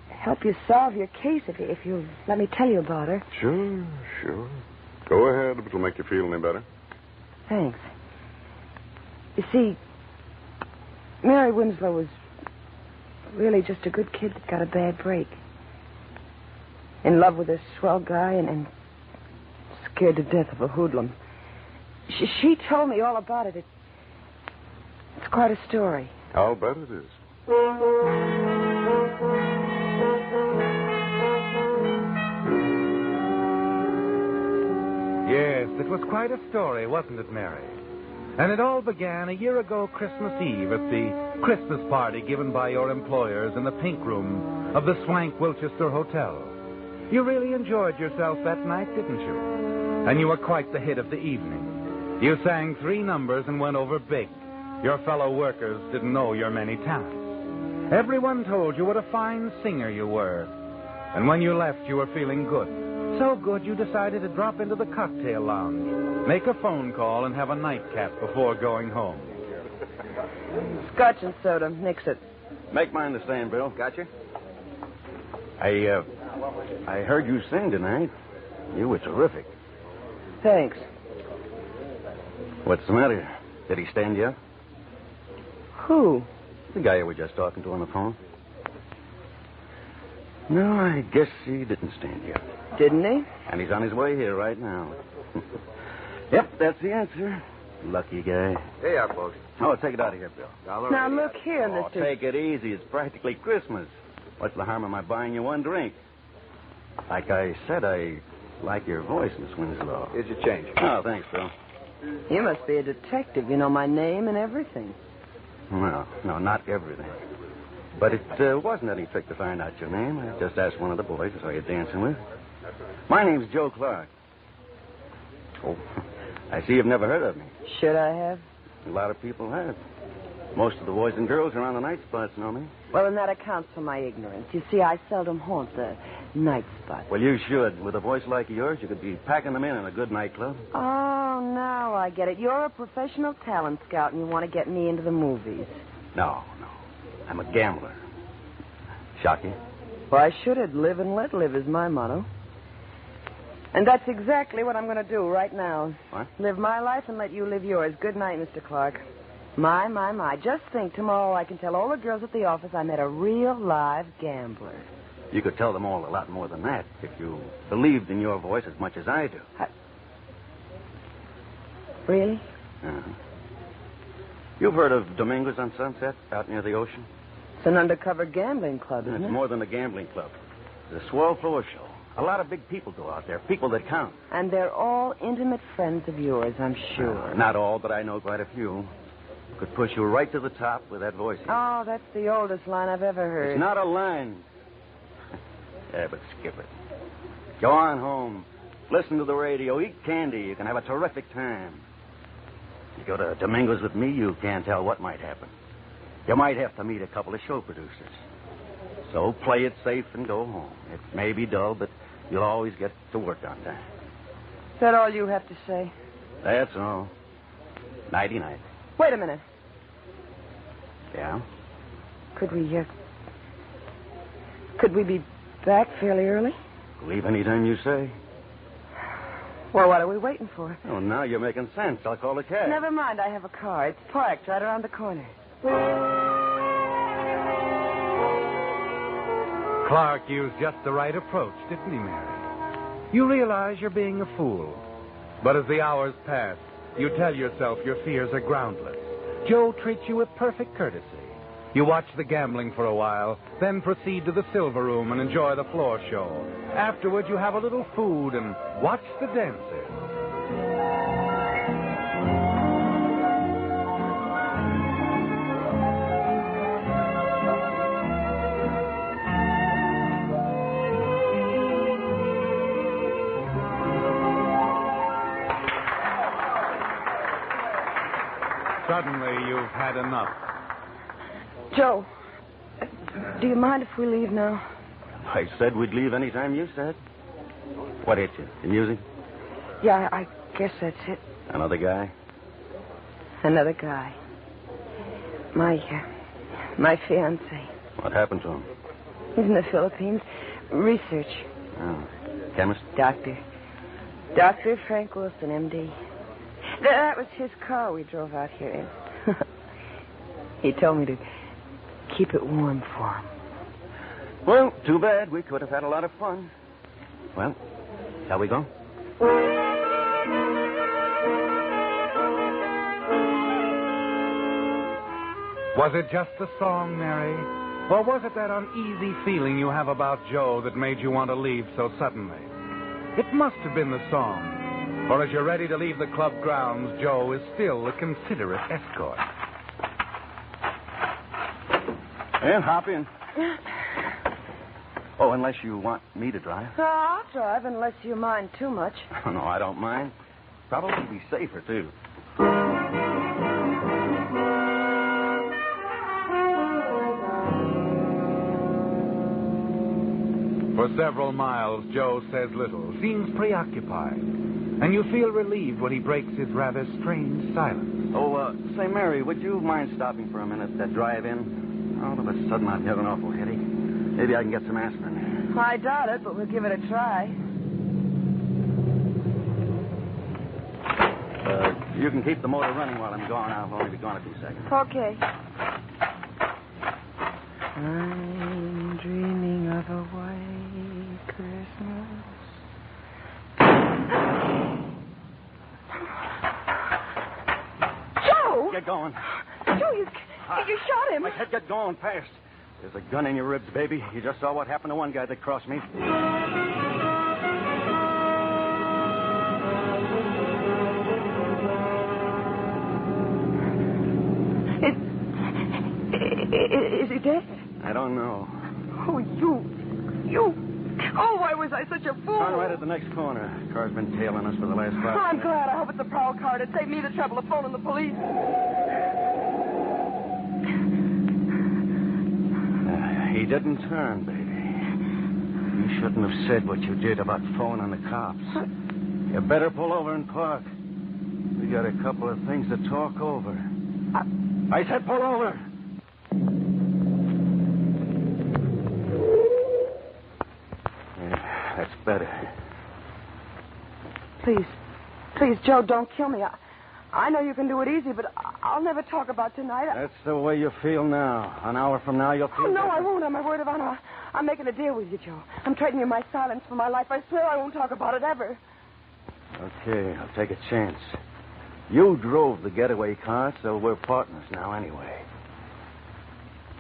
help you solve your case if you let me tell you about her. Sure. Go ahead, if it'll make you feel any better. Thanks. You see, Mary Winslow was really just a good kid that got a bad break. In love with this swell guy and scared to death of a hoodlum. She told me all about it. It's quite a story. I'll bet it is. Yes, it was quite a story, wasn't it, Mary? And it all began a year ago Christmas Eve at the Christmas party given by your employers in the pink room of the Swank Wilchester Hotel. You really enjoyed yourself that night, didn't you? And you were quite the hit of the evening. You sang 3 numbers and went over big. Your fellow workers didn't know your many talents. Everyone told you what a fine singer you were. And when you left, you were feeling good. So good you decided to drop into the cocktail lounge, make a phone call, and have a nightcap before going home. Scotch and soda. Mix it. Make mine the same, Bill. Gotcha. I heard you sing tonight. You were terrific. Thanks. What's the matter? Did he stand you up? Who? The guy you were just talking to on the phone. No, I guess he didn't stand you up. Didn't he? And he's on his way here right now. Yep, that's the answer. Lucky guy. Hey, folks. Oh, take it out of here, Bill. Now, look here, Oh, Mr. take it easy. It's practically Christmas. What's the harm of my buying you one drink? Like I said, I like your voice, Miss Winslow. Here's your change. Oh, thanks, Bill. You must be a detective. You know my name and everything. Well, no, not everything. But it wasn't any trick to find out your name. I just asked one of the boys I saw you dancing with. My name's Joe Clark. Oh, I see you've never heard of me. Should I have? A lot of people have. Most of the boys and girls around the night spots know me. Well, then that accounts for my ignorance. You see, I seldom haunt the night spots. Well, you should. With a voice like yours, you could be packing them in a good nightclub. Oh, now I get it. You're a professional talent scout, and you want to get me into the movies. No. I'm a gambler. Shock you? Why should it? Live and let live is my motto. And that's exactly what I'm going to do right now. What? Live my life and let you live yours. Good night, Mr. Clark. My. Just think, tomorrow I can tell all the girls at the office I met a real live gambler. You could tell them all a lot more than that if you believed in your voice as much as I do. Really? Uh-huh. You've heard of Dominguez on Sunset out near the ocean? It's an undercover gambling club, isn't it? It's more than a gambling club. It's a swell floor show. A lot of big people go out there, people that count. And they're all intimate friends of yours, I'm sure. Not all, but I know quite a few. Could push you right to the top with that voice. Oh, that's the oldest line I've ever heard. It's not a line. Yeah, but skip it. Go on home. Listen to the radio. Eat candy. You can have a terrific time. You go to Dominguez with me, you can't tell what might happen. You might have to meet a couple of show producers. So play it safe and go home. It may be dull, but you'll always get to work on time. Is that all you have to say? That's all. Nighty-night. Wait a minute. Yeah? Could we be back fairly early? Leave any time you say. Well, what are we waiting for? Oh, now you're making sense. I'll call a cab. Never mind. I have a car. It's parked right around the corner. Clark used just the right approach, didn't he, Mary? You realize you're being a fool. But as the hours pass, you tell yourself your fears are groundless. Joe treats you with perfect courtesy. You watch the gambling for a while, then proceed to the silver room and enjoy the floor show. Afterward, you have a little food and watch the dancers. Suddenly, you've had enough. Joe, do you mind if we leave now? I said we'd leave any time you said. What hit you? The music? Yeah, I guess that's it. Another guy? Another guy. My fiancé. What happened to him? He's in the Philippines. Research. Oh. Chemist? Doctor. Dr. Frank Wilson, M.D. That was his car we drove out here in. He told me to keep it warm for him. Well, too bad. We could have had a lot of fun. Well, shall we go? Was it just the song, Mary? Or was it that uneasy feeling you have about Joe that made you want to leave so suddenly? It must have been the song. For as you're ready to leave the club grounds, Joe is still a considerate escort. And hop in. Oh, unless you want me to drive. I'll drive unless you mind too much. Oh, no, I don't mind. Probably be safer, too. For several miles, Joe says little, seems preoccupied, and you feel relieved when he breaks his rather strange silence. Oh, say, Mary, would you mind stopping for a minute at drive-in? All of a sudden, I've got an awful headache. Maybe I can get some aspirin. I doubt it, but we'll give it a try. You can keep the motor running while I'm gone. I'll only be gone a few seconds. Okay. I'm dreaming of a white Christmas. Joe! Get going. Joe, you shot him. I said get going fast. There's a gun in your ribs, baby. You just saw what happened to one guy that crossed me. Is he dead? I don't know. Oh, you. Oh, why was I such a fool? Turn right at the next corner. Car's been tailing us for the last 5 minutes. I'm glad. I hope it's a prowl car to save me the trouble of phoning the police. He didn't turn, baby. You shouldn't have said what you did about phoning the cops. You better pull over and park. We got a couple of things to talk over. I said pull over. Yeah, that's better. Please, Joe, don't kill me. I know you can do it easy, but I'll never talk about tonight. That's the way you feel now. An hour from now, you'll feel Oh, no, different. I won't. On my word of honor. I'm making a deal with you, Joe. I'm trading you my silence for my life. I swear I won't talk about it ever. Okay, I'll take a chance. You drove the getaway car, so we're partners now anyway.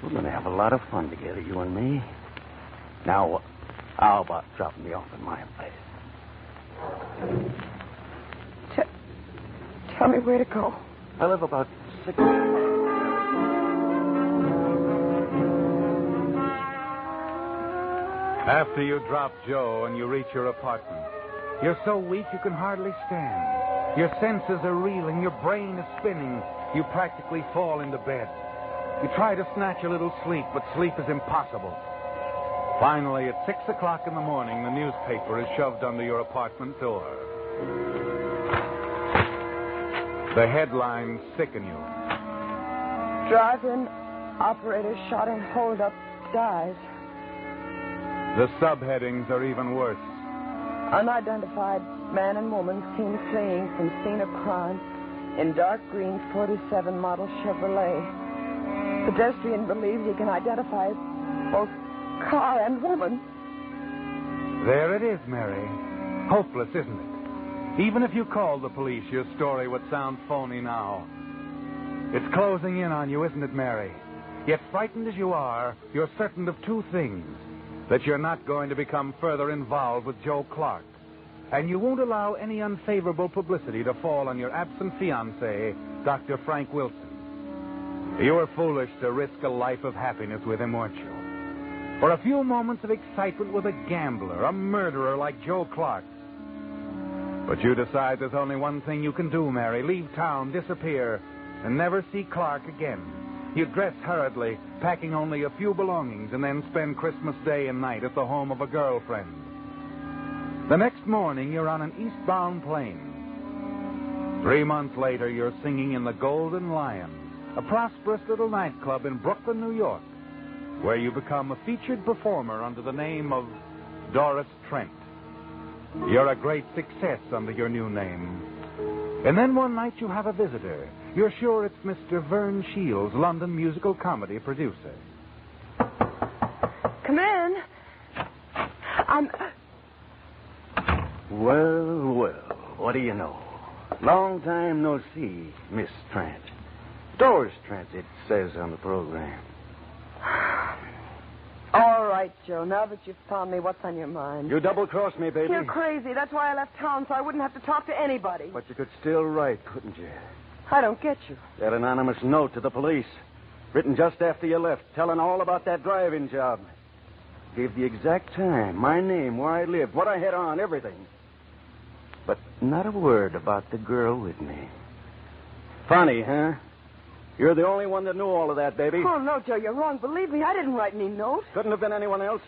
We're going to have a lot of fun together, you and me. Now, how about dropping me off at my place? Tell me where to go. I live about 6... After you drop Joe and you reach your apartment, you're so weak you can hardly stand. Your senses are reeling, your brain is spinning. You practically fall into bed. You try to snatch a little sleep, but sleep is impossible. Finally, at 6 o'clock in the morning, the newspaper is shoved under your apartment door. The headlines sicken you. Drive-in operator shot and holed up, dies. The subheadings are even worse. Unidentified man and woman seen fleeing from scene of crime in dark green 47 model Chevrolet. Pedestrian believes he can identify both car and woman. There it is, Mary. Hopeless, isn't it? Even if you called the police, your story would sound phony now. It's closing in on you, isn't it, Mary? Yet frightened as you are, you're certain of two things. That you're not going to become further involved with Joe Clark. And you won't allow any unfavorable publicity to fall on your absent fiancé, Dr. Frank Wilson. You were foolish to risk a life of happiness with him, weren't you? For a few moments of excitement with a gambler, a murderer like Joe Clark. But you decide there's only one thing you can do, Mary. Leave town, disappear, and never see Clark again. You dress hurriedly, packing only a few belongings, and then spend Christmas Day and night at the home of a girlfriend. The next morning, you're on an eastbound plane. 3 months later, you're singing in the Golden Lion, a prosperous little nightclub in Brooklyn, New York, where you become a featured performer under the name of Doris Trent. You're a great success under your new name. And then one night you have a visitor. You're sure it's Mr. Vern Shields, London musical comedy producer. Come in. Well, what do you know? Long time no see, Miss Trent. Doris Trent, it's says on the program. All right, Joe. Now that you've found me, what's on your mind? You double-crossed me, baby. You're crazy. That's why I left town, so I wouldn't have to talk to anybody. But you could still write, couldn't you? I don't get you. That anonymous note to the police, written just after you left, telling all about that driving job. Gave the exact time, my name, where I lived, what I had on, everything. But not a word about the girl with me. Funny, huh? You're the only one that knew all of that, baby. Oh, no, Joe, you're wrong. Believe me, I didn't write any note. Couldn't have been anyone else.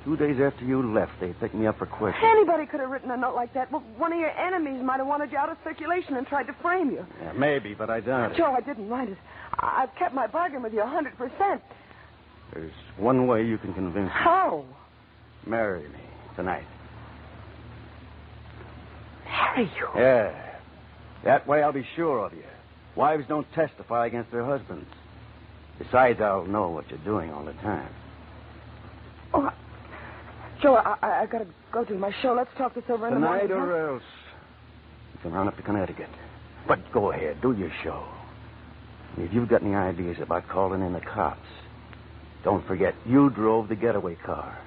2 days after you left, they picked me up for questioning. Anybody could have written a note like that. Well, one of your enemies might have wanted you out of circulation and tried to frame you. Yeah, maybe, but I doubt it. Joe, I didn't write it. I've kept my bargain with you 100%. There's one way you can convince me. How? Marry me tonight. Marry you? Yeah. That way I'll be sure of you. Wives don't testify against their husbands. Besides, I'll know what you're doing all the time. Oh, Joe, I got to go to my show. Let's talk this over in the morning. Tonight or else. You can run up to Connecticut. But go ahead, do your show. And if you've got any ideas about calling in the cops, don't forget, you drove the getaway car.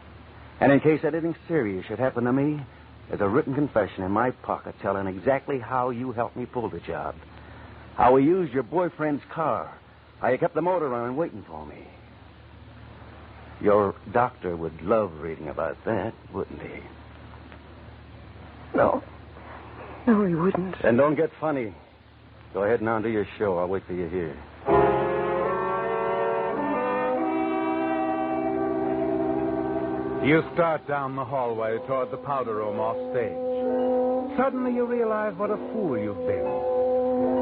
And in case anything serious should happen to me, there's a written confession in my pocket telling exactly how you helped me pull the job. How we used your boyfriend's car. How you kept the motor running waiting for me. Your doctor would love reading about that, wouldn't he? No. No, he wouldn't. Then don't get funny. Go ahead and on to your show. I'll wait for you here. You start down the hallway toward the powder room off stage. Suddenly you realize what a fool you've been.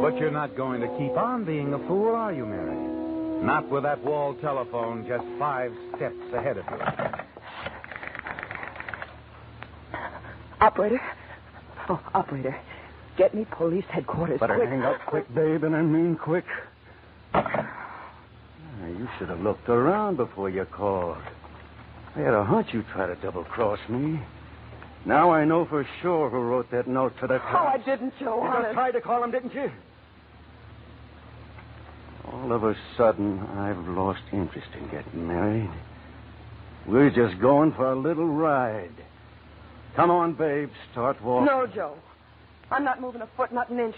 But you're not going to keep on being a fool, are you, Mary? Not with that wall telephone just 5 steps ahead of you. Operator. Oh, operator. Get me police headquarters. Better quick. hang up quick, babe, and I mean quick. You should have looked around before you called. I had a hunch you'd try to double-cross me. Now I know for sure who wrote that note to the cops. Oh, I didn't, Joe. You just tried to call him, didn't you? All of a sudden, I've lost interest in getting married. We're just going for a little ride. Come on, babe. Start walking. No, Joe. I'm not moving a foot, not an inch.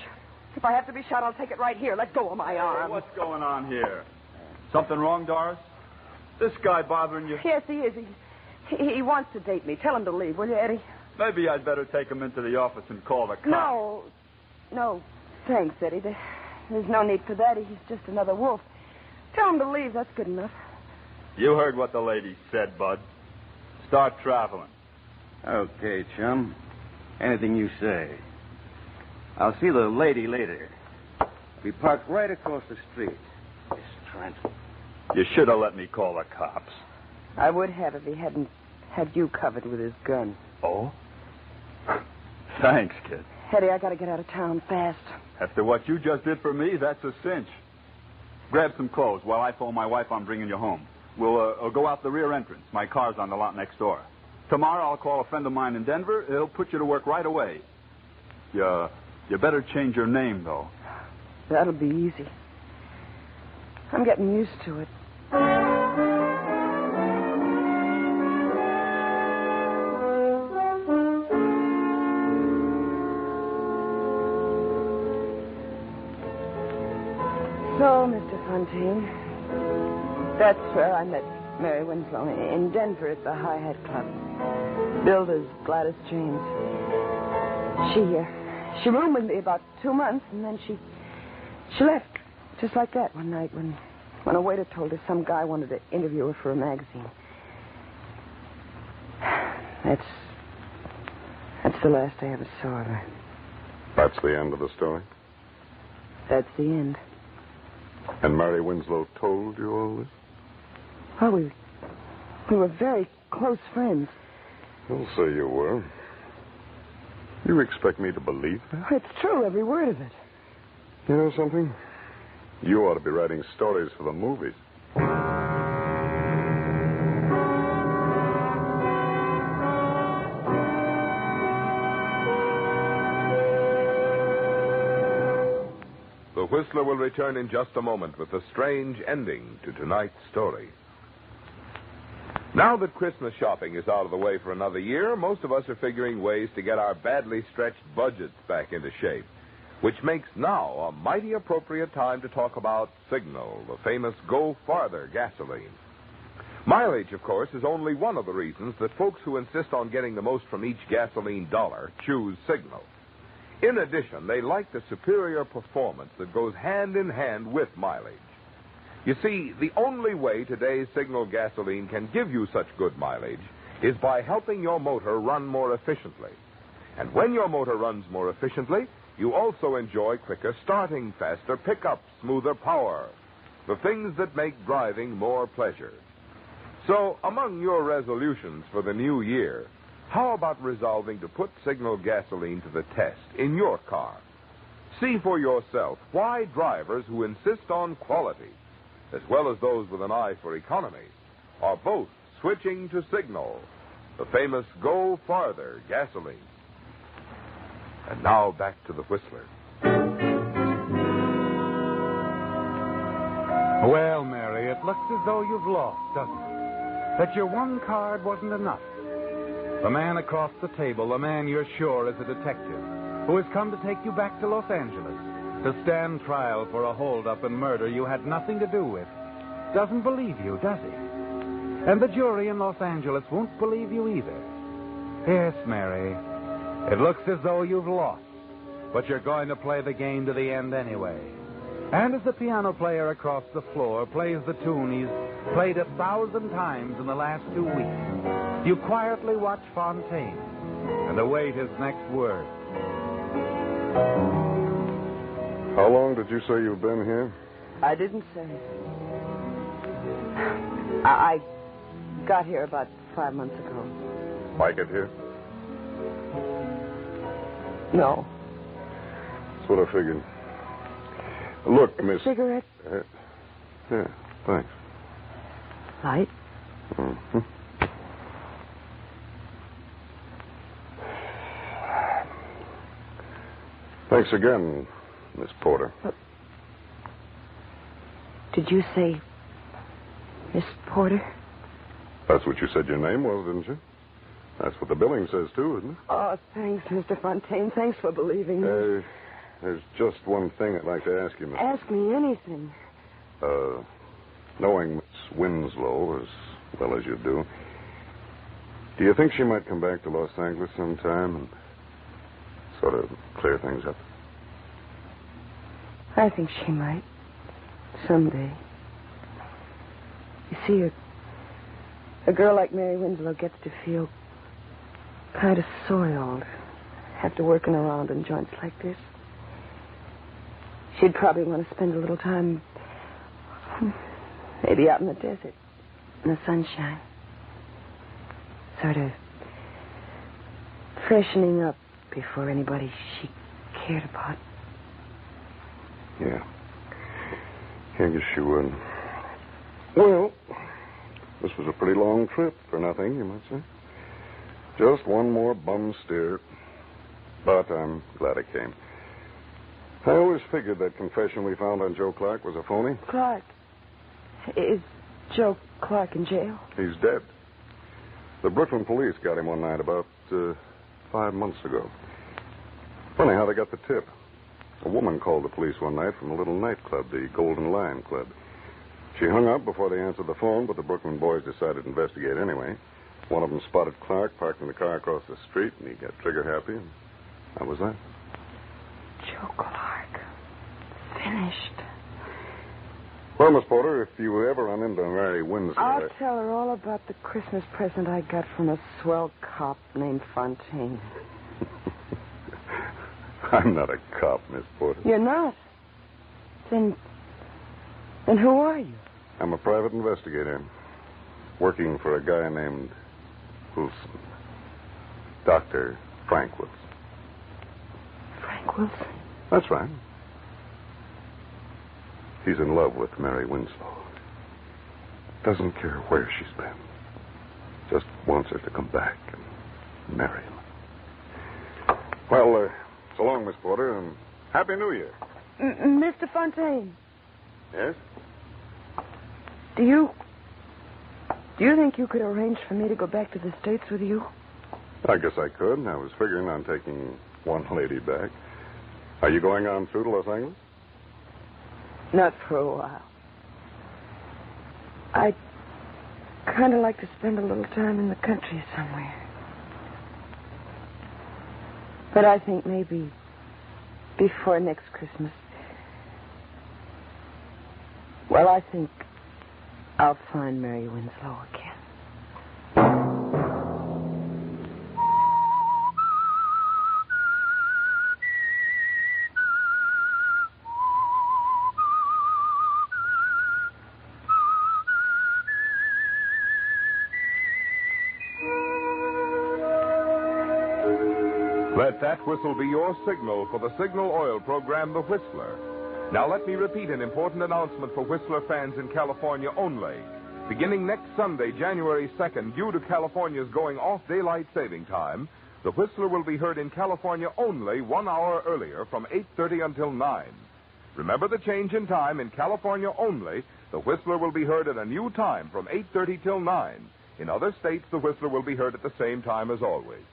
If I have to be shot, I'll take it right here. Let go of my arm. Hey, what's going on here? Something wrong, Doris? This guy bothering you? Yes, he is. He wants to date me. Tell him to leave, will you, Eddie? Maybe I'd better take him into the office and call the cops. No. Thanks, Eddie. There's no need for that. He's just another wolf. Tell him to leave. That's good enough. You heard what the lady said, Bud. Start traveling. Okay, chum. Anything you say. I'll see the lady later. We parked right across the street. Miss Trent. You should have let me call the cops. I would have if he hadn't had you covered with his gun. Oh? Thanks, kid. Eddie, I got to get out of town fast. After what you just did for me, that's a cinch. Grab some clothes while I phone my wife I'm bringing you home. We'll go out the rear entrance. My car's on the lot next door. Tomorrow I'll call a friend of mine in Denver. He'll put you to work right away. You better change your name, though. That'll be easy. I'm getting used to it. So, Mr. Fontaine, that's where I met Mary Winslow, in Denver at the High Hat Club. Billed as Gladys James. She roomed with me about 2 months, and then she left just like that one night when a waiter told her some guy wanted to interview her for a magazine. That's the last I ever saw of her. That's the end of the story? That's the end. And Mary Winslow told you all this? Well, we were very close friends. I'll say you were. You expect me to believe that? It's true, every word of it. You know something? You ought to be writing stories for the movies. The Whistler will return in just a moment with a strange ending to tonight's story. Now that Christmas shopping is out of the way for another year, most of us are figuring ways to get our badly stretched budgets back into shape, which makes now a mighty appropriate time to talk about Signal, the famous Go Farther gasoline. Mileage, of course, is only one of the reasons that folks who insist on getting the most from each gasoline dollar choose Signal. In addition, they like the superior performance that goes hand in hand with mileage. You see, the only way today's Signal gasoline can give you such good mileage is by helping your motor run more efficiently. And when your motor runs more efficiently, you also enjoy quicker starting, faster pickup, smoother power, the things that make driving more pleasure. So, among your resolutions for the new year, how about resolving to put Signal gasoline to the test in your car? See for yourself why drivers who insist on quality, as well as those with an eye for economy, are both switching to Signal, the famous Go Farther gasoline. And now back to the Whistler. Well, Mary, it looks as though you've lost, doesn't it? That your one card wasn't enough. The man across the table, the man you're sure is a detective, who has come to take you back to Los Angeles to stand trial for a holdup and murder you had nothing to do with, doesn't believe you, does he? And the jury in Los Angeles won't believe you either. Yes, Mary, it looks as though you've lost, but you're going to play the game to the end anyway. And as the piano player across the floor plays the tune he's played 1,000 times in the last 2 weeks, you quietly watch Fontaine and await his next word. How long did you say you've been here? I didn't say. I got here about 5 months ago. Like it here? No. That's what I figured. Look, Miss... Cigarette? Yeah, thanks. Light? Mm-hmm. Thanks again, Miss Porter. Did you say Miss Porter? That's what you said your name was, didn't you? That's what the billing says, too, isn't it? Oh, thanks, Mr. Fontaine. Thanks for believing me. There's just one thing I'd like to ask you, Miss. Ask me anything. Knowing Miss Winslow as well as you do you think she might come back to Los Angeles sometime and sort of clear things up? I think she might. Someday. You see, a girl like Mary Winslow gets to feel kind of soiled after working around in joints like this. She'd probably want to spend a little time, maybe out in the desert, in the sunshine. Sort of freshening up before anybody she cared about. Yeah. I guess she would. Well, this was a pretty long trip for nothing, you might say. Just one more bum steer. But I'm glad it came. I always figured that confession we found on Joe Clark was a phony. Clark? Is Joe Clark in jail? He's dead. The Brooklyn police got him one night about 5 months ago. Funny how they got the tip. A woman called the police one night from a little nightclub, the Golden Lion Club. She hung up before they answered the phone, but the Brooklyn boys decided to investigate anyway. One of them spotted Clark parked in the car across the street, and he got trigger happy, and that was that. Joe Clark. Finished. Well, Miss Porter, if you ever run into Mary Winslow... I'll tell her all about the Christmas present I got from a swell cop named Fontaine. I'm not a cop, Miss Porter. You're not? Then who are you? I'm a private investigator, working for a guy named Wilson. Dr. Frank Wilson. Frank Wilson? That's right. He's in love with Mary Winslow. Doesn't care where she's been. Just wants her to come back and marry him. Well, so long, Miss Porter, and Happy New Year. Mr. Fontaine, Yes? do you think you could arrange for me to go back to the States with you? I guess I could. I was figuring on taking one lady back. Are you going on through to Los Angeles? Not for a while. I'd kind of like to spend a little time in the country somewhere. But I think maybe before next Christmas. Well, I think I'll find Mary Winslow again. Let that whistle be your signal for the Signal Oil program, The Whistler. Now let me repeat an important announcement for Whistler fans in California only. Beginning next Sunday, January 2nd, due to California's going off daylight saving time, The Whistler will be heard in California only 1 hour earlier from 8:30 until 9. Remember the change in time in California only. The Whistler will be heard at a new time from 8:30 till 9. In other states, The Whistler will be heard at the same time as always.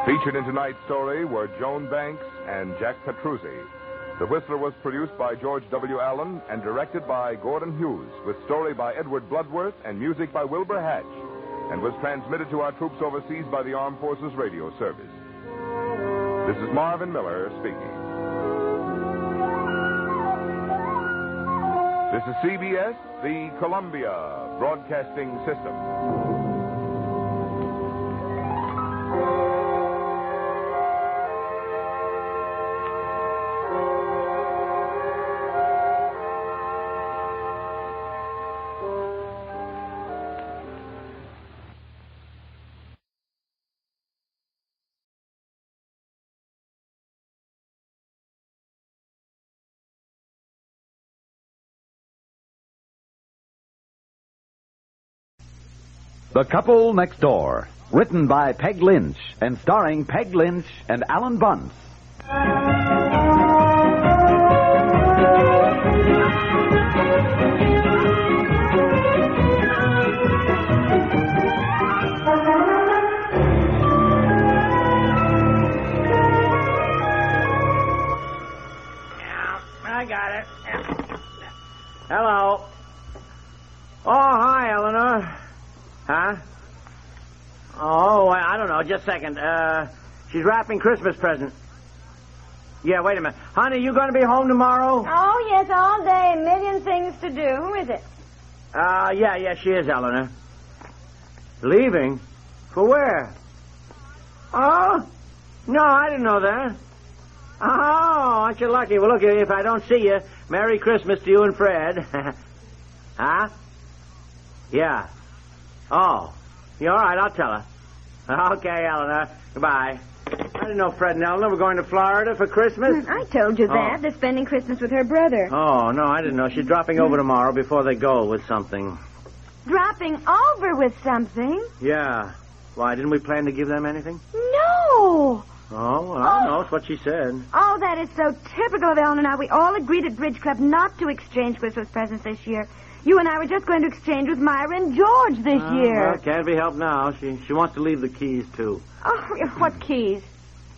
Featured in tonight's story were Joan Banks and Jack Petruzzi. The Whistler was produced by George W. Allen and directed by Gordon Hughes, with story by Edward Bloodworth and music by Wilbur Hatch, and was transmitted to our troops overseas by the Armed Forces Radio Service. This is Marvin Miller speaking. This is CBS, the Columbia Broadcasting System. The Couple Next Door, written by Peg Lynch and starring Peg Lynch and Alan Bunce. I got it. Hello. Oh, hi, Eleanor. Huh? Oh, I don't know. Just a second. She's wrapping Christmas presents. Yeah, wait a minute. Honey, you going to be home tomorrow? Oh, yes, all day. A million things to do. Who is it? Yeah, she is, Eleanor. Leaving? For where? Oh? No, I didn't know that. Oh, aren't you lucky? Well, look, if I don't see you, Merry Christmas to you and Fred. Huh? Yeah. Oh. You all right? I'll tell her. Okay, Eleanor. Goodbye. I didn't know Fred and Eleanor were going to Florida for Christmas. I told you that. They're spending Christmas with her brother. Oh, no, I didn't know. She's dropping over tomorrow before they go with something. Dropping over with something? Yeah. Why, didn't we plan to give them anything? No. Oh, well, I don't know. It's what she said. Oh, that is so typical of Ellen and I. We all agreed at Bridge Club not to exchange Christmas presents this year. You and I were just going to exchange with Myra and George this year. Well, can't be helped now. She wants to leave the keys, too. Oh, what keys?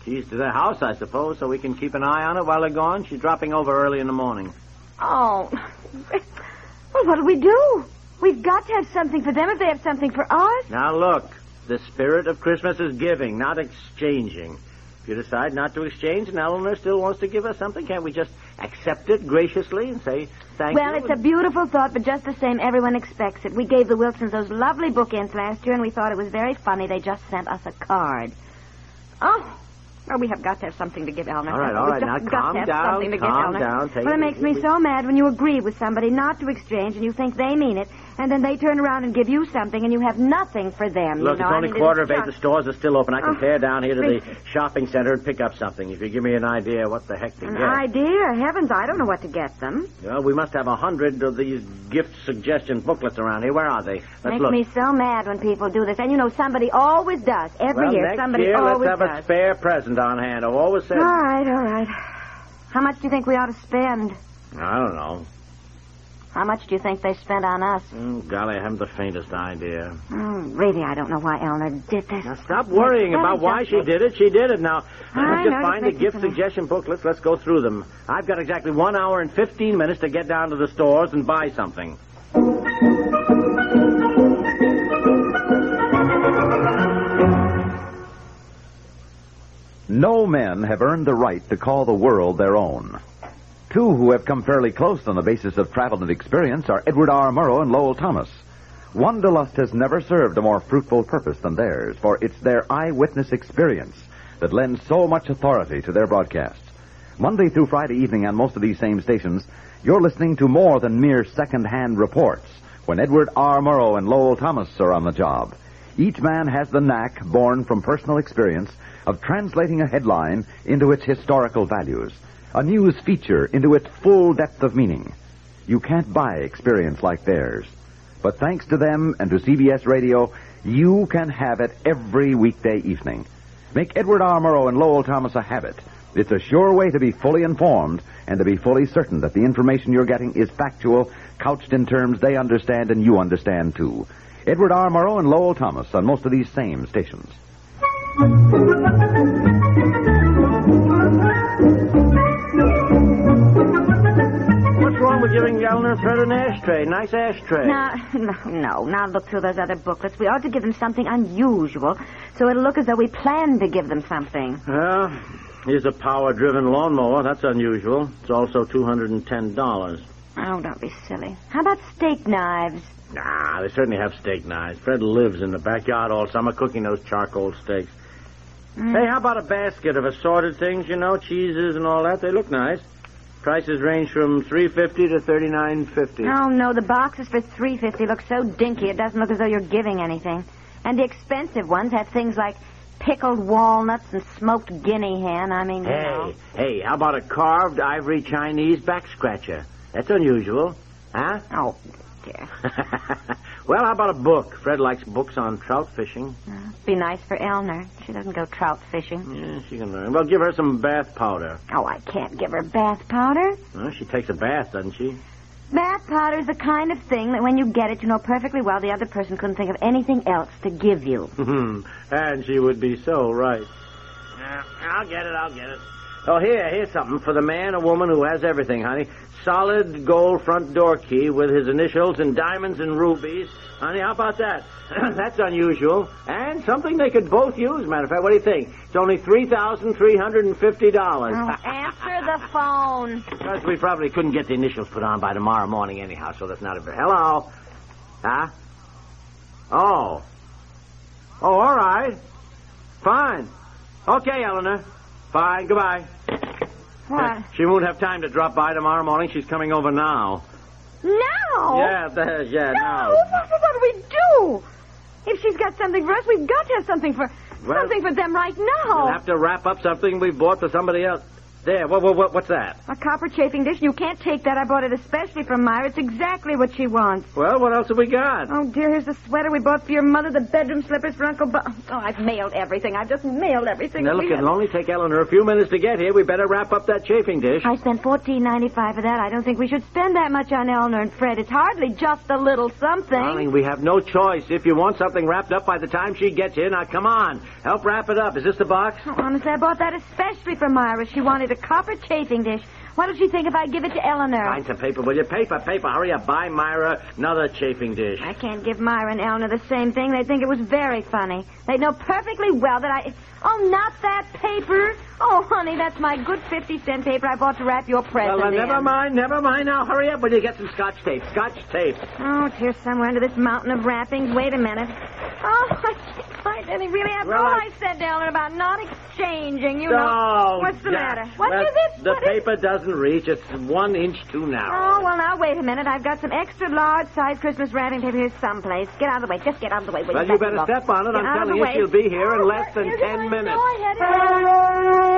Keys to the house, I suppose, so we can keep an eye on it while they're gone. She's dropping over early in the morning. Oh. Well, what'll we do? We've got to have something for them if they have something for us. Now, look. The spirit of Christmas is giving, not exchanging. If you decide not to exchange and Eleanor still wants to give us something, can't we just accept it graciously and say thank you? Well, it's a beautiful thought, but just the same, everyone expects it. We gave the Wilsons those lovely bookends last year, and we thought it was very funny. They just sent us a card. Oh, well, we have got to have something to give Eleanor. All right. Now, calm down. Well, it makes me so mad when you agree with somebody not to exchange and you think they mean it, and then they turn around and give you something, and you have nothing for them. Look, you know? it's only quarter of 8. The stores are still open. I can tear down here to the shopping center and pick up something. If you give me an idea what the heck to An get. idea? Heavens, I don't know what to get them. Well, we must have 100 of these gift suggestion booklets around here. Where are they? Let's Makes look. me so mad when people do this. And you know, somebody always does. Every Well, year, next somebody year, always let's have does. a spare present on hand. I've always said... All right. How much do you think we ought to spend? I don't know. How much do you think they spent on us? Golly, I haven't the faintest idea. Really, I don't know why Eleanor did this. Now, stop worrying about why she did it. She did it. Now, I just know, find the gift suggestion booklets. Let's go through them. I've got exactly 1 hour and 15 minutes to get down to the stores and buy something. No men have earned the right to call the world their own. Two who have come fairly close on the basis of travel and experience are Edward R. Murrow and Lowell Thomas. Wanderlust has never served a more fruitful purpose than theirs, for it's their eyewitness experience that lends so much authority to their broadcasts. Monday through Friday evening on most of these same stations, you're listening to more than mere second-hand reports when Edward R. Murrow and Lowell Thomas are on the job. Each man has the knack, born from personal experience, of translating a headline into its historical values, a news feature into its full depth of meaning. You can't buy experience like theirs. But thanks to them and to CBS Radio, you can have it every weekday evening. Make Edward R. Murrow and Lowell Thomas a habit. It's a sure way to be fully informed and to be fully certain that the information you're getting is factual, couched in terms they understand and you understand, too. Edward R. Murrow and Lowell Thomas on most of these same stations. What's wrong with giving Eleanor and Fred an ashtray? Nice ashtray. No. Now look through those other booklets. We ought to give them something unusual, so it'll look as though we planned to give them something. Well, here's a power-driven lawnmower. That's unusual. It's also $210. Oh, don't be silly. How about steak knives? Nah, they certainly have steak knives. Fred lives in the backyard all summer cooking those charcoal steaks. Hey, how about a basket of assorted things, you know, cheeses and all that? They look nice. Prices range from $3.50 to $39.50. Oh, no, the boxes for $3.50 look so dinky it doesn't look as though you're giving anything. And the expensive ones have things like pickled walnuts and smoked guinea hen. I mean, you know. Hey, how about a carved ivory Chinese back scratcher? That's unusual. Huh? Oh, dear. Well, how about a book? Fred likes books on trout fishing. Be nice for Eleanor. She doesn't go trout fishing. Yeah, she can learn. Well, give her some bath powder. Oh, I can't give her bath powder. Well, she takes a bath, doesn't she? Bath powder's the kind of thing that when you get it, you know perfectly well the other person couldn't think of anything else to give you. And she would be so right. Yeah, I'll get it. Oh, here's something for the man or woman who has everything, honey. Solid gold front door key with his initials in diamonds and rubies. Honey, how about that? That's unusual. And something they could both use, matter of fact. What do you think? It's only $3,350. Oh, answer the phone. Because we probably couldn't get the initials put on by tomorrow morning anyhow, so that's not a... Hello? Huh? Oh, all right. Fine. Okay, Eleanor. Fine. Goodbye. What? She won't have time to drop by tomorrow morning. She's coming over now. Now? Yeah, now. What do we do? If she's got something for us, we've got to have something for them right now. We'll have to wrap up something we bought for somebody else. There, what's that? A copper chafing dish. You can't take that. I bought it especially for Myra. It's exactly what she wants. Well, what else have we got? Oh, dear, here's the sweater we bought for your mother, the bedroom slippers for Uncle Bob. Oh, I've mailed everything. I've just mailed everything. Now, look, it'll only take Eleanor a few minutes to get here. We better wrap up that chafing dish. I spent $14.95 for that. I don't think we should spend that much on Eleanor and Fred. It's hardly just a little something. Darling, we have no choice. If you want something wrapped up by the time she gets here, now, come on. Help wrap it up. Is this the box? Oh, honestly, I bought that especially for Myra. She wanted a copper chafing dish. What does she think if I give it to Eleanor? Find some paper, will you? Paper. Hurry up. Buy Myra another chafing dish. I can't give Myra and Eleanor the same thing. They'd think it was very funny. They'd know perfectly well that I... Oh, not that paper. Oh, honey, that's my good 50-cent paper I bought to wrap your present in. Never mind. Now, hurry up. Will you get some Scotch tape? Oh, it's here somewhere under this mountain of wrappings. Wait a minute. Oh, I right, Eddie. Really, after all I said, Eleanor, about not exchanging, you Oh, know. What's the Jack. matter? What Well, is it? The What is- paper doesn't reach. It's 1 inch too narrow. Oh, well, now, wait a minute. I've got some extra large-size Christmas wrapping paper here someplace. Get out of the way. Just get out of the way. Well, you better step on it. Get I'm out of telling the you, way. she'll be here in less than 10 minutes. Go ahead.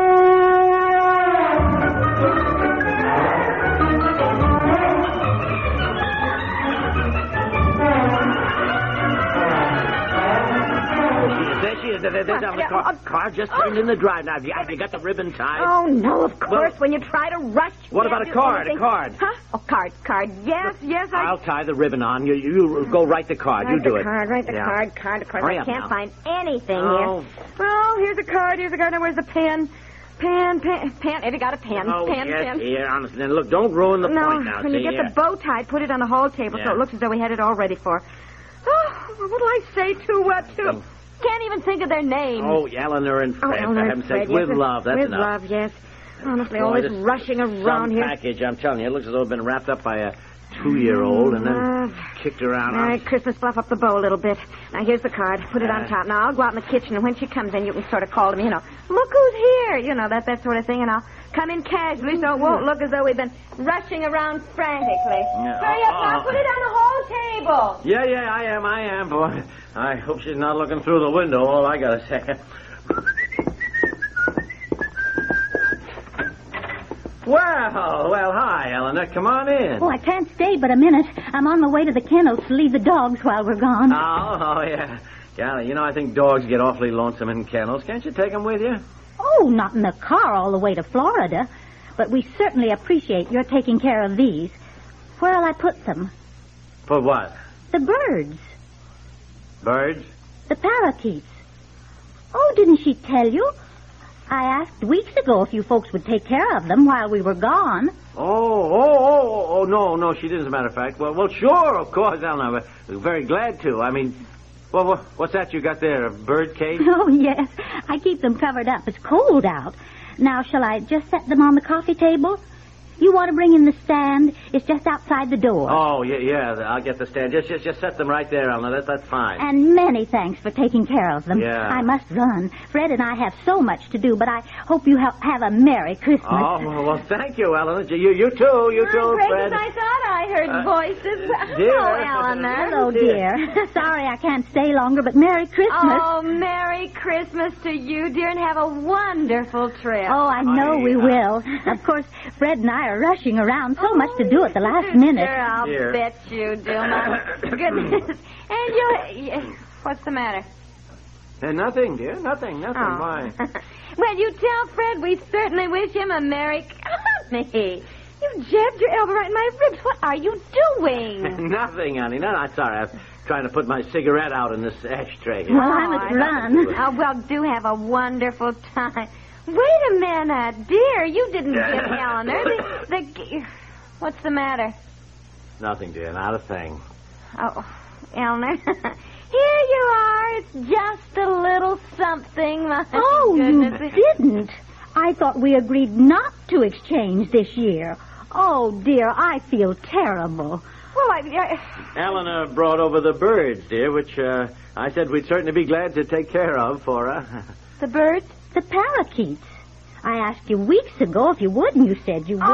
There she is. There's the car just turned in the drive. Now, have you got the ribbon tied? Oh, no, of course. When you try to rush... What you about can't a do card? anything. A card? Huh? Oh, card. Yes, I'll tie the ribbon on. You go write the card. Write You do the it. card, write the Yeah. card. Of course, Hurry I up can't now. find anything Oh. here. Oh, here's a card. Now, where's the pen? Pen. Have you got a pen? Oh, pen, yes, pen. here, honestly. Now, look, don't ruin the No, point now. when see, you get here. the bow tied, put it on the hall table so Yeah. it looks as though we had it all ready for. Oh, what'll I say to... Can't even think of their names. Oh, Eleanor and Fred, Eleanor for and heaven's Fred, sake, yes, with love, that's with enough. love, yes. Honestly, all Boy, this this rushing around some here. package, I'm telling you. It looks as though it's been wrapped up by a 2-year-old and then kicked around. All right, Christmas, fluff up the bow a little bit. Now, here's the card. Put it on top. Now, I'll go out in the kitchen, and when she comes in, you can sort of call to me, look who's here, that sort of thing, and I'll come in casually so it won't look as though we've been rushing around frantically. Hurry up now. Put it on the hall table. Yeah, I am, boy. I hope she's not looking through the window, all I gotta say. Well, hi, Eleanor. Come on in. Oh, I can't stay but a minute. I'm on my way to the kennels to leave the dogs while we're gone. Oh, yeah. Golly, I think dogs get awfully lonesome in kennels. Can't you take them with you? Oh, not in the car all the way to Florida. But we certainly appreciate your taking care of these. Where'll I put them? Put what? The birds. Birds? The parakeets. Oh, didn't she tell you? I asked weeks ago if you folks would take care of them while we were gone. Oh, no, she didn't, as a matter of fact. Well, sure, of course, Eleanor. We're very glad to. I mean, well, what's that you got there, a bird cage? Oh, yes. I keep them covered up. It's cold out. Now, shall I just set them on the coffee table? You want to bring in the stand? It's just outside the door. Oh, yeah, I'll get the stand. Just set them right there, Eleanor. That's fine. And many thanks for taking care of them. Yeah. I must run. Fred and I have so much to do, but I hope you have a Merry Christmas. Oh, well, thank you, Eleanor. You too, Fred. I thought I heard voices. dear. Hello, Eleanor. Hello, dear. Sorry I can't stay longer, but Merry Christmas. Oh, Merry Christmas to you, dear, and have a wonderful trip. Oh, I know we will. Of course, Fred and I are rushing around. So much to do at the last minute. Sure, I'll bet you do, my goodness. And what's the matter? Nothing, dear. Nothing. Why? Well, you tell Fred we certainly wish him a Merry... Me. You jabbed your elbow right in my ribs. What are you doing? Nothing, honey. No, I'm sorry. I'm trying to put my cigarette out in this ashtray. Well, I must run. Oh, well, do have a wonderful time. Wait a minute, dear. You didn't give Eleanor the... What's the matter? Nothing, dear. Not a thing. Oh, Eleanor. Here you are. It's just a little something. My goodness. You didn't. I thought we agreed not to exchange this year. Oh, dear, I feel terrible. Well, Eleanor brought over the birds, dear, which I said we'd certainly be glad to take care of for her. The birds? The parakeets. I asked you weeks ago if you would, and you said you would.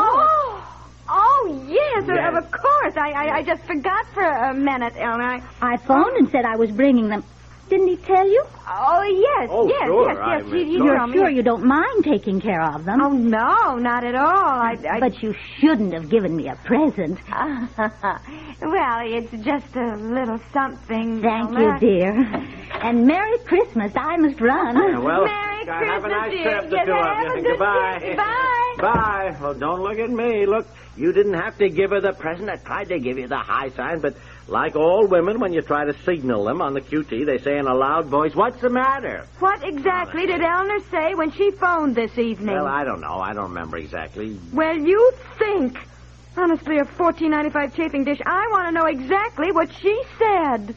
Oh, yes, Yes. of course. I just forgot for a minute, Eleanor. I phoned and said I was bringing them. Didn't he tell you? Oh, yes, Oh, yes, sure, yes. You're sure you don't mind taking care of them? Oh, no, not at all. But you shouldn't have given me a present. Well, it's just a little something. Thank Eleanor. you, dear. And Merry Christmas. I must run. Well, Merry have a Christmas, nice dear. trip, the Yes, two have of a you. good Goodbye. trip. Bye. Bye. Well, don't look at me. Look, you didn't have to give her the present. I tried to give you the high sign, but like all women, when you try to signal them on the QT, they say in a loud voice, "What's the matter?" What exactly did Eleanor say when she phoned this evening? Well, I don't know. I don't remember exactly. Well, you think. Honestly, a $14.95 chafing dish. I want to know exactly what she said.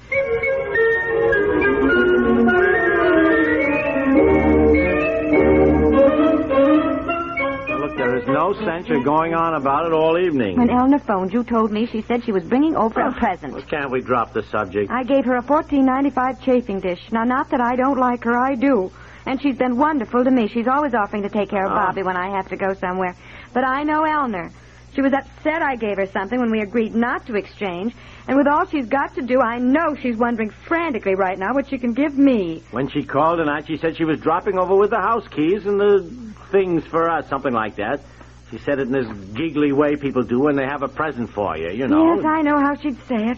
Look, there is no no sense of going on about it all evening. When Eleanor phoned, you told me she said she was bringing over a present. Well, can't we drop the subject? I gave her a $14.95 chafing dish. Now, not that I don't like her, I do. And she's been wonderful to me. She's always offering to take care of Bobby when I have to go somewhere. But I know Eleanor. She was upset I gave her something when we agreed not to exchange. And with all she's got to do, I know she's wondering frantically right now what she can give me. When she called tonight, she said she was dropping over with the house keys and the things for us, something like that. She said it in this giggly way people do when they have a present for you, you know. Yes, I know how she'd say it.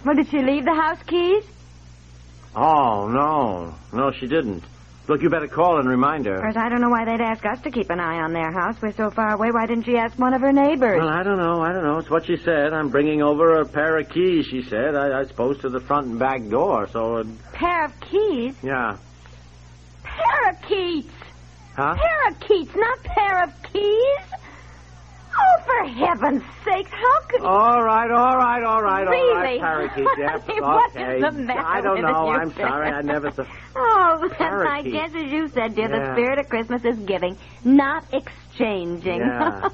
Well, did she leave the house keys? Oh, no. No, she didn't. Look, you better call and remind her. Of course, I don't know why they'd ask us to keep an eye on their house. We're so far away. Why didn't she ask one of her neighbors? Well, I don't know. It's what she said. I'm bringing over a pair of keys, she said. I suppose to the front and back door, so... Pair of keys? Yeah. Parakeets! Huh? Parakeets, not pair of keys! Oh, for heaven's sakes, how could... All right. Really? Parakeets, yeah. Honey, what okay. is the matter I don't with know. you? I'm sorry. I never thought... Oh, I Parakeet. guess as you said, dear, the Yeah. spirit of Christmas is giving, not exchanging. Yeah.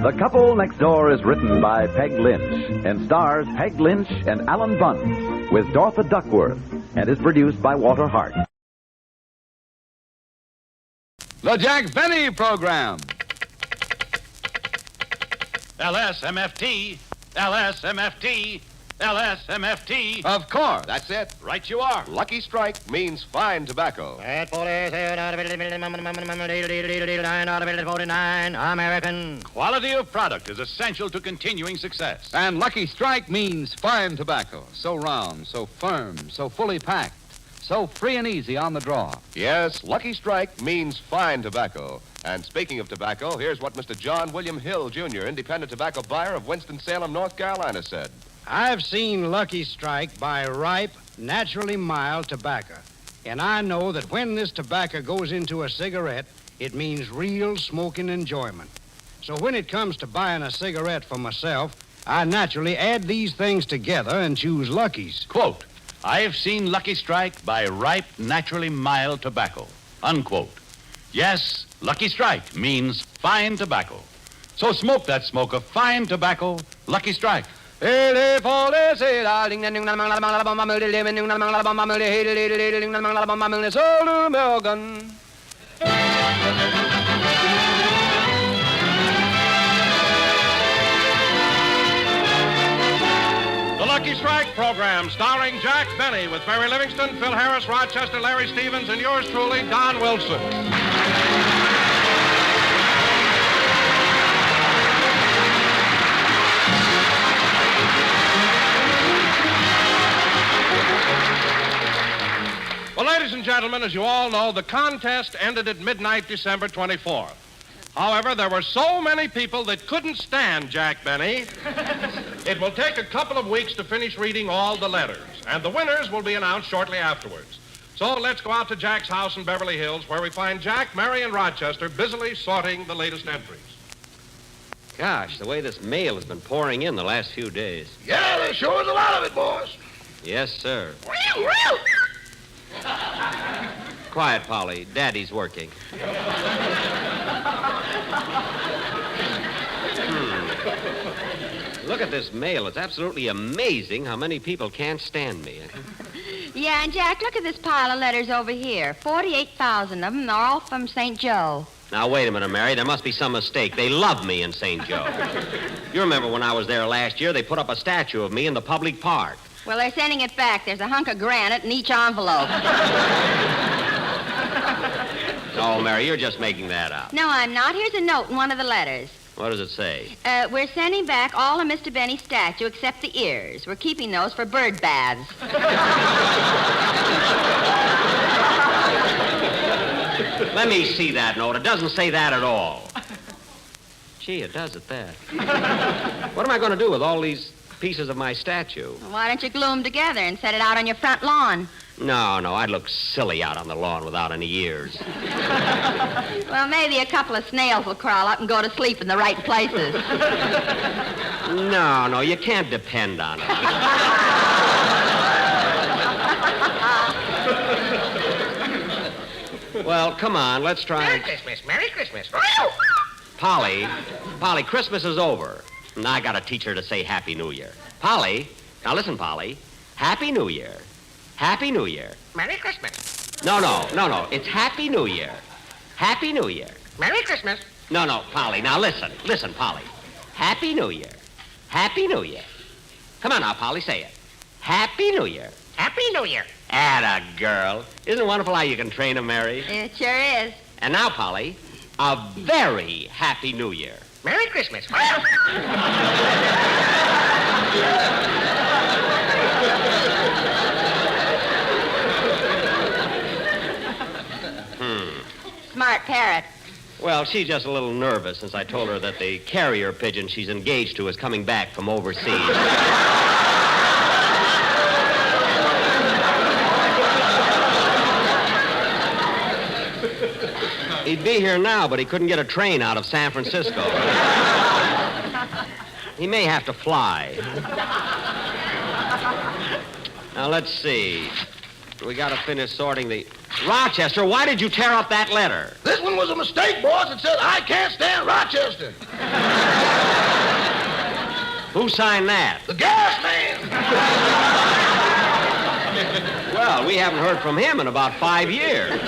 The Couple Next Door is written by Peg Lynch and stars Peg Lynch and Alan Bunce with Dorothy Duckworth and is produced by Walter Hart. The Jack Benny Program. LSMFT, LSMFT, LSMFT. Of course. That's it. Right you are. Lucky Strike means fine tobacco. At 49 American. Quality of product is essential to continuing success. And Lucky Strike means fine tobacco. So round, so firm, so fully packed, so free and easy on the draw. Yes, Lucky Strike means fine tobacco. And speaking of tobacco, here's what Mr. John William Hill, Jr., independent tobacco buyer of Winston-Salem, North Carolina, said. I've seen Lucky Strike buy ripe, naturally mild tobacco. And I know that when this tobacco goes into a cigarette, it means real smoking enjoyment. So when it comes to buying a cigarette for myself, I naturally add these things together and choose Lucky's. Quote, I've seen Lucky Strike buy ripe, naturally mild tobacco. Unquote. Yes, Lucky Strike means fine tobacco. So smoke that smoke of fine tobacco, Lucky Strike. The Lucky Strike program, starring Jack Benny with Barry Livingston, Phil Harris, Rochester, Larry Stevens, and yours truly, Don Wilson. Well, ladies and gentlemen, as you all know, the contest ended at midnight December 24th. However, there were so many people that couldn't stand Jack Benny. It will take a couple of weeks to finish reading all the letters, and the winners will be announced shortly afterwards. So let's go out to Jack's house in Beverly Hills, where we find Jack, Mary, and Rochester busily sorting the latest entries. Gosh, the way this mail has been pouring in the last few days. Yeah, there sure is a lot of it, boss. Yes, sir. Quiet, Polly. Daddy's working. Look at this mail. It's absolutely amazing how many people can't stand me. Yeah, and Jack, look at this pile of letters over here. 48,000 of them. They're all from St. Joe. Now, wait a minute, Mary. There must be some mistake. They love me in St. Joe. You remember when I was there last year, they put up a statue of me in the public park. Well, they're sending it back. There's a hunk of granite in each envelope. Oh, Mary, you're just making that up. No, I'm not. Here's a note in one of the letters. What does it say? We're sending back all of Mr. Benny's statue except the ears. We're keeping those for bird baths. Let me see that note. It doesn't say that at all. Gee, it does at that. What am I going to do with all these pieces of my statue? Well, why don't you glue them together and set it out on your front lawn? No, I'd look silly out on the lawn without any ears. Well, maybe a couple of snails will crawl up and go to sleep in the right places. No, you can't depend on it. Well, come on, let's try. Merry Christmas, Merry Christmas. Polly, Christmas is over. And I gotta teach her to say Happy New Year. Polly, now listen, Polly. Happy New Year. Happy New Year. Merry Christmas. No. It's Happy New Year. Happy New Year. Merry Christmas. No, Polly. Now listen, Polly. Happy New Year. Happy New Year. Come on now, Polly, say it. Happy New Year. Happy New Year. Atta girl. Isn't it wonderful how you can train a Mary? It sure is. And now, Polly, a very Happy New Year. Merry Christmas. Smart parrot. Well, she's just a little nervous since I told her that the carrier pigeon she's engaged to is coming back from overseas. He'd be here now, but he couldn't get a train out of San Francisco. He may have to fly. Now, let's see. We got to finish sorting the... Rochester, why did you tear up that letter? This one was a mistake, boss. It said, I can't stand Rochester. Who signed that? The gas man. Well, we haven't heard from him in about 5 years.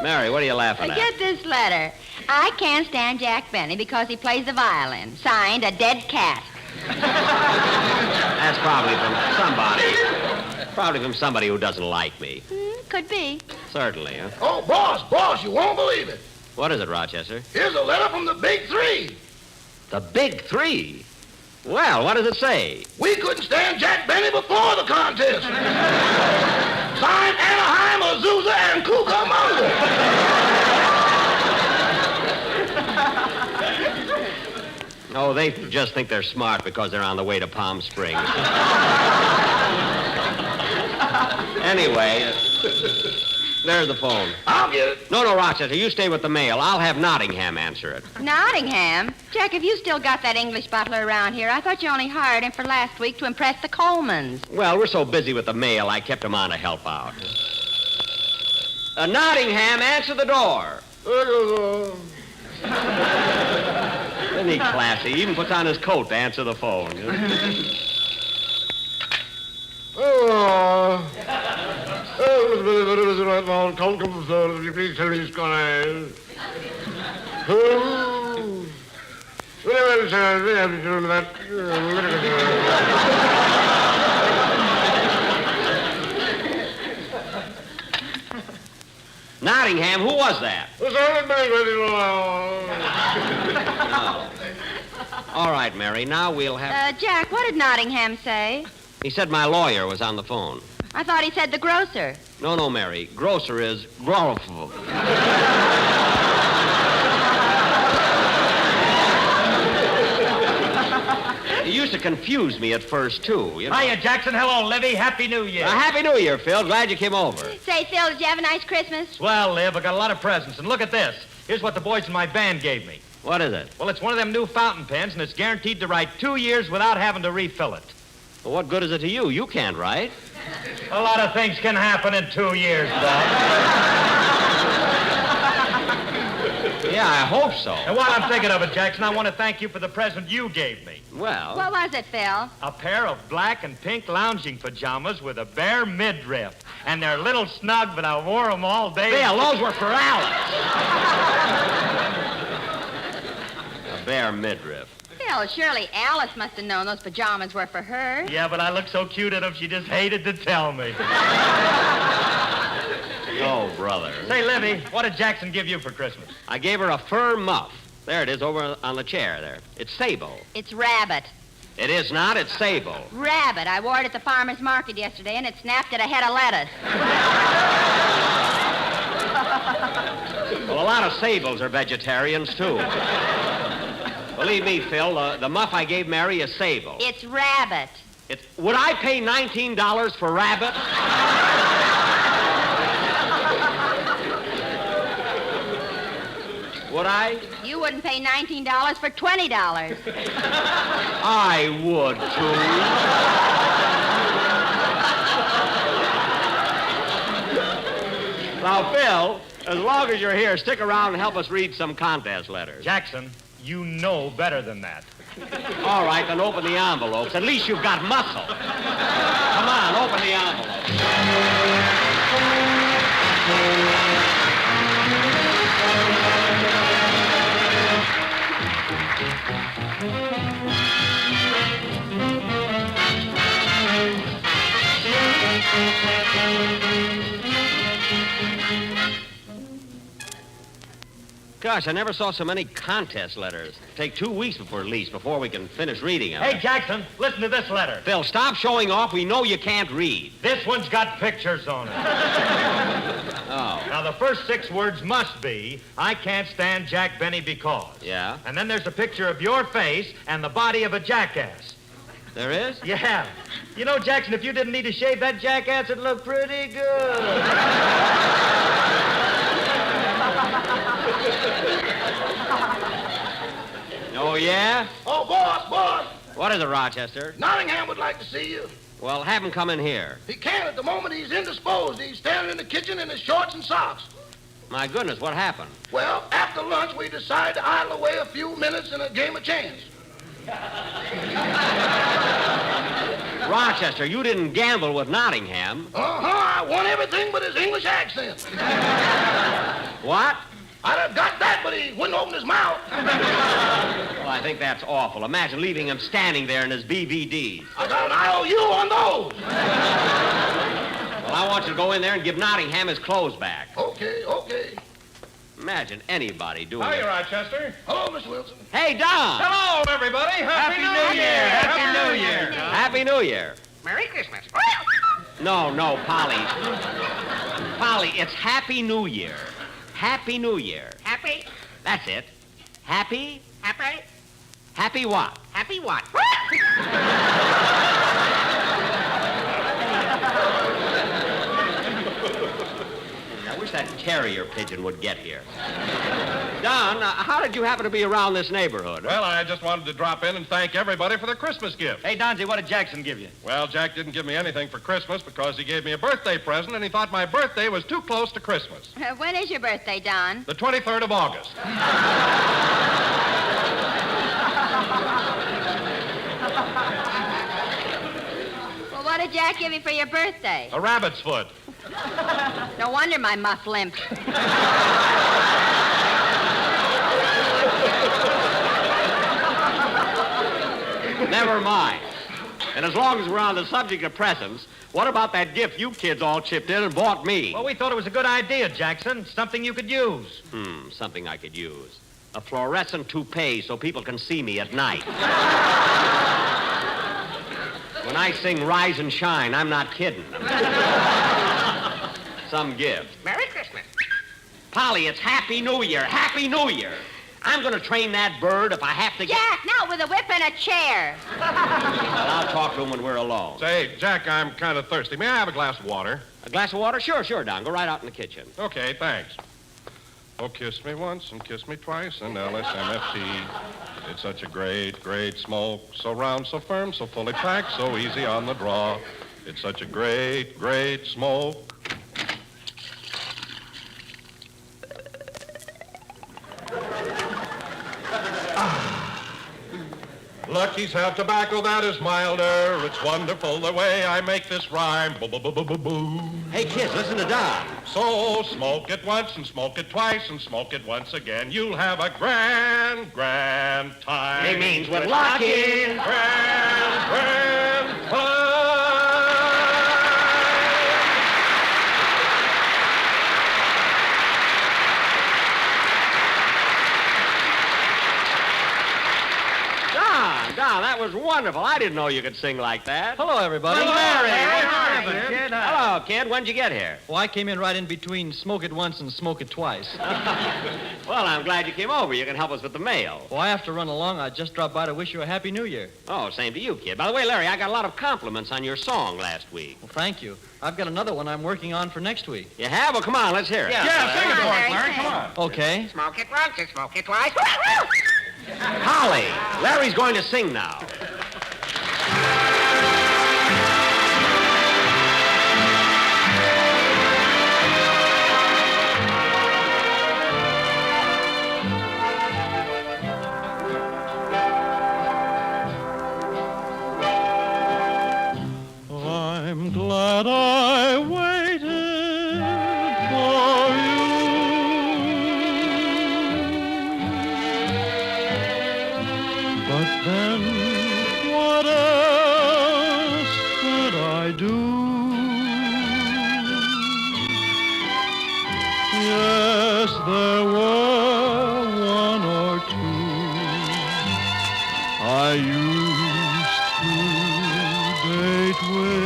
Mary, what are you laughing at? Get this letter. I can't stand Jack Benny because he plays the violin. Signed, a dead cat. That's probably from somebody. Probably from somebody who doesn't like me. Could be. Certainly, huh? Oh, boss, you won't believe it. What is it, Rochester? Here's a letter from the Big Three. The Big Three? Well, what does it say? We couldn't stand Jack Benny before the contest. Signed Anaheim, Azusa, and Cucamonga. Oh, they just think they're smart because they're on the way to Palm Springs. Anyway, there's the phone. I'll get it. No, Rochester, you stay with the mail. I'll have Nottingham answer it. Nottingham? Jack, have you still got that English butler around here? I thought you only hired him for last week to impress the Colemans. Well, we're so busy with the mail, I kept him on to help out. Nottingham, answer the door. Isn't he classy? He even puts on his coat to answer the phone. Will you please tell me what's going on? Nottingham, who was that? Oh. All right, Mary, now we'll have... Jack, what did Nottingham say? He said my lawyer was on the phone. I thought he said the grocer. No, Mary. Grocer is grocer. He used to confuse me at first, too. You know? Hiya, Jackson. Hello, Livy. Happy New Year. Happy New Year, Phil. Glad you came over. Say, Phil, did you have a nice Christmas? Well, Liv, I got a lot of presents. And look at this. Here's what the boys in my band gave me. What is it? Well, it's one of them new fountain pens, and it's guaranteed to write 2 years without having to refill it. Well, what good is it to you? You can't write. A lot of things can happen in 2 years, Bob. Yeah, I hope so. And while I'm thinking of it, Jackson, I want to thank you for the present you gave me. Well... What was it, Phil? A pair of black and pink lounging pajamas with a bare midriff. And they're a little snug, but I wore them all day. Phil, those were for Alice. A bare midriff. Phil, surely Alice must have known those pajamas were for her. Yeah, but I looked so cute in them, she just hated to tell me. Oh, brother. Say, Livy, what did Jackson give you for Christmas? I gave her a fur muff. There it is over on the chair there. It's sable. It's rabbit. It is not. It's sable. Rabbit. I wore it at the farmer's market yesterday, and it snapped at a head of lettuce. Well, a lot of sables are vegetarians, too. Believe me, Phil, the muff I gave Mary is sable. It's rabbit. Would I pay $19 for rabbit? Would I? You wouldn't pay $19 for $20. I would, too. Now, Phil, as long as you're here, stick around and help us read some contest letters. Jackson, you know better than that. All right, then open the envelopes. At least you've got muscle. Come on, open the envelopes. Gosh, I never saw so many contest letters. Take 2 weeks before we can finish reading them. Hey, Jackson, listen to this letter. Phil, stop showing off. We know you can't read. This one's got pictures on it. Oh. Now, the first 6 words must be, I can't stand Jack Benny because. Yeah? And then there's a picture of your face and the body of a jackass. There is? Yeah. You know, Jackson, if you didn't need to shave that jackass, it'd look pretty good. Oh, yeah? Oh, boss. What is it, Rochester? Nottingham would like to see you. Well, have him come in here. He can't at the moment. He's indisposed. He's standing in the kitchen in his shorts and socks. My goodness, what happened? Well, after lunch, we decided to idle away a few minutes in a game of chance. Rochester, you didn't gamble with Nottingham. I won everything but his English accent. What? I'd have got that, but he wouldn't open his mouth. Well, I think that's awful. Imagine leaving him standing there in his BVDs. I got an IOU on those. Well, I want you to go in there and give Nottingham his clothes back. Okay. Imagine anybody doing Hiya, it. Rochester. Hello, Mr. Wilson. Hey, Don! Hello, everybody. Happy New Year. Happy New Year. Happy New Year. Merry Christmas. No, Polly. Polly, it's Happy New Year. Happy New Year. Happy? That's it. Happy? Happy? Happy what? Happy what? I wish that terrier pigeon would get here. Don, how did you happen to be around this neighborhood? Well, I just wanted to drop in and thank everybody for their Christmas gift. Hey, Donzie, what did Jackson give you? Well, Jack didn't give me anything for Christmas because he gave me a birthday present, and he thought my birthday was too close to Christmas. When is your birthday, Don? The 23rd of August. Well, what did Jack give you for your birthday? A rabbit's foot. No wonder my muff limped. Never mind. And as long as we're on the subject of presents, what about that gift you kids all chipped in and bought me? Well, we thought it was a good idea, Jackson. Something you could use. Something I could use. A fluorescent toupee so people can see me at night. When I sing Rise and Shine, I'm not kidding. Some gift. Merry Christmas. Polly, it's Happy New Year. Happy New Year. I'm going to train that bird if I have to get... Jack, now with a whip and a chair. Well, I'll talk to him when we're alone. Say, Jack, I'm kind of thirsty. May I have a glass of water? A glass of water? Sure, Don. Go right out in the kitchen. Okay, thanks. Oh, kiss me once and kiss me twice and LSMFT. It's such a great, great smoke. So round, so firm, so fully packed, so easy on the draw. It's such a great, great smoke. Lucky's have tobacco that is milder. It's wonderful the way I make this rhyme. Boo-boo-boo-boo-boo. Hey, kids, listen to Don. So smoke it once and smoke it twice and smoke it once again. You'll have a grand, grand time. He means with Lucky. Grand, grand time. Don, Don, that was wonderful. I didn't know you could sing like that. Hello, everybody. Hello, Larry. Larry. Kid. Hello, kid. When'd you get here? Well, I came in right in between smoke it once and smoke it twice. Well, I'm glad you came over. You can help us with the mail. Well, I have to run along. I just dropped by to wish you a Happy New Year. Oh, same to you, kid. By the way, Larry, I got a lot of compliments on your song last week. Well, thank you. I've got another one I'm working on for next week. You have? Well, come on, let's hear it. Yeah, sing it for us, Larry. Come on. Okay. Smoke it once and smoke it twice. Holly, Larry's going to sing now. I'm glad I waited for you. But then, what else could I do? Yes, there were one or two I used to date with,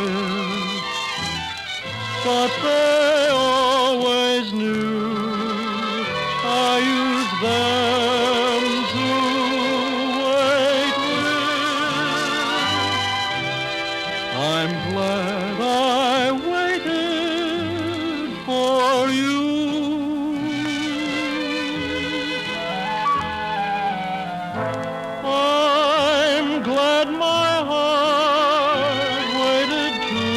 but they always knew I used them to wait with. I'm glad I waited for you. I'm glad my heart waited too.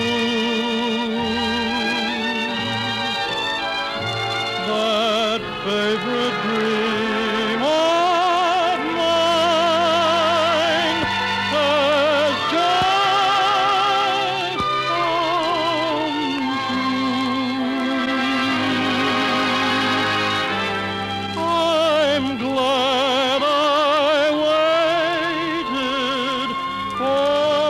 That favorite dream of mine has just come true. I'm glad I waited for you.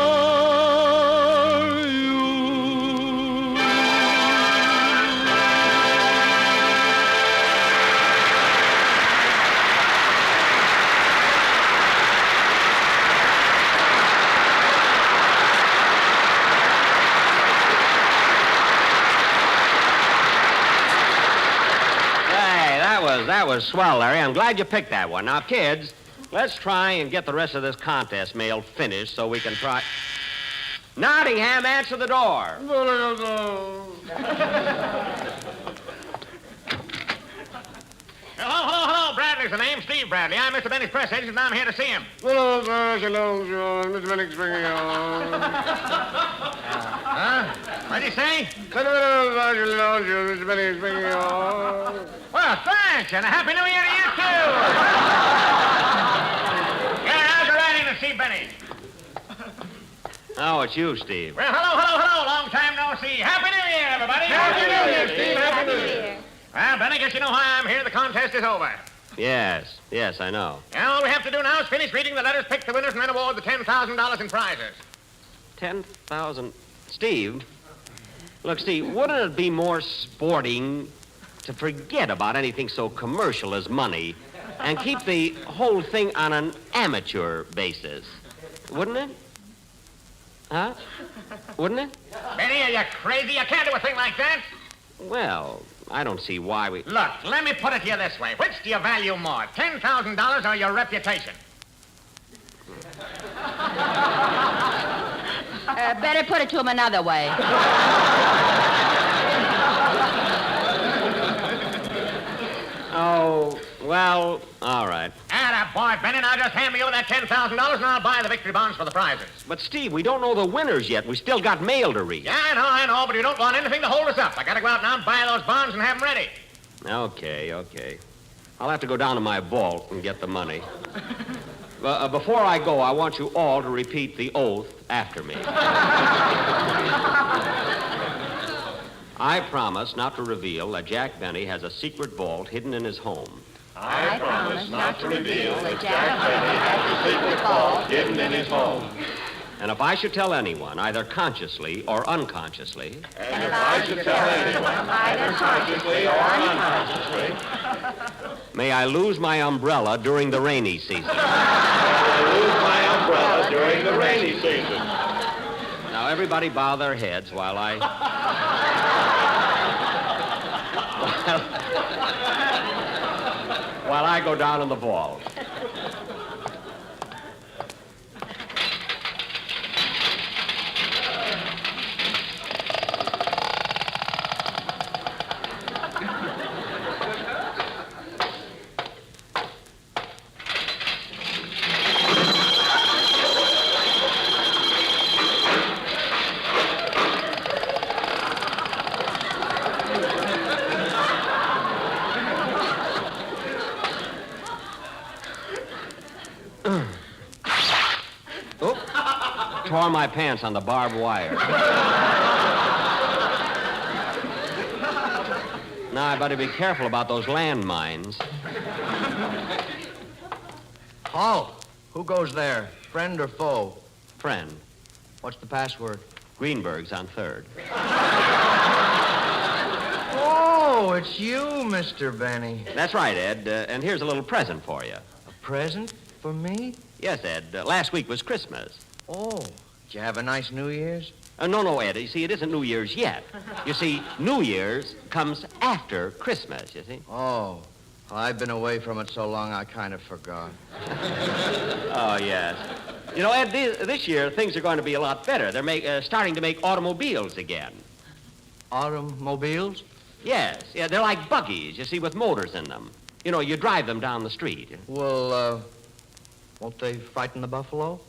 Hey, that was swell, Larry. I'm glad you picked that one. Now, kids, let's try and get the rest of this contest mail finished so we can try... Nottingham, answer the door. Hello, Bradley's the name. Steve Bradley. I'm Mr. Benny's press agent, and I'm here to see him. Hello, sir. Hello, John. Mr. Bennick's bringing Huh? What'd you say? Hello, Mr. Bennick's bringing Well, thanks, and a Happy New Year to you, too. Yeah, how's the riding to see Benny? Oh, it's you, Steve. Well, hello. Long time no see. Happy New Year, everybody. Happy New Year, Steve. Happy New Year. Well, Benny, guess you know why I'm here. The contest is over. Yes, I know. And all we have to do now is finish reading the letters, pick the winners, and then award the $10,000 in prizes. 10,000. Steve, look, Steve, wouldn't it be more sporting to forget about anything so commercial as money and keep the whole thing on an amateur basis? Wouldn't it? Huh? Wouldn't it? Benny, are you crazy? You can't do a thing like that. Well, I don't see why we... Look, let me put it to you this way. Which do you value more, $10,000 or your reputation? Better put it to him another way. Oh, well, all right. Attaboy, Benny. Now just hand me over that $10,000 and I'll buy the victory bonds for the prizes. But, Steve, we don't know the winners yet. We still got mail to read. Yeah, I know, but you don't want anything to hold us up. I gotta go out now and buy those bonds and have them ready. Okay. I'll have to go down to my vault and get the money. Before I go, I want you all to repeat the oath after me. I promise not to reveal that Jack Benny has a secret vault hidden in his home. I promise not to reveal that Jack Benny has a secret vault hidden in his home. And if I should tell anyone, either consciously or unconsciously... And if I should tell anyone, either consciously or unconsciously... May I lose my umbrella during the rainy season. May I lose my umbrella umbrella during the rainy season. Now, everybody bow their heads while I... while I go down in the vault. Tore my pants on the barbed wire. Now, I better be careful about those landmines. Halt! Who goes there? Friend or foe? Friend. What's the password? Greenberg's on 3rd. Oh, it's you, Mr. Benny. That's right, Ed. And here's a little present for you. A present for me? Yes, Ed. Last week was Christmas. Oh, did you have a nice New Year's? No, Ed. You see, it isn't New Year's yet. You see, New Year's comes after Christmas, you see. Oh, well, I've been away from it so long I kind of forgot. Oh, yes. You know, Ed, this year things are going to be a lot better. They're starting to make automobiles again. Automobiles? Yes. Yeah, they're like buggies, you see, with motors in them. You know, you drive them down the street. Well, won't they frighten the buffalo?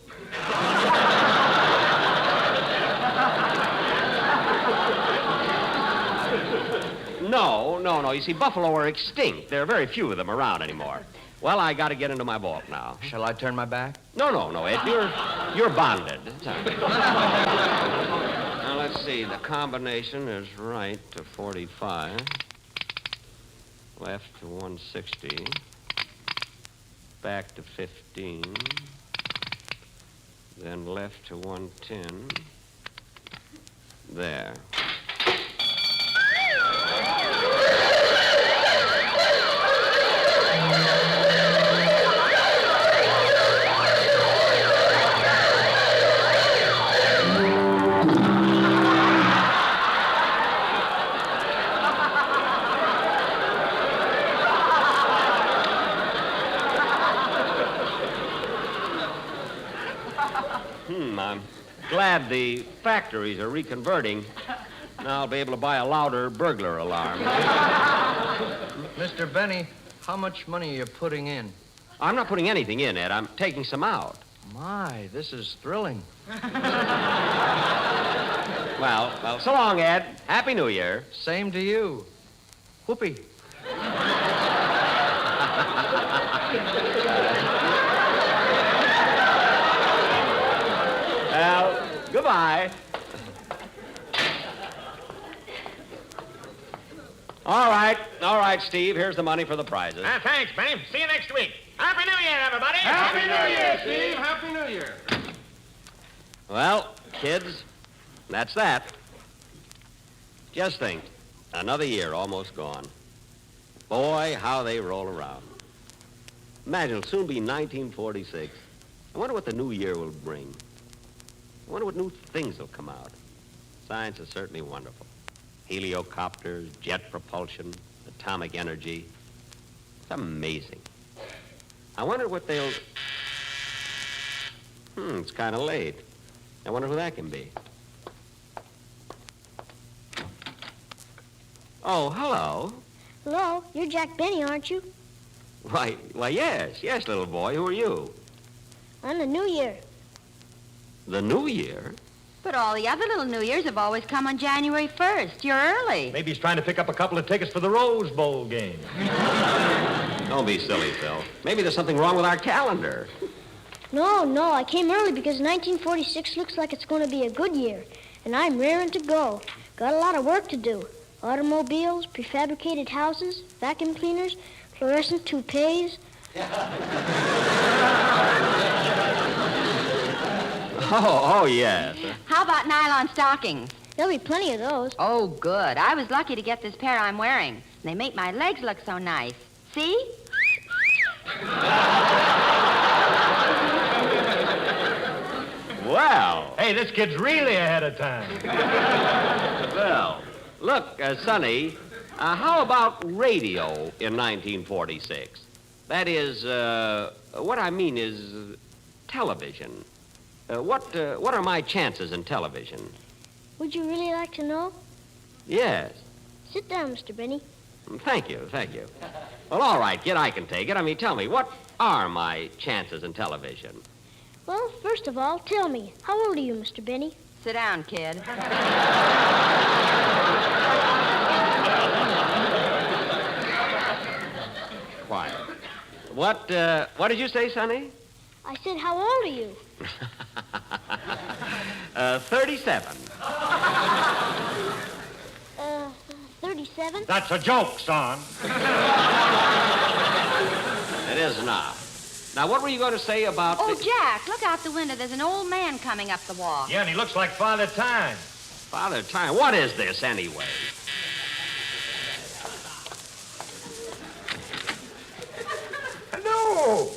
No. You see, buffalo are extinct. There are very few of them around anymore. Well, I got to get into my vault now. Shall I turn my back? No, Ed. You're bonded. Now, let's see. The combination is right to 45. Left to 160. Back to 15. Then left to 110. There. I'm glad the factories are reconverting. Now I'll be able to buy a louder burglar alarm. Mr. Benny, how much money are you putting in? I'm not putting anything in, Ed. I'm taking some out. My, this is thrilling. Well, so long, Ed. Happy New Year. Same to you. Whoopee. Well, goodbye. All right, Steve. Here's the money for the prizes. Thanks, Benny. See you next week. Happy New Year, everybody. Happy New Year, Steve. Happy New Year. Well, kids, that's that. Just think, another year almost gone. Boy, how they roll around. Imagine, it'll soon be 1946. I wonder what the new year will bring. I wonder what new things will come out. Science is certainly wonderful. Heliocopters, jet propulsion, atomic energy. It's amazing. I wonder what they'll... it's kind of late. I wonder who that can be. Oh, hello. Hello, you're Jack Benny, aren't you? Why, yes, little boy. Who are you? I'm the New Year. The New Year? But all the other little New Years have always come on January 1st. You're early. Maybe he's trying to pick up a couple of tickets for the Rose Bowl game. Don't be silly, Phil. Maybe there's something wrong with our calendar. No, I came early because 1946 looks like it's going to be a good year. And I'm raring to go. Got a lot of work to do. Automobiles, prefabricated houses, vacuum cleaners, fluorescent toupees. Oh, yes. How about nylon stockings? There'll be plenty of those. Oh, good. I was lucky to get this pair I'm wearing. They make my legs look so nice. See? Hey, this kid's really ahead of time. Well, look, Sonny, how about radio in 1946? That is, what I mean is television. What are my chances in television? Would you really like to know? Yes. Sit down, Mr. Benny. Thank you. Well, all right, kid, I can take it. I mean, tell me, what are my chances in television? Well, first of all, tell me, how old are you, Mr. Benny? Sit down, kid. Quiet. What did you say, Sonny? I said, how old are you? 37. 37? That's a joke, son. It is not. Now, what were you going to say about Oh, Jack, look out the window. There's an old man coming up the walk. Yeah, and he looks like Father Time. Father Time? What is this, anyway? Hello.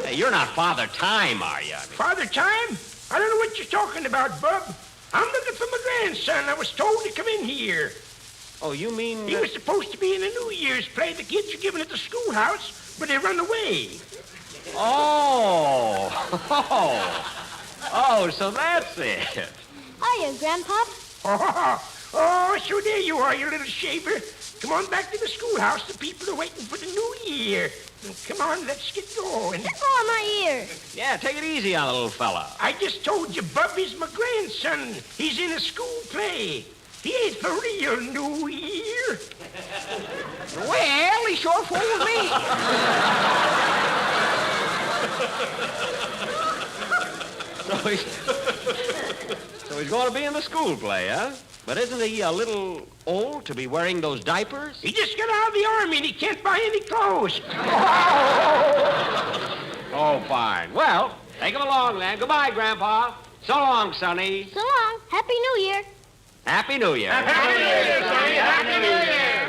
Hey, you're not Father Time, are you? Father Time? I don't know what you're talking about, Bub. I'm looking for my grandson. I was told to come in here. Oh, you mean... He was supposed to be in a New Year's play the kids are giving at the schoolhouse, but they run away. Oh, so that's it. Hiya, Grandpop. Oh, so there you are, you little shaver. Come on back to the schoolhouse. The people are waiting for the New Year. Come on, let's get going. Let go of my ear. Yeah, take it easy on the little fella. I just told you, Bub is my grandson. He's in a school play. He ain't for real New Year. Well, he sure fooled me. So he's going to be in the school play, huh? But isn't he a little old to be wearing those diapers? He just got out of the army and he can't buy any clothes. Oh, fine. Well, take him along then. Goodbye, Grandpa. So long, Sonny. So long. Happy New Year. Happy New Year. Happy New Year, Sonny. Happy New Year.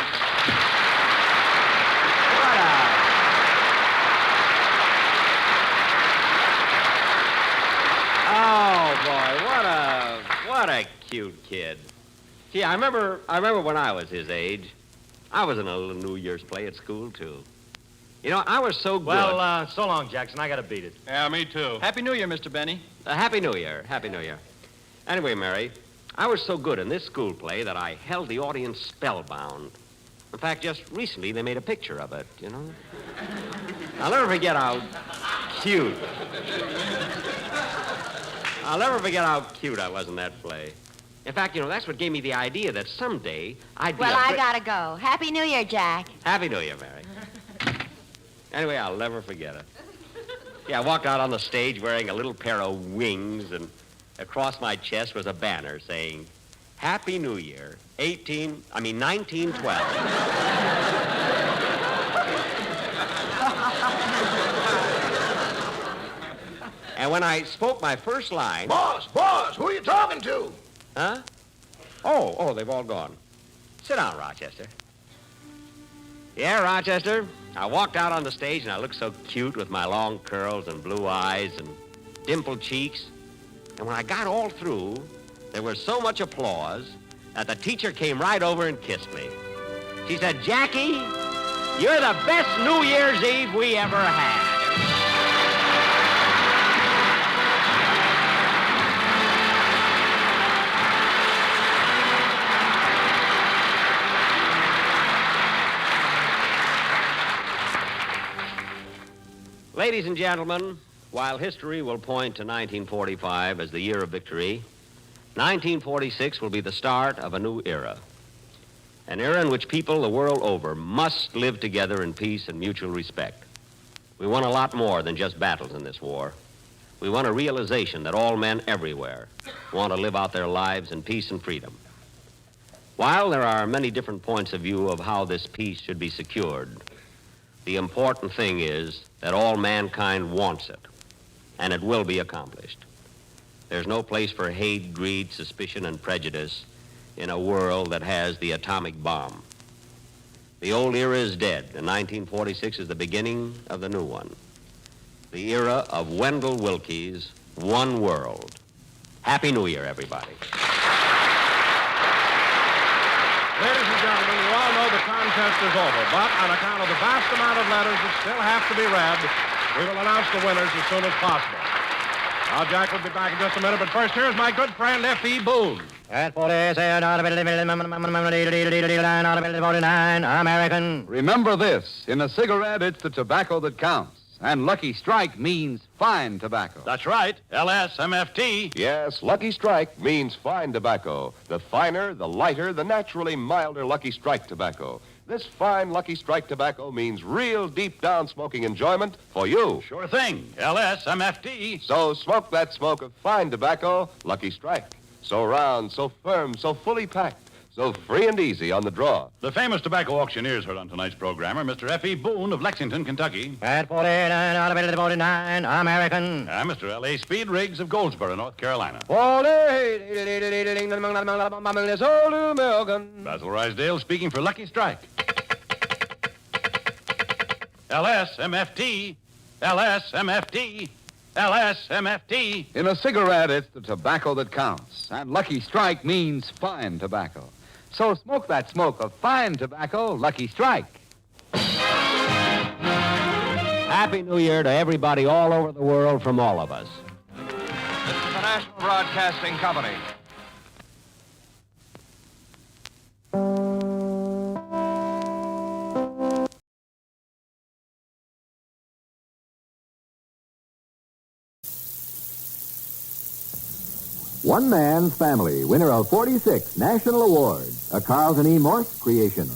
Oh, boy, what a cute kid. Gee, I remember when I was his age. I was in a little New Year's play at school, too. You know, I was so good. Well, so long, Jackson. I got to beat it. Yeah, me too. Happy New Year, Mr. Benny. Happy New Year. Happy New Year. Anyway, Mary, I was so good in this school play that I held the audience spellbound. In fact, just recently they made a picture of it, you know. I'll never forget how cute I was in that play. In fact, you know, that's what gave me the idea that someday I'd be Well, I gotta go. Happy New Year, Jack. Happy New Year, Mary. Anyway, I'll never forget it. Yeah, I walked out on the stage wearing a little pair of wings, and across my chest was a banner saying, Happy New Year, 1912. And when I spoke my first line... Boss, who are you talking to? Huh? Oh, they've all gone. Sit down, Rochester. Yeah, Rochester. I walked out on the stage and I looked so cute with my long curls and blue eyes and dimpled cheeks. And when I got all through, there was so much applause that the teacher came right over and kissed me. She said, Jackie, you're the best New Year's Eve we ever had. Ladies and gentlemen, while history will point to 1945 as the year of victory, 1946 will be the start of a new era. An era in which people the world over must live together in peace and mutual respect. We want a lot more than just battles in this war. We want a realization that all men everywhere want to live out their lives in peace and freedom. While there are many different points of view of how this peace should be secured, the important thing is that all mankind wants it, and it will be accomplished. There's no place for hate, greed, suspicion, and prejudice in a world that has the atomic bomb. The old era is dead, and 1946 is the beginning of the new one. The era of Wendell Willkie's One World. Happy New Year, everybody. Ladies and gentlemen, you all know the contest is over, but on account of the vast amount of letters that still have to be read, we will announce the winners as soon as possible. Now, Jack will be back in just a minute, but first, here's my good friend, F.E. Boone. At 49, American. Remember this. In a cigarette, it's the tobacco that counts. And Lucky Strike means fine tobacco. That's right. LSMFT. Yes, Lucky Strike means fine tobacco. The finer, the lighter, the naturally milder Lucky Strike tobacco. This fine Lucky Strike tobacco means real deep-down smoking enjoyment for you. Sure thing. LSMFT. So smoke that smoke of fine tobacco, Lucky Strike. So round, so firm, so fully packed, so free and easy on the draw. The famous tobacco auctioneers heard on tonight's program are Mr. F.E. Boone of Lexington, Kentucky. At 49, American. And Mr. L.A. Speed Riggs of Goldsboro, North Carolina. Basil Rysdale speaking for Lucky Strike. LSMFT. LSMFT. LSMFT. In a cigarette, it's the tobacco that counts. And Lucky Strike means fine tobacco. So smoke that smoke of fine tobacco, Lucky Strike. Happy New Year to everybody all over the world from all of us. This is the National Broadcasting Company. One Man's Family, winner of 46 national awards, a Carlton E. Morse creation.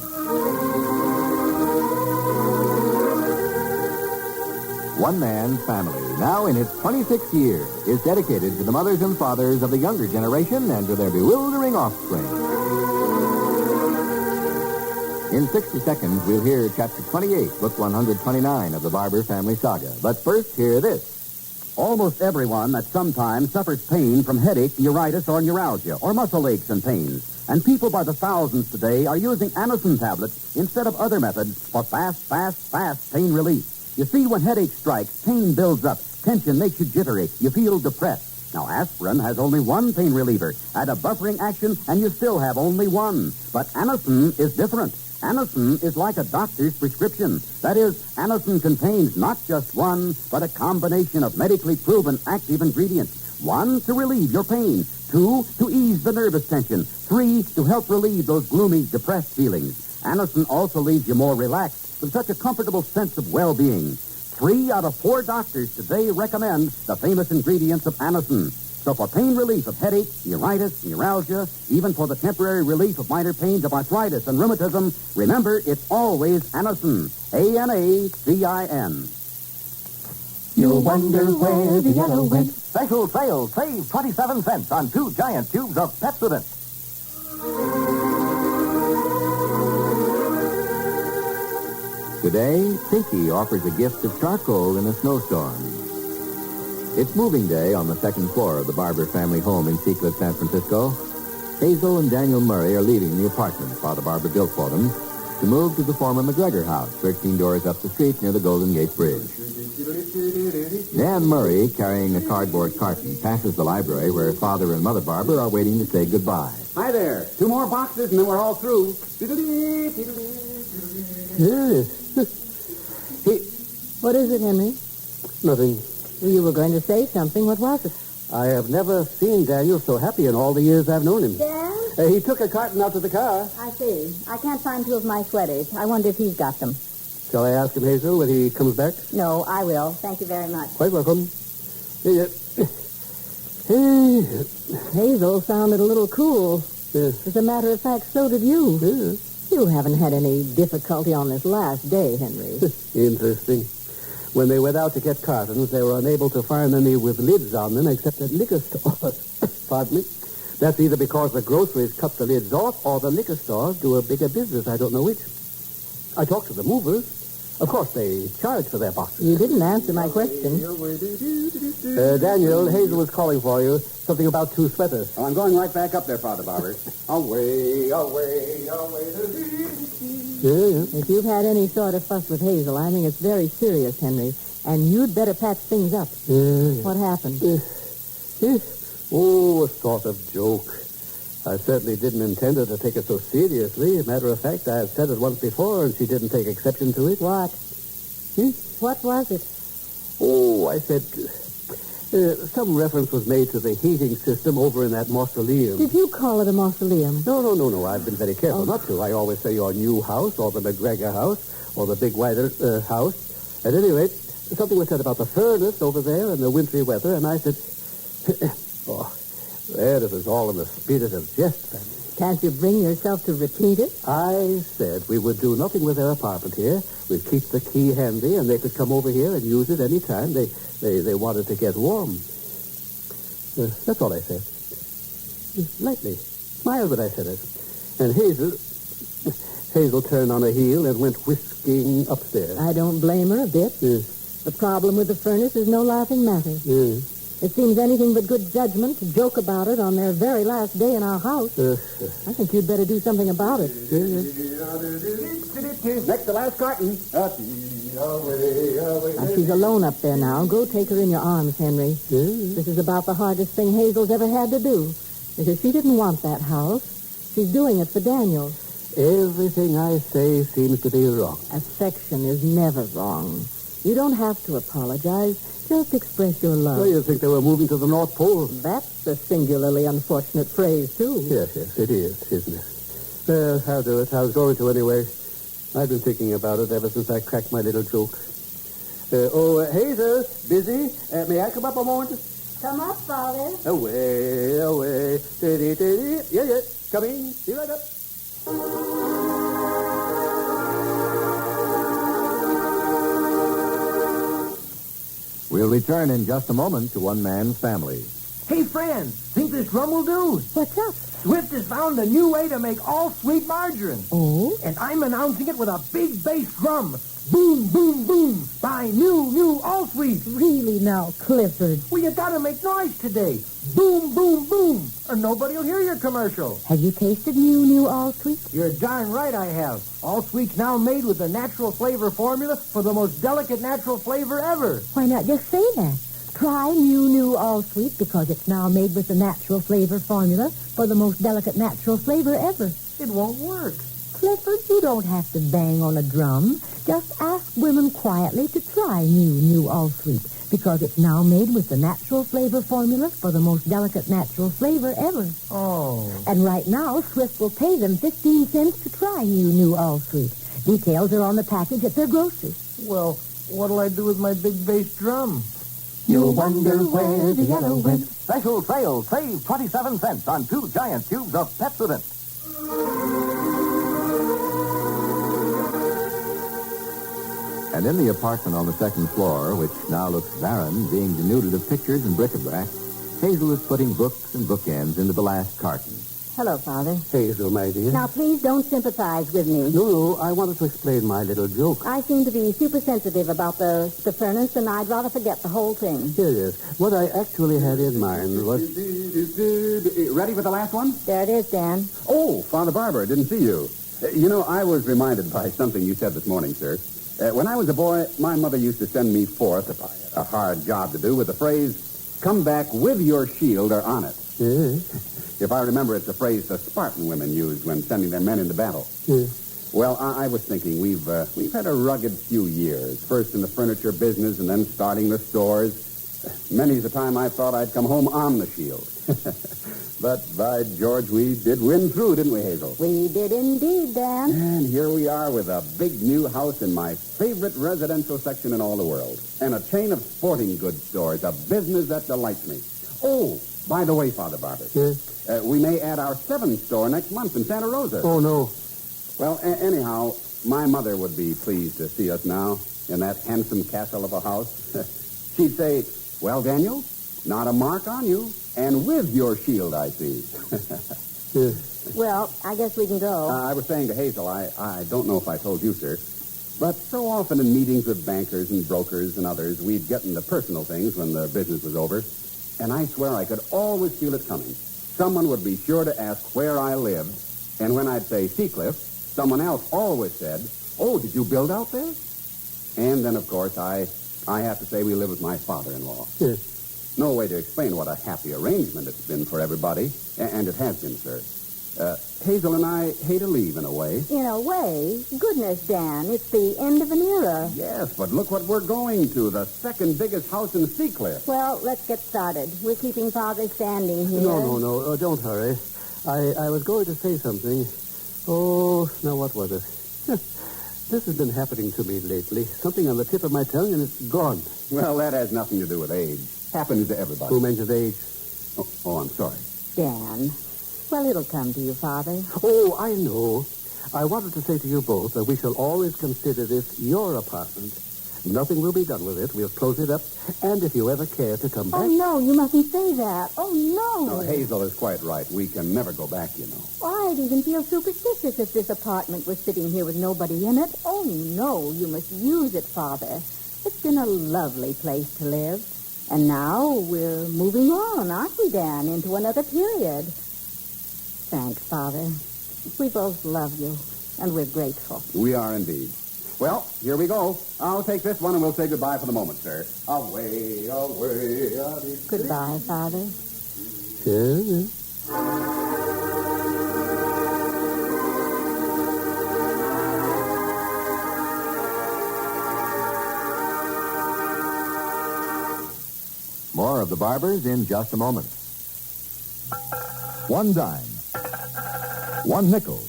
One Man's Family, now in its 26th year, is dedicated to the mothers and fathers of the younger generation and to their bewildering offspring. In 60 seconds, we'll hear Chapter 28, Book 129 of the Barber Family Saga. But first, hear this. Almost everyone at some time suffers pain from headache, neuritis, or neuralgia, or muscle aches and pains. And people by the thousands today are using Anacin tablets instead of other methods for fast pain relief. You see, when headache strikes, pain builds up, tension makes you jittery, you feel depressed. Now, aspirin has only one pain reliever. Add a buffering action, and you still have only one. But Anacin is different. Anacin is like a doctor's prescription. That is, Anacin contains not just one, but a combination of medically proven active ingredients. 1, to relieve your pain. 2, to ease the nervous tension. 3, to help relieve those gloomy, depressed feelings. Anacin also leaves you more relaxed with such a comfortable sense of well-being. 3 out of 4 doctors today recommend the famous ingredients of Anacin. So for pain relief of headache, neuritis, neuralgia, even for the temporary relief of minor pains of arthritis and rheumatism, remember, it's always Anacin. A-N-A-C-I-N. You'll wonder where the yellow went. Special sale. Save 27 cents on 2 giant tubes of Pepsodent. Today, Pinky offers a gift of charcoal in a snowstorm. It's moving day on the second floor of the Barber family home in Seacliff, San Francisco. Hazel and Daniel Murray are leaving the apartment Father Barber built for them to move to the former McGregor house, 13 doors up the street near the Golden Gate Bridge. Dan Murray, carrying a cardboard carton, passes the library where Father and Mother Barber are waiting to say goodbye. Hi there. 2 more boxes and then we're all through. What is it, Henry? Nothing. You were going to say something. What was it? I have never seen Daniel so happy in all the years I've known him. Dad? He took a carton out to the car. I see. I can't find 2 of my sweaters. I wonder if he's got them. Shall I ask him, Hazel, when he comes back? No, I will. Thank you very much. Quite welcome. Hazel sounded a little cool. Yes. As a matter of fact, so did you. Yes. You haven't had any difficulty on this last day, Henry. Interesting. When they went out to get cartons, they were unable to find any with lids on them except at liquor stores. Pardon me. That's either because the groceries cut the lids off or the liquor stores do a bigger business. I don't know which. I talked to the movers. Of course, they charge for their boxes. You didn't answer my question. Daniel, Hazel was calling for you. Something about 2 sweaters. Oh, I'm going right back up there, Father Barber. Away. Yeah. If you've had any sort of fuss with Hazel, I think it's very serious, Henry. And you'd better patch things up. Yeah. What happened? Oh, a sort of joke. I certainly didn't intend her to take it so seriously. Matter of fact, I've said it once before, and she didn't take exception to it. What? What was it? Oh, I said... some reference was made to the heating system over in that mausoleum. Did you call it a mausoleum? No. I've been very careful not to. I always say your new house, or the McGregor house, or the Big White house. At any rate, something was said about the furnace over there in the wintry weather, and I said... it was all in the spirit of jest, then. Can't you bring yourself to repeat it? I said we would do nothing with their apartment here. We'd keep the key handy, and they could come over here and use it any time they wanted to get warm. That's all I said. Lightly. Smiled when I said it. And Hazel turned on a heel and went whisking upstairs. I don't blame her a bit. The problem with the furnace is no laughing matter. It seems anything but good judgment to joke about it on their very last day in our house. I think you'd better do something about it. Next to last carton. She's alone up there now. Go take her in your arms, Henry. This is about the hardest thing Hazel's ever had to do. Because she didn't want that house. She's doing it for Daniel. Everything I say seems to be wrong. Affection is never wrong. You don't have to apologize. Just express your love. Well, you think they were moving to the North Pole? That's a singularly unfortunate phrase, too. Yes, it is, isn't it? I'll do it. I was going to anyway. I've been thinking about it ever since I cracked my little joke. Hazel, busy? May I come up a moment? Come up, Father. Away. Yeah. Coming. Be right up. We'll return in just a moment to One Man's Family. Hey, friend, think this rum will do? What's up? Swift has found a new way to make all-sweet margarine. Oh? And I'm announcing it with a big bass drum. Boom, boom, boom. Buy new all-sweet. Really now, Clifford? Well, you gotta make noise today. Boom, boom, boom. Or nobody will hear your commercial. Have you tasted new all-sweet? You're darn right I have. All-sweet's now made with the natural flavor formula for the most delicate natural flavor ever. Why not just say that? Try new all-sweet because it's now made with the natural flavor formula for the most delicate natural flavor ever. It won't work. Clifford, you don't have to bang on a drum. Just ask women quietly to try new all-sweet because it's now made with the natural flavor formula for the most delicate natural flavor ever. Oh. And right now, Swift will pay them 15 cents to try new all-sweet. Details are on the package at their grocery. Well, what'll I do with my big bass drum? You'll wonder where the yellow went. Special sale. Save 27 cents on 2 giant tubes of Pepsodent. And in the apartment on the second floor, which now looks barren, being denuded of pictures and bric-a-brac, Hazel is putting books and bookends into the last carton. Hello, Father. Hazel, my dear. Now, please don't sympathize with me. No, I wanted to explain my little joke. I seem to be super sensitive about the furnace, and I'd rather forget the whole thing. Yes. What I actually had in mind was... Ready for the last one? There it is, Dan. Oh, Father Barber, didn't see you. I was reminded by something you said this morning, sir. When I was a boy, my mother used to send me forth, if I had a hard job to do, with the phrase, come back with your shield or on it. Yes. If I remember, it's the phrase the Spartan women used when sending their men into battle. Yes. Well, I was thinking we've had a rugged few years, first in the furniture business and then starting the stores. Many's the time I thought I'd come home on the shield. But, by George, we did win through, didn't we, Hazel? We did indeed, Dan. And here we are with a big new house in my favorite residential section in all the world. And a chain of sporting goods stores, a business that delights me. Oh, by the way, Father Barber. Yes? We may add our 7th store next month in Santa Rosa. Oh, no. Well, anyhow, my mother would be pleased to see us now in that handsome castle of a house. She'd say, well, Daniel, not a mark on you. And with your shield, I see. Well, I guess we can go. I was saying to Hazel, I don't know if I told you, sir, but so often in meetings with bankers and brokers and others, we'd get into personal things when the business was over, and I swear I could always feel it coming. Someone would be sure to ask where I lived, and when I'd say Seacliff, someone else always said, oh, did you build out there? And then, of course, I have to say we live with my father-in-law. Yes. No way to explain what a happy arrangement it's been for everybody. And it has been, sir. Hazel and I hate to leave in a way. In a way? Goodness, Dan, it's the end of an era. Yes, but look what we're going to. The second biggest house in Seacliff. Well, let's get started. We're keeping Father standing here. No. Don't hurry. I was going to say something. Oh, now what was it? This has been happening to me lately. Something on the tip of my tongue, and it's gone. Well, that has nothing to do with age. Happens to everybody. Who mentioned age? Oh, I'm sorry. Dan. Well, it'll come to you, Father. Oh, I know. I wanted to say to you both that we shall always consider this your apartment. Nothing will be done with it. We'll close it up. And if you ever care to come back... Oh, no, you mustn't say that. Oh, no. No, Hazel is quite right. We can never go back, you know. I'd even feel superstitious if this apartment was sitting here with nobody in it. Oh, no, you must use it, Father. It's been a lovely place to live. And now we're moving on, aren't we, Dan, into another period. Thanks, Father. We both love you, and we're grateful. We are indeed. Well, here we go. I'll take this one, and we'll say goodbye for the moment, sir. Away. Goodbye, Father. Sure. More of the Barbers in just a moment. 1 dime. 1 nickel.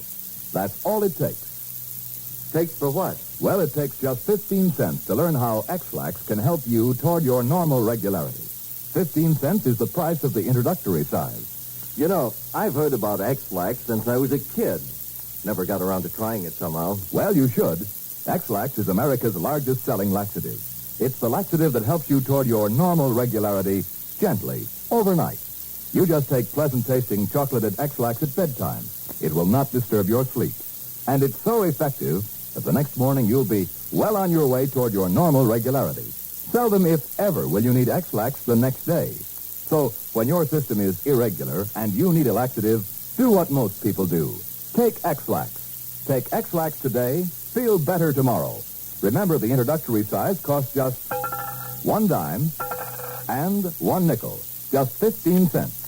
That's all it takes. Takes for what? Well, it takes just 15 cents to learn how X-Lax can help you toward your normal regularity. 15 cents is the price of the introductory size. You know, I've heard about X-Lax since I was a kid. Never got around to trying it somehow. Well, you should. X-Lax is America's largest selling laxative. It's the laxative that helps you toward your normal regularity gently, overnight. You just take pleasant-tasting chocolated X-Lax at bedtime. It will not disturb your sleep. And it's so effective that the next morning you'll be well on your way toward your normal regularity. Seldom, if ever, will you need X-Lax the next day. So, when your system is irregular and you need a laxative, do what most people do. Take X-Lax. Take X-Lax today, feel better tomorrow. Remember, the introductory size costs just 1 dime and 1 nickel. Just 15 cents.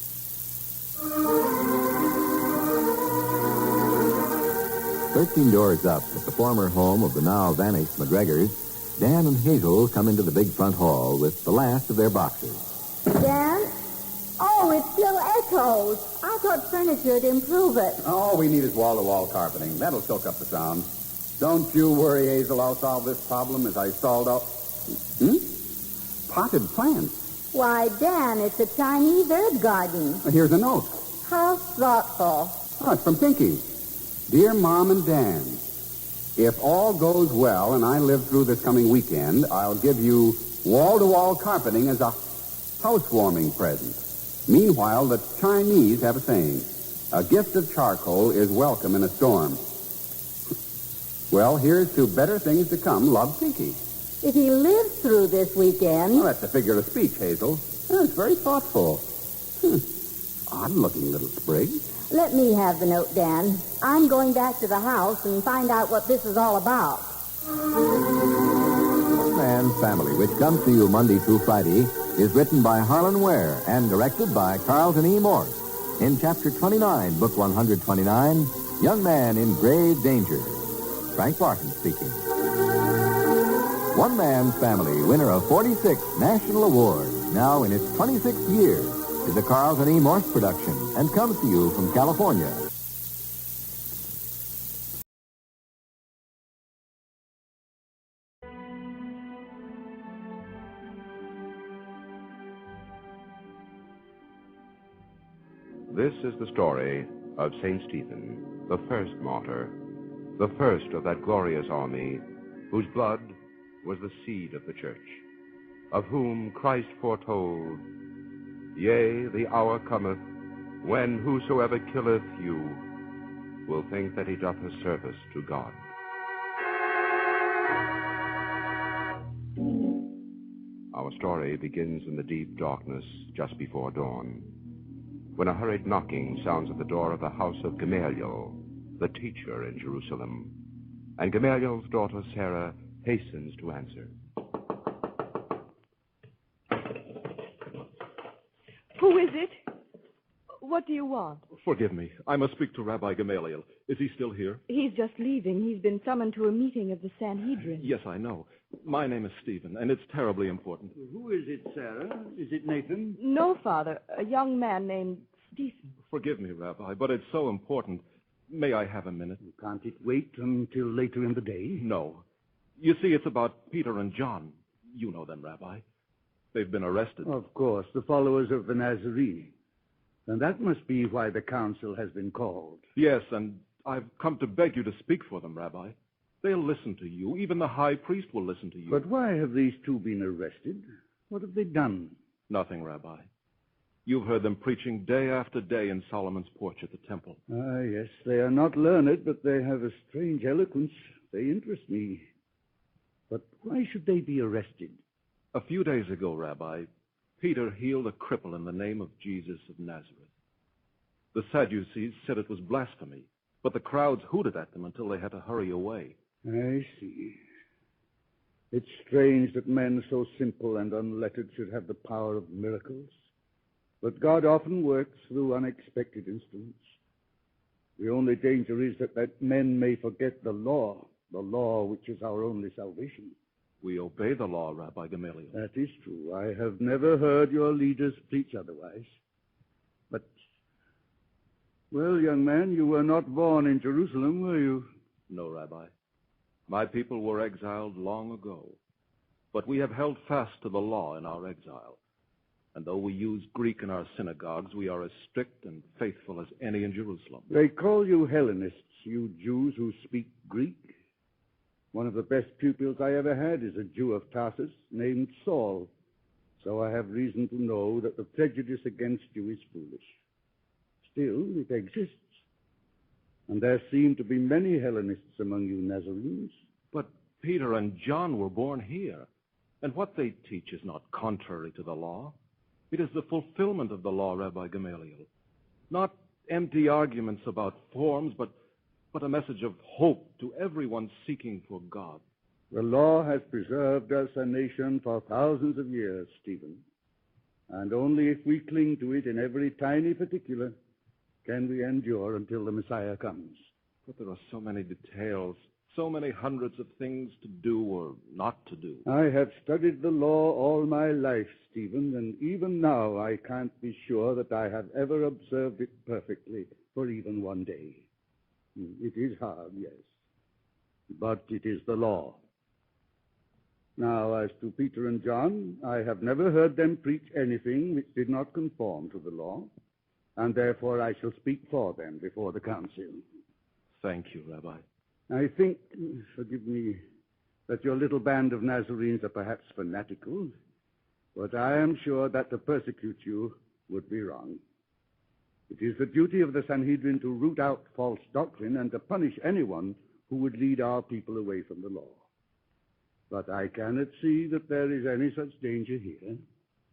"13 doors up at the former home of the now vanished McGregors, Dan and Hazel come into the big front hall with the last of their boxes. Dan? Oh, it still echoes. I thought furniture'd improve it. All we need is wall-to-wall carpeting. That'll soak up the sound. Don't you worry, Hazel. I'll solve this problem as I stalled out. Potted plants. Why, Dan, it's a Chinese herb garden. Here's a note. How thoughtful. Oh, it's from Pinky. Dear Mom and Dan, if all goes well and I live through this coming weekend, I'll give you wall-to-wall carpeting as a housewarming present. Meanwhile, the Chinese have a saying, a gift of charcoal is welcome in a storm. Well, here's to better things to come. Love, Pinky. If he lives through this weekend... Well, that's a figure of speech, Hazel. Oh, it's very thoughtful. Odd-looking little sprig. Let me have the note, Dan. I'm going back to the house and find out what this is all about. One Man's Family, which comes to you Monday through Friday, is written by Harlan Ware and directed by Carlton E. Morse. In Chapter 29, Book 129, Young Man in Grave Danger. Frank Barton speaking. One Man's Family, winner of 46 national awards, now in its 26th year, is a Carlton E. Morse production and comes to you from California. This is the story of St. Stephen, the first martyr, the first of that glorious army whose blood was the seed of the church, of whom Christ foretold, Yea, the hour cometh, when whosoever killeth you will think that he doth a service to God. Our story begins in the deep darkness just before dawn, when a hurried knocking sounds at the door of the house of Gamaliel, the teacher in Jerusalem, and Gamaliel's daughter Sarah hastens to answer. Who is it? What do you want? Forgive me. I must speak to Rabbi Gamaliel. Is he still here? He's just leaving. He's been summoned to a meeting of the Sanhedrin. Yes, I know. My name is Stephen, and it's terribly important. Who is it, Sarah? Is it Nathan? No, Father. A young man named Stephen. Forgive me, Rabbi, but it's so important. May I have a minute? Can't it wait until later in the day? No. You see, it's about Peter and John. You know them, Rabbi. They've been arrested. Of course, the followers of the Nazarene. And that must be why the council has been called. Yes, and I've come to beg you to speak for them, Rabbi. They'll listen to you. Even the high priest will listen to you. But why have these two been arrested? What have they done? Nothing, Rabbi. You've heard them preaching day after day in Solomon's porch at the temple. Ah, yes, they are not learned, but they have a strange eloquence. They interest me. But why should they be arrested? A few days ago, Rabbi, Peter healed a cripple in the name of Jesus of Nazareth. The Sadducees said it was blasphemy, but the crowds hooted at them until they had to hurry away. I see. It's strange that men so simple and unlettered should have the power of miracles. But God often works through unexpected instruments. The only danger is that men may forget the law which is our only salvation. We obey the law, Rabbi Gamaliel. That is true. I have never heard your leaders preach otherwise. But, well, young man, you were not born in Jerusalem, were you? No, Rabbi. My people were exiled long ago. But we have held fast to the law in our exile. And though we use Greek in our synagogues, we are as strict and faithful as any in Jerusalem. They call you Hellenists, you Jews who speak Greek. One of the best pupils I ever had is a Jew of Tarsus named Saul. So I have reason to know that the prejudice against you is foolish. Still, it exists. And there seem to be many Hellenists among you Nazarenes. But Peter and John were born here. And what they teach is not contrary to the law. It is the fulfillment of the law, Rabbi Gamaliel. Not empty arguments about forms, but a message of hope to everyone seeking for God. The law has preserved us a nation for thousands of years, Stephen. And only if we cling to it in every tiny particular can we endure until the Messiah comes. But there are so many details, so many hundreds of things to do or not to do. I have studied the law all my life, Stephen, and even now I can't be sure that I have ever observed it perfectly for even one day. It is hard, yes, but it is the law. Now, as to Peter and John, I have never heard them preach anything which did not conform to the law, and therefore I shall speak for them before the council. Thank you, Rabbi. I think, forgive me, that your little band of Nazarenes are perhaps fanatical, but I am sure that to persecute you would be wrong. It is the duty of the Sanhedrin to root out false doctrine and to punish anyone who would lead our people away from the law. But I cannot see that there is any such danger here.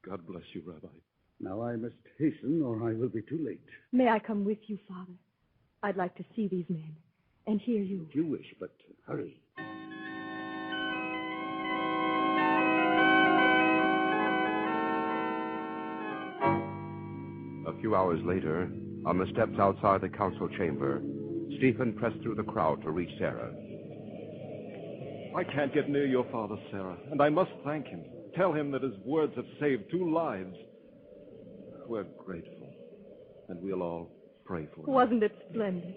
God bless you, Rabbi. Now I must hasten or I will be too late. May I come with you, Father? I'd like to see these men and hear you. If you wish, but hurry. A few hours later, on the steps outside the council chamber, Stephen pressed through the crowd to reach Sarah. I can't get near your father, Sarah, and I must thank him. Tell him that his words have saved 2 lives. We're grateful, and we'll all pray for him. Wasn't it splendid?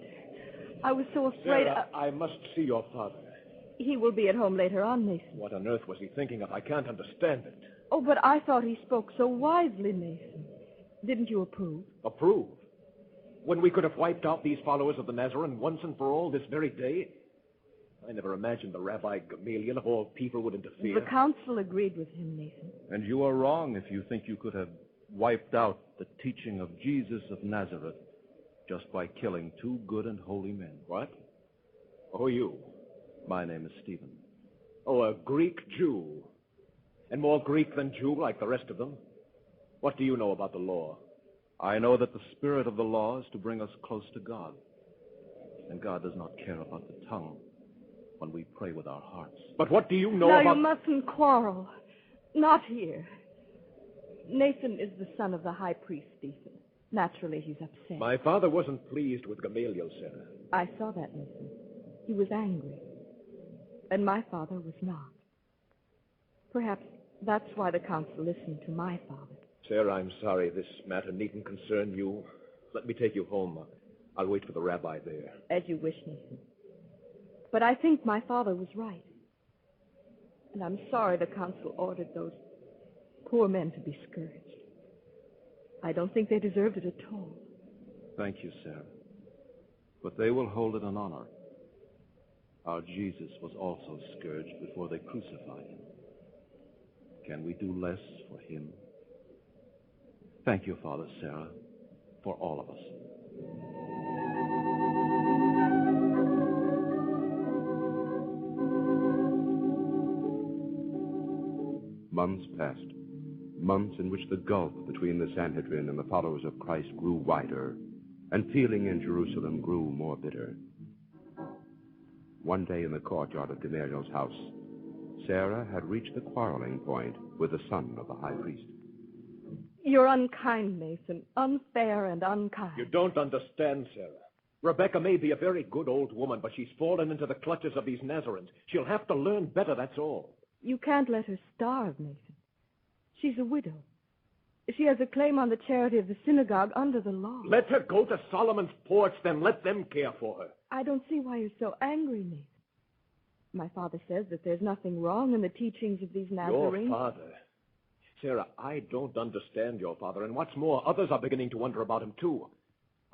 I was so afraid... Sarah, I must see your father. He will be at home later on, Mason. What on earth was he thinking of? I can't understand it. Oh, but I thought he spoke so wisely, Mason. Didn't you approve? Approve? When we could have wiped out these followers of the Nazarene once and for all this very day? I never imagined the Rabbi Gamaliel of all people would interfere. The council agreed with him, Mason. And you are wrong if you think you could have wiped out the teaching of Jesus of Nazareth just by killing 2 good and holy men. What? Who are you? My name is Stephen. Oh, a Greek Jew. And more Greek than Jew, like the rest of them. What do you know about the law? I know that the spirit of the law is to bring us close to God. And God does not care about the tongue when we pray with our hearts. But what do you know now about... Now, you mustn't quarrel. Not here. Nathan is the son of the high priest, Stephen. Naturally, he's upset. My father wasn't pleased with Gamaliel, Sarah. I saw that, Nathan. He was angry. And my father was not. Perhaps that's why the council listened to my father. Sarah, I'm sorry. This matter needn't concern you. Let me take you home. I'll wait for the rabbi there. As you wish, Nathan. But I think my father was right. And I'm sorry the council ordered those poor men to be scourged. I don't think they deserved it at all. Thank you, Sarah. But they will hold it an honor. Our Jesus was also scourged before they crucified him. Can we do less for him? Thank you, Father Sarah, for all of us. Months passed. Months in which the gulf between the Sanhedrin and the followers of Christ grew wider, and feeling in Jerusalem grew more bitter. One day in the courtyard of Gamaliel's house, Sarah had reached the quarreling point with the son of the high priest. You're unkind, Nathan. Unfair and unkind. You don't understand, Sarah. Rebecca may be a very good old woman, but she's fallen into the clutches of these Nazarenes. She'll have to learn better, that's all. You can't let her starve, Nathan. She's a widow. She has a claim on the charity of the synagogue under the law. Let her go to Solomon's porch, then let them care for her. I don't see why you're so angry, Nathan. My father says that there's nothing wrong in the teachings of these Nazarenes. Your father? Sarah, I don't understand your father, and what's more, others are beginning to wonder about him, too.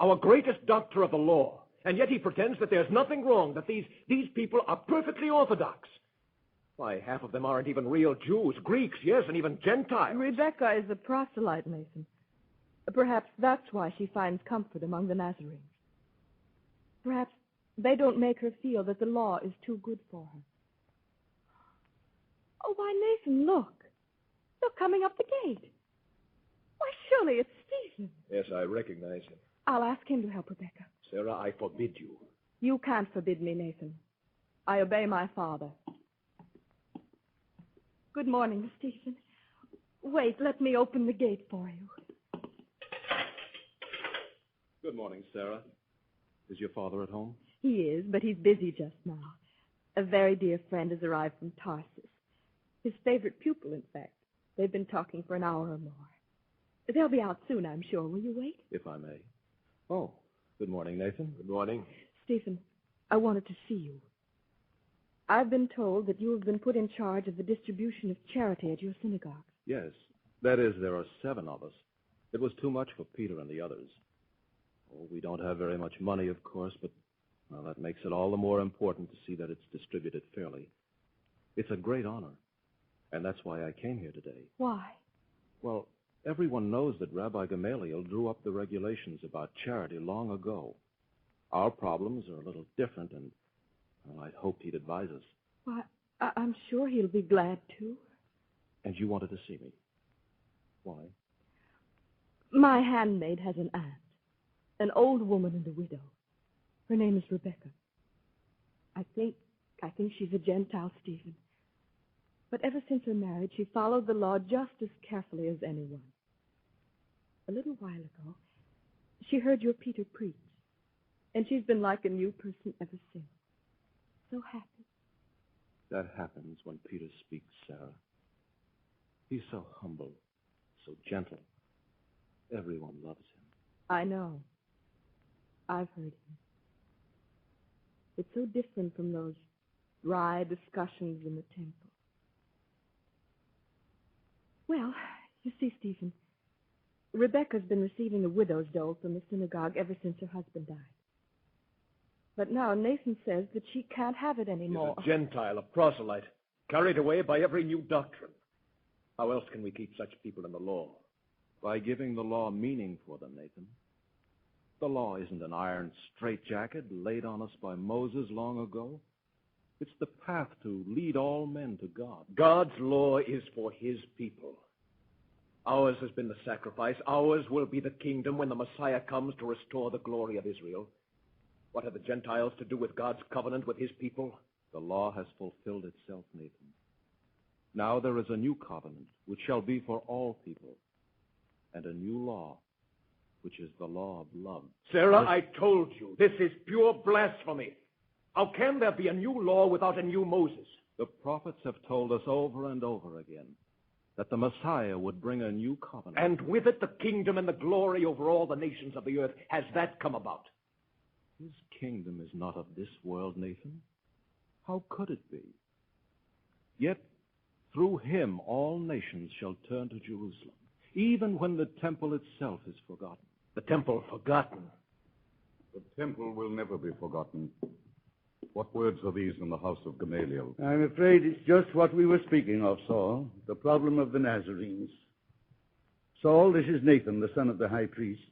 Our greatest doctor of the law, and yet he pretends that there's nothing wrong, that these people are perfectly orthodox. Why, half of them aren't even real Jews. Greeks, yes, and even Gentiles. Rebecca is a proselyte, Nathan. Perhaps that's why she finds comfort among the Nazarenes. Perhaps they don't make her feel that the law is too good for her. Oh, why, Nathan, look. They're coming up the gate. Why, surely it's Stephen. Yes, I recognize him. I'll ask him to help Rebecca. Sarah, I forbid you. You can't forbid me, Nathan. I obey my father. Good morning, Stephen. Wait, let me open the gate for you. Good morning, Sarah. Is your father at home? He is, but he's busy just now. A very dear friend has arrived from Tarsus. His favorite pupil, in fact. They've been talking for an hour or more. They'll be out soon, I'm sure. Will you wait? If I may. Oh, good morning, Nathan. Good morning. Stephen, I wanted to see you. I've been told that you have been put in charge of the distribution of charity at your synagogue. Yes. That is, there are 7 of us. It was too much for Peter and the others. Oh, we don't have very much money, of course, but well, that makes it all the more important to see that it's distributed fairly. It's a great honor, and that's why I came here today. Why? Well, everyone knows that Rabbi Gamaliel drew up the regulations about charity long ago. Our problems are a little different, and well, I'd hoped he'd advise us. Why, I'm sure he'll be glad to. And you wanted to see me? Why? My handmaid has an aunt, an old woman and a widow. Her name is Rebecca. I think she's a Gentile, Stephen. But ever since her marriage, she followed the law just as carefully as anyone. A little while ago, she heard your Peter preach, and she's been like a new person ever since. So happy. That happens when Peter speaks, Sarah. He's so humble, so gentle. Everyone loves him. I know. I've heard him. It's so different from those dry discussions in the temple. Well, you see, Stephen, Rebecca's been receiving a widow's dole from the synagogue ever since her husband died. But now Nathan says that she can't have it anymore. She's a Gentile, a proselyte, carried away by every new doctrine. How else can we keep such people in the law? By giving the law meaning for them, Nathan. The law isn't an iron straitjacket laid on us by Moses long ago. It's the path to lead all men to God. God's law is for his people. Ours has been the sacrifice. Ours will be the kingdom when the Messiah comes to restore the glory of Israel. What have the Gentiles to do with God's covenant with his people? The law has fulfilled itself, Nathan. Now there is a new covenant, which shall be for all people, new law, which is the law of love. Sarah, I told you, this is pure blasphemy. How can there be a new law without a new Moses? The prophets have told us over and over again that the Messiah would bring a new covenant. And with it the kingdom and the glory over all the nations of the earth. Has that come about? His kingdom is not of this world, Nathan. How could it be? Yet through him all nations shall turn to Jerusalem, even when the temple itself is forgotten. The temple forgotten? The temple will never be forgotten. What words are these in the house of Gamaliel? I'm afraid it's just what we were speaking of, Saul, the problem of the Nazarenes. Saul, this is Nathan, the son of the high priest,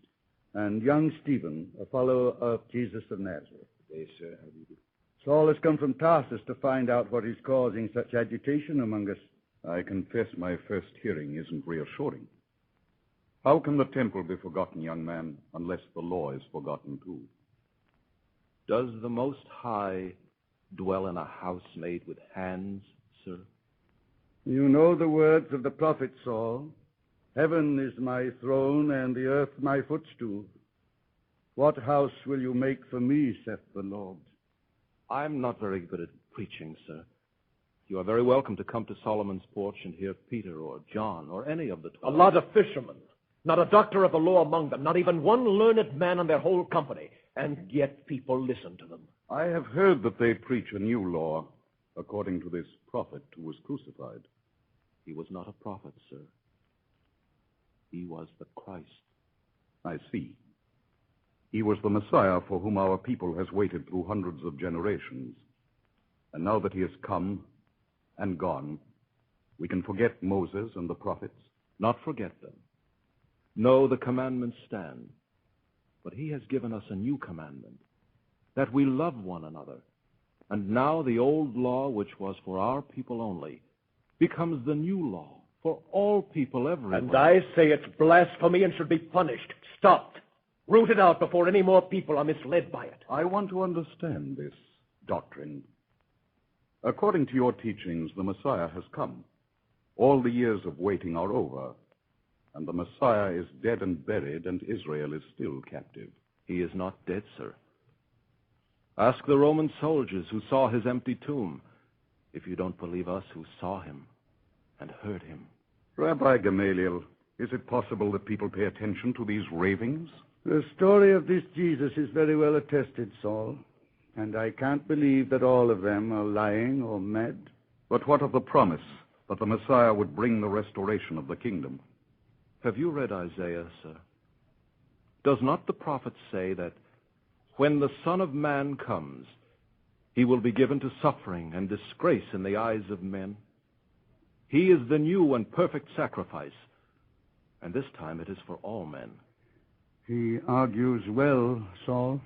and young Stephen, a follower of Jesus of Nazareth. Yes, sir. How do you do? Saul has come from Tarsus to find out what is causing such agitation among us. I confess my first hearing isn't reassuring. How can the temple be forgotten, young man, unless the law is forgotten too? Does the Most High dwell in a house made with hands, sir? You know the words of the prophet, Saul. Heaven is my throne and the earth my footstool. What house will you make for me, saith the Lord? I'm not very good at preaching, sir. You are very welcome to come to Solomon's porch and hear Peter or John or any of the 12. A lot of fishermen. Not a doctor of the law among them. Not even one learned man in their whole company. And yet people listen to them. I have heard that they preach a new law, according to this prophet who was crucified. He was not a prophet, sir. He was the Christ. I see. He was the Messiah for whom our people has waited through hundreds of generations. And now that he has come and gone, we can forget Moses and the prophets. Not forget them. No, the commandments stand. But he has given us a new commandment, that we love one another. And now the old law, which was for our people only, becomes the new law for all people everywhere. And I say it's blasphemy and should be punished, stopped, rooted out before any more people are misled by it. I want to understand this doctrine. According to your teachings, the Messiah has come. All the years of waiting are over. And the Messiah is dead and buried, and Israel is still captive. He is not dead, sir. Ask the Roman soldiers who saw his empty tomb, if you don't believe us who saw him and heard him. Rabbi Gamaliel, is it possible that people pay attention to these ravings? The story of this Jesus is very well attested, Saul, and I can't believe that all of them are lying or mad. But what of the promise that the Messiah would bring the restoration of the kingdom? Have you read Isaiah, sir? Does not the prophet say that when the Son of Man comes, he will be given to suffering and disgrace in the eyes of men? He is the new and perfect sacrifice, and this time it is for all men. He argues well, Saul.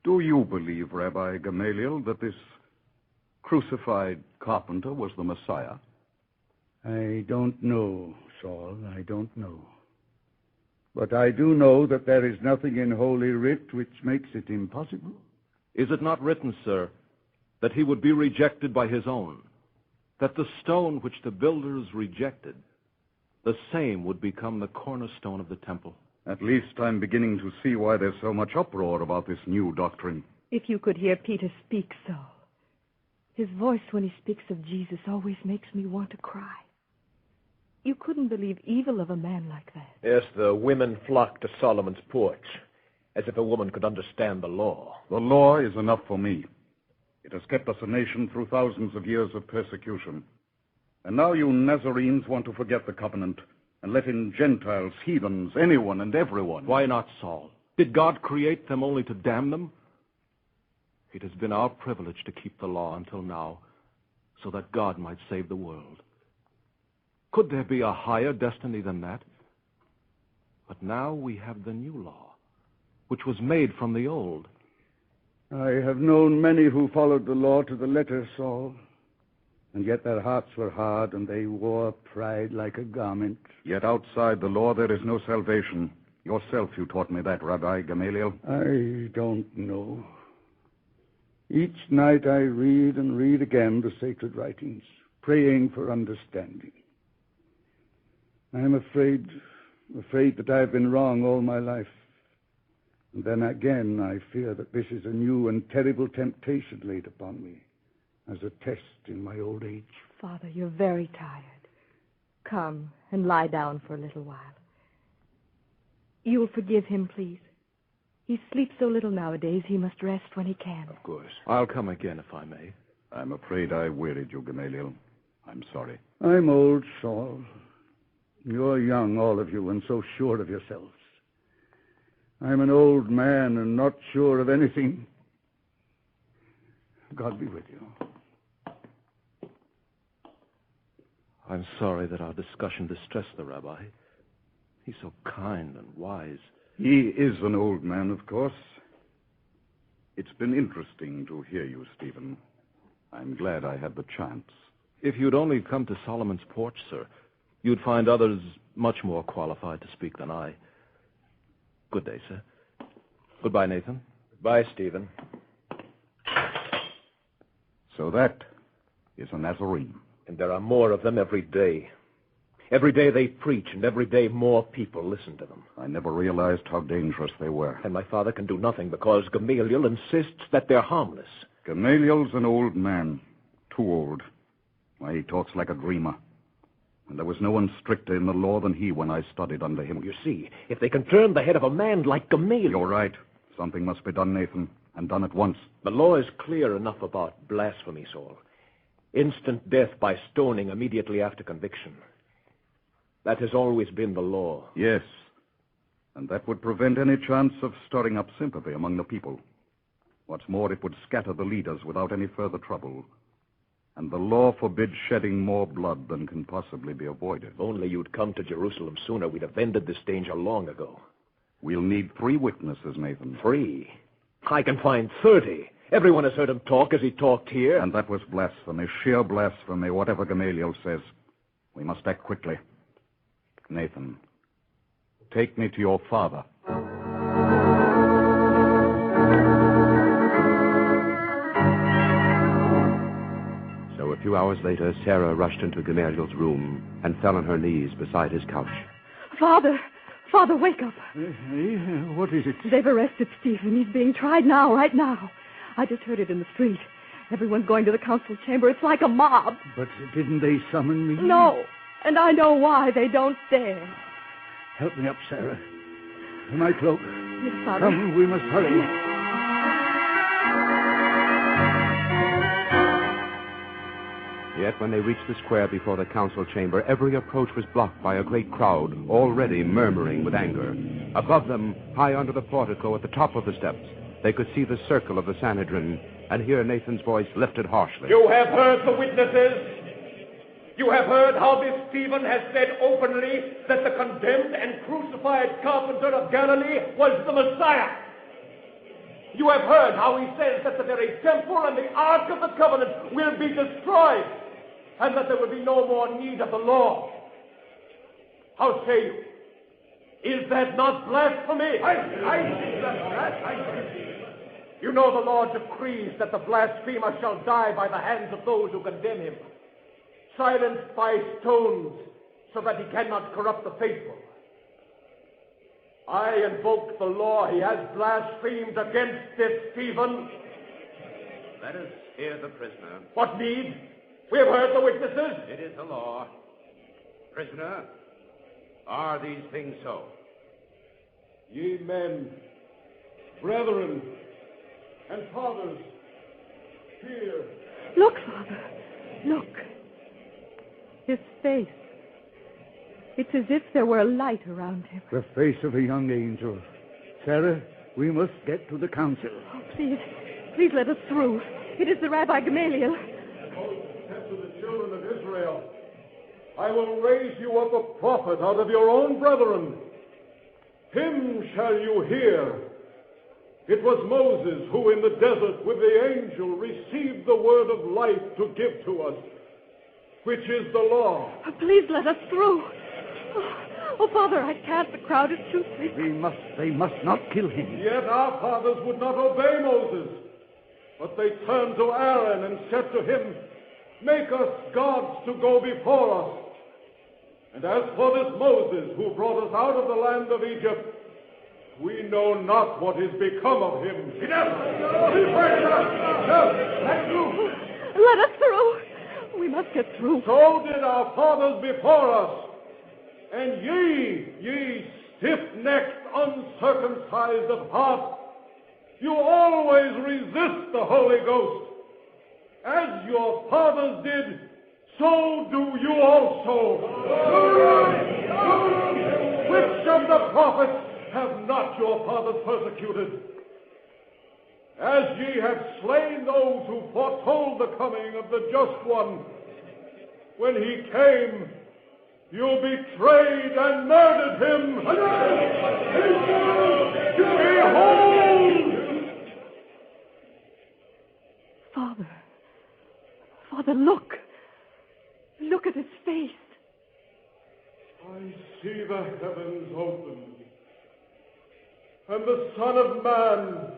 Do you believe, Rabbi Gamaliel, that this crucified carpenter was the Messiah? I don't know, Saul, I don't know. But I do know that there is nothing in Holy Writ which makes it impossible. Is it not written, sir, that he would be rejected by his own, that the stone which the builders rejected, the same would become the cornerstone of the temple? At least I'm beginning to see why there's so much uproar about this new doctrine. If you could hear Peter speak, Saul. His voice when he speaks of Jesus always makes me want to cry. You couldn't believe evil of a man like that. Yes, the women flocked to Solomon's porch, as if a woman could understand the law. The law is enough for me. It has kept us a nation through thousands of years of persecution. And now you Nazarenes want to forget the covenant and let in Gentiles, heathens, anyone and everyone. Why not, Saul? Did God create them only to damn them? It has been our privilege to keep the law until now, so that God might save the world. Could there be a higher destiny than that? But now we have the new law, which was made from the old. I have known many who followed the law to the letter, Saul. And yet their hearts were hard, and they wore pride like a garment. Yet outside the law there is no salvation. Yourself you taught me that, Rabbi Gamaliel. I don't know. Each night I read and read again the sacred writings, praying for understanding. I am afraid I'm afraid that I've been wrong all my life. And then again, I fear that this is a new and terrible temptation laid upon me as a test in my old age. Father, you're very tired. Come and lie down for a little while. You'll forgive him, please. He sleeps so little nowadays, he must rest when he can. Of course. I'll come again if I may. I'm afraid I wearied you, Gamaliel. I'm sorry. I'm old, Saul. You're young, all of you, and so sure of yourselves. I'm an old man and not sure of anything. God be with you. I'm sorry that our discussion distressed the rabbi. He's so kind and wise. He is an old man, of course. It's been interesting to hear you, Stephen. I'm glad I had the chance. If you'd only come to Solomon's porch, sir, you'd find others much more qualified to speak than I. Good day, sir. Goodbye, Nathan. Goodbye, Stephen. So that is a Nazarene. And there are more of them every day. Every day they preach, and every day more people listen to them. I never realized how dangerous they were. And my father can do nothing because Gamaliel insists that they're harmless. Gamaliel's an old man. Too old. Why, he talks like a dreamer. And there was no one stricter in the law than he when I studied under him. You see, if they can turn the head of a man like Gamaliel... You're right. Something must be done, Nathan, and done at once. The law is clear enough about blasphemy, Saul. Instant death by stoning immediately after conviction. That has always been the law. Yes. And that would prevent any chance of stirring up sympathy among the people. What's more, it would scatter the leaders without any further trouble. And the law forbids shedding more blood than can possibly be avoided. If only you'd come to Jerusalem sooner, we'd have ended this danger long ago. We'll need 3 witnesses, Nathan. 3? I can find 30. Everyone has heard him talk as he talked here. And that was blasphemy, sheer blasphemy, whatever Gamaliel says. We must act quickly. Nathan, take me to your father. So a few hours later, Sarah rushed into Gamaliel's room and fell on her knees beside his couch. Father, wake up. What is it? They've arrested Stephen. He's being tried now, right now. I just heard it in the street. Everyone's going to the council chamber. It's like a mob. But didn't they summon me? No. And I know why they don't dare. Help me up, Sarah. My cloak. Yes, Father. Come, we must hurry. Yet when they reached the square before the council chamber, every approach was blocked by a great crowd, already murmuring with anger. Above them, high under the portico at the top of the steps, they could see the circle of the Sanhedrin and hear Nathan's voice lifted harshly. You have heard the witnesses. You have heard how this Stephen has said openly that the condemned and crucified carpenter of Galilee was the Messiah. You have heard how he says that the very temple and the Ark of the Covenant will be destroyed and that there will be no more need of the law. How say you? Is that not blasphemy? You know the law decrees that the blasphemer shall die by the hands of those who condemn him, silenced by stones so that he cannot corrupt the faithful. I invoke the law he has blasphemed against this Stephen. Let us hear the prisoner. What need? We have heard the witnesses. It is the law. Prisoner, are these things so? Ye men, brethren, and fathers, hear. Look, Father, look. His face. It's as if there were a light around him. The face of a young angel. Sarah, we must get to the council. Oh, please let us through. It is the Rabbi Gamaliel. Moses said to the children of Israel, I will raise you up a prophet out of your own brethren. Him shall you hear. It was Moses who in the desert with the angel received the word of life to give to us, which is the law. Oh, please let us through. Oh, Father, I can't. The crowd is too thick. They must not kill him. Yet our fathers would not obey Moses, but they turned to Aaron and said to him, Make us gods to go before us. And as for this Moses who brought us out of the land of Egypt, we know not what is become of him. Enough! Let us through. We must get through. So did our fathers before us. And ye stiff-necked, uncircumcised of heart, you always resist the Holy Ghost. As your fathers did, so do you also. Which of the prophets have not your fathers persecuted? As ye have slain those who foretold the coming of the Just One, when he came, you betrayed and murdered him. Behold! Father, look. Look at his face. I see the heavens opened, and the Son of Man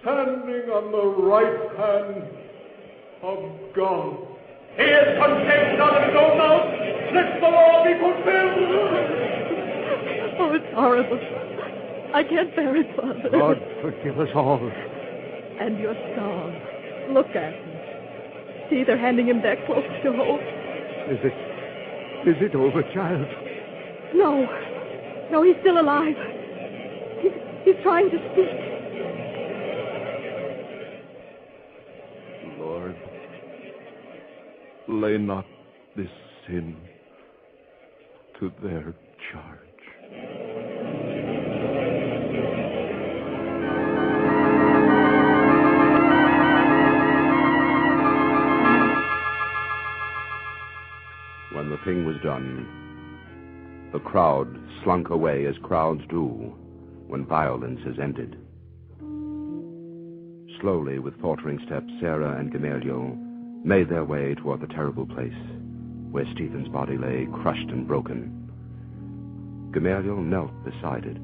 standing on the right hand of God. He is condemned out of his own mouth. Let the law be fulfilled. Oh, it's horrible. I can't bear it, Father. God forgive us all. And your song. Look at him. See, they're handing him their cloaks to hold. Is it over, child? No, he's still alive. He's trying to speak. Lord, lay not this sin to their charge. When the thing was done, the crowd slunk away as crowds do when violence is ended. Slowly, with faltering steps, Sarah and Gamaliel made their way toward the terrible place where Stephen's body lay crushed and broken. Gamaliel knelt beside it,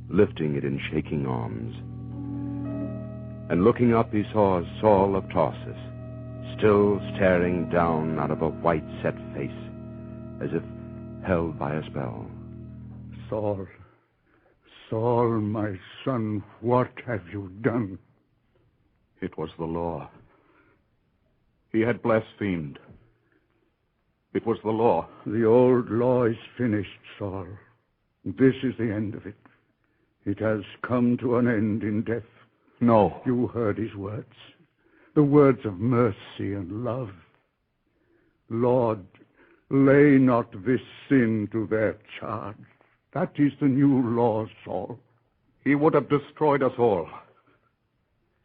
lifting it in shaking arms. And looking up, he saw Saul of Tarsus, still staring down out of a white set face, as if held by a spell. Saul, my son, what have you done? It was the law. He had blasphemed. It was the law. The old law is finished, Saul. This is the end of it. It has come to an end in death. No. You heard his words. The words of mercy and love. Lord, lay not this sin to their charge. That is the new law, Saul. He would have destroyed us all.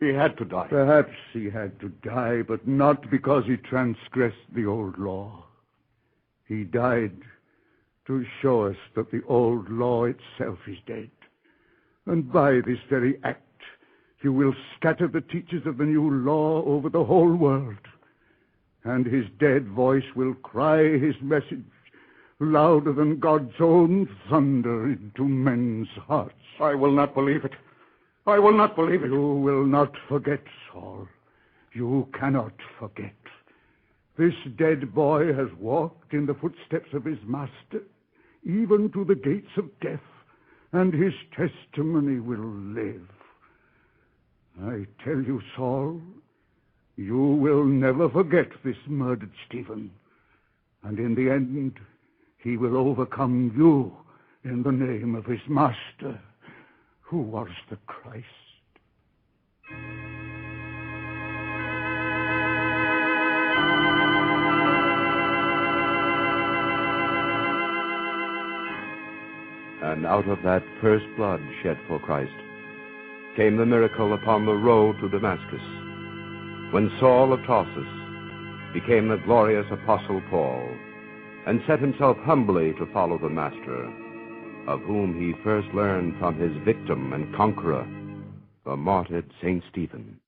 He had to die. Perhaps he had to die, but not because he transgressed the old law. He died to show us that the old law itself is dead. And by this very act, you will scatter the teachers of the new law over the whole world. And his dead voice will cry his message louder than God's own thunder into men's hearts. I will not believe it. I will not believe it. You will not forget, Saul. You cannot forget. This dead boy has walked in the footsteps of his master, even to the gates of death, and his testimony will live. I tell you, Saul, you will never forget this murdered Stephen. And in the end, he will overcome you in the name of his master, who was the Christ. And out of that first blood shed for Christ came the miracle upon the road to Damascus, when Saul of Tarsus became the glorious Apostle Paul and set himself humbly to follow the Master, of whom he first learned from his victim and conqueror, the martyred St. Stephen.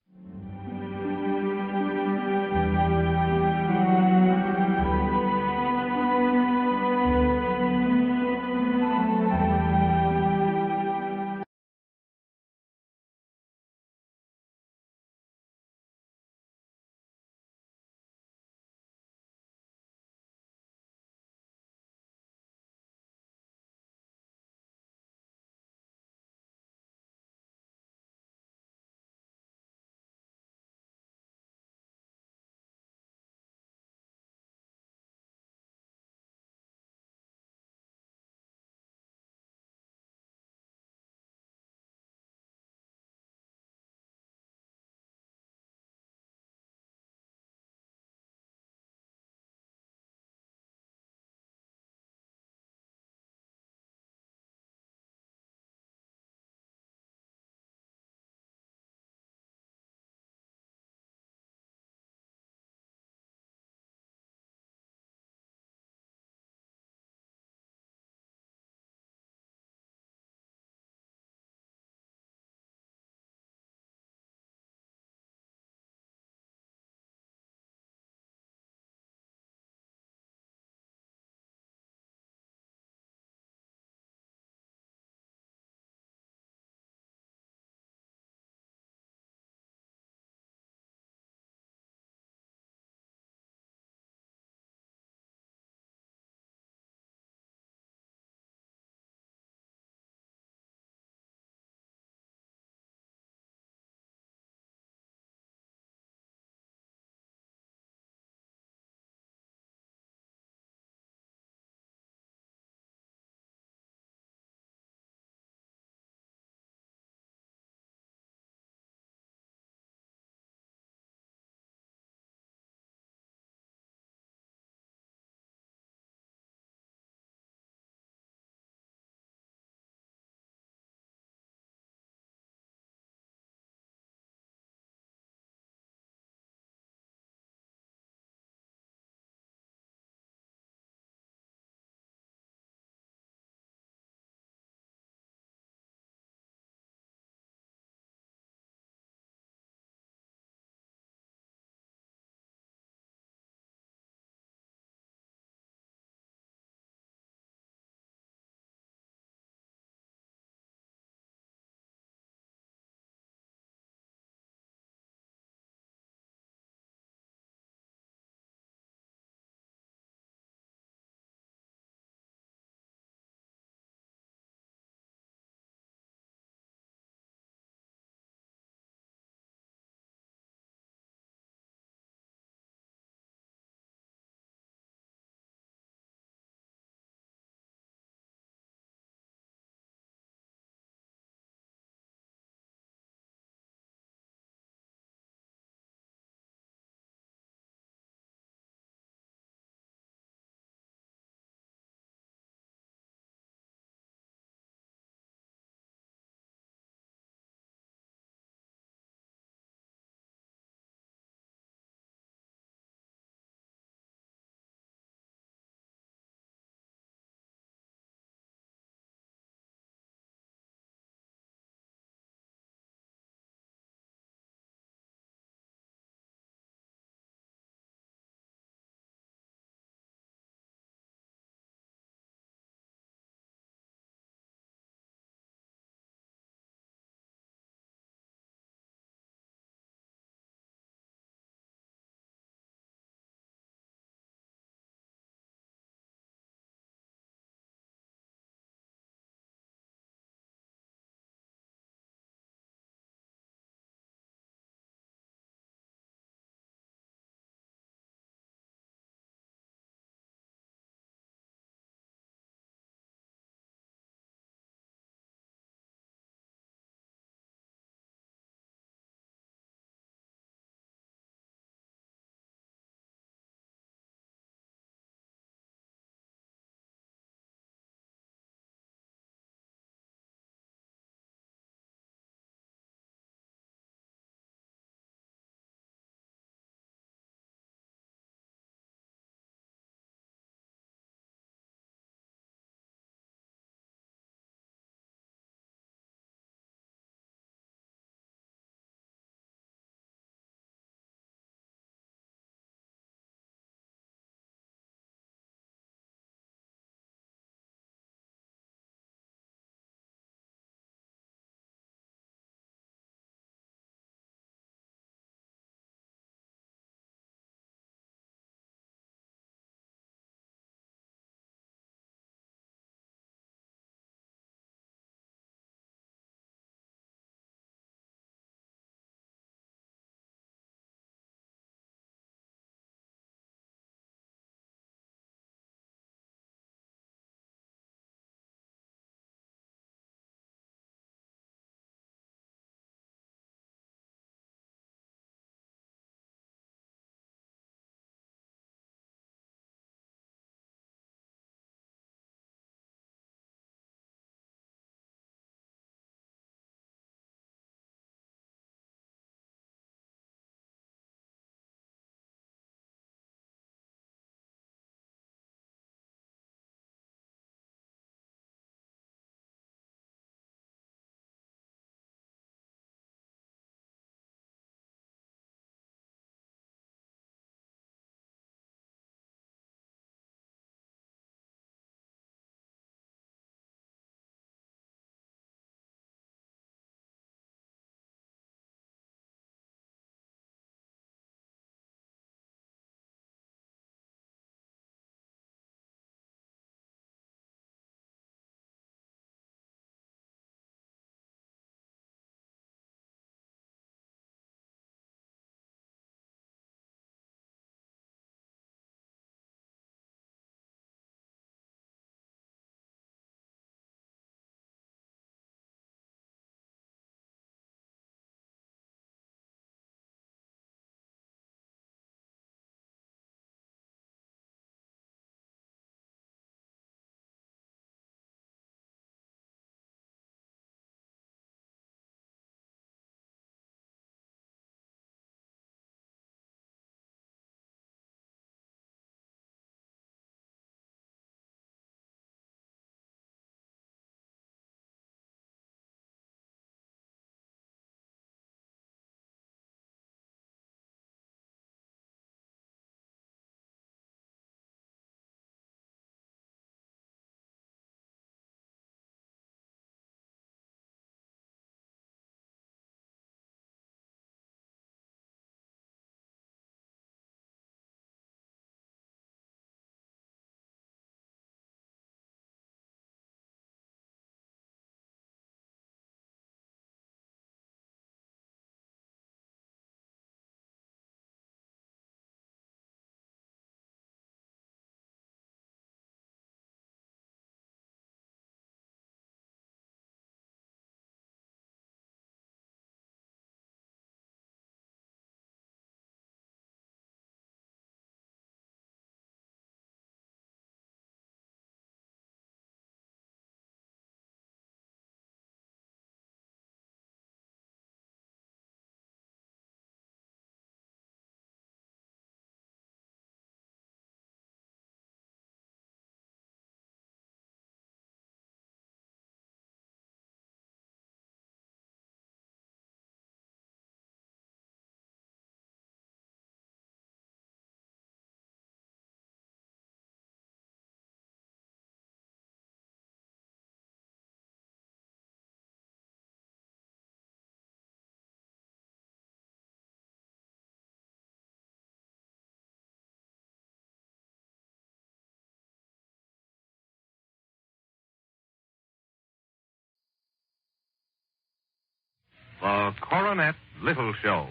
The Coronet Little Show.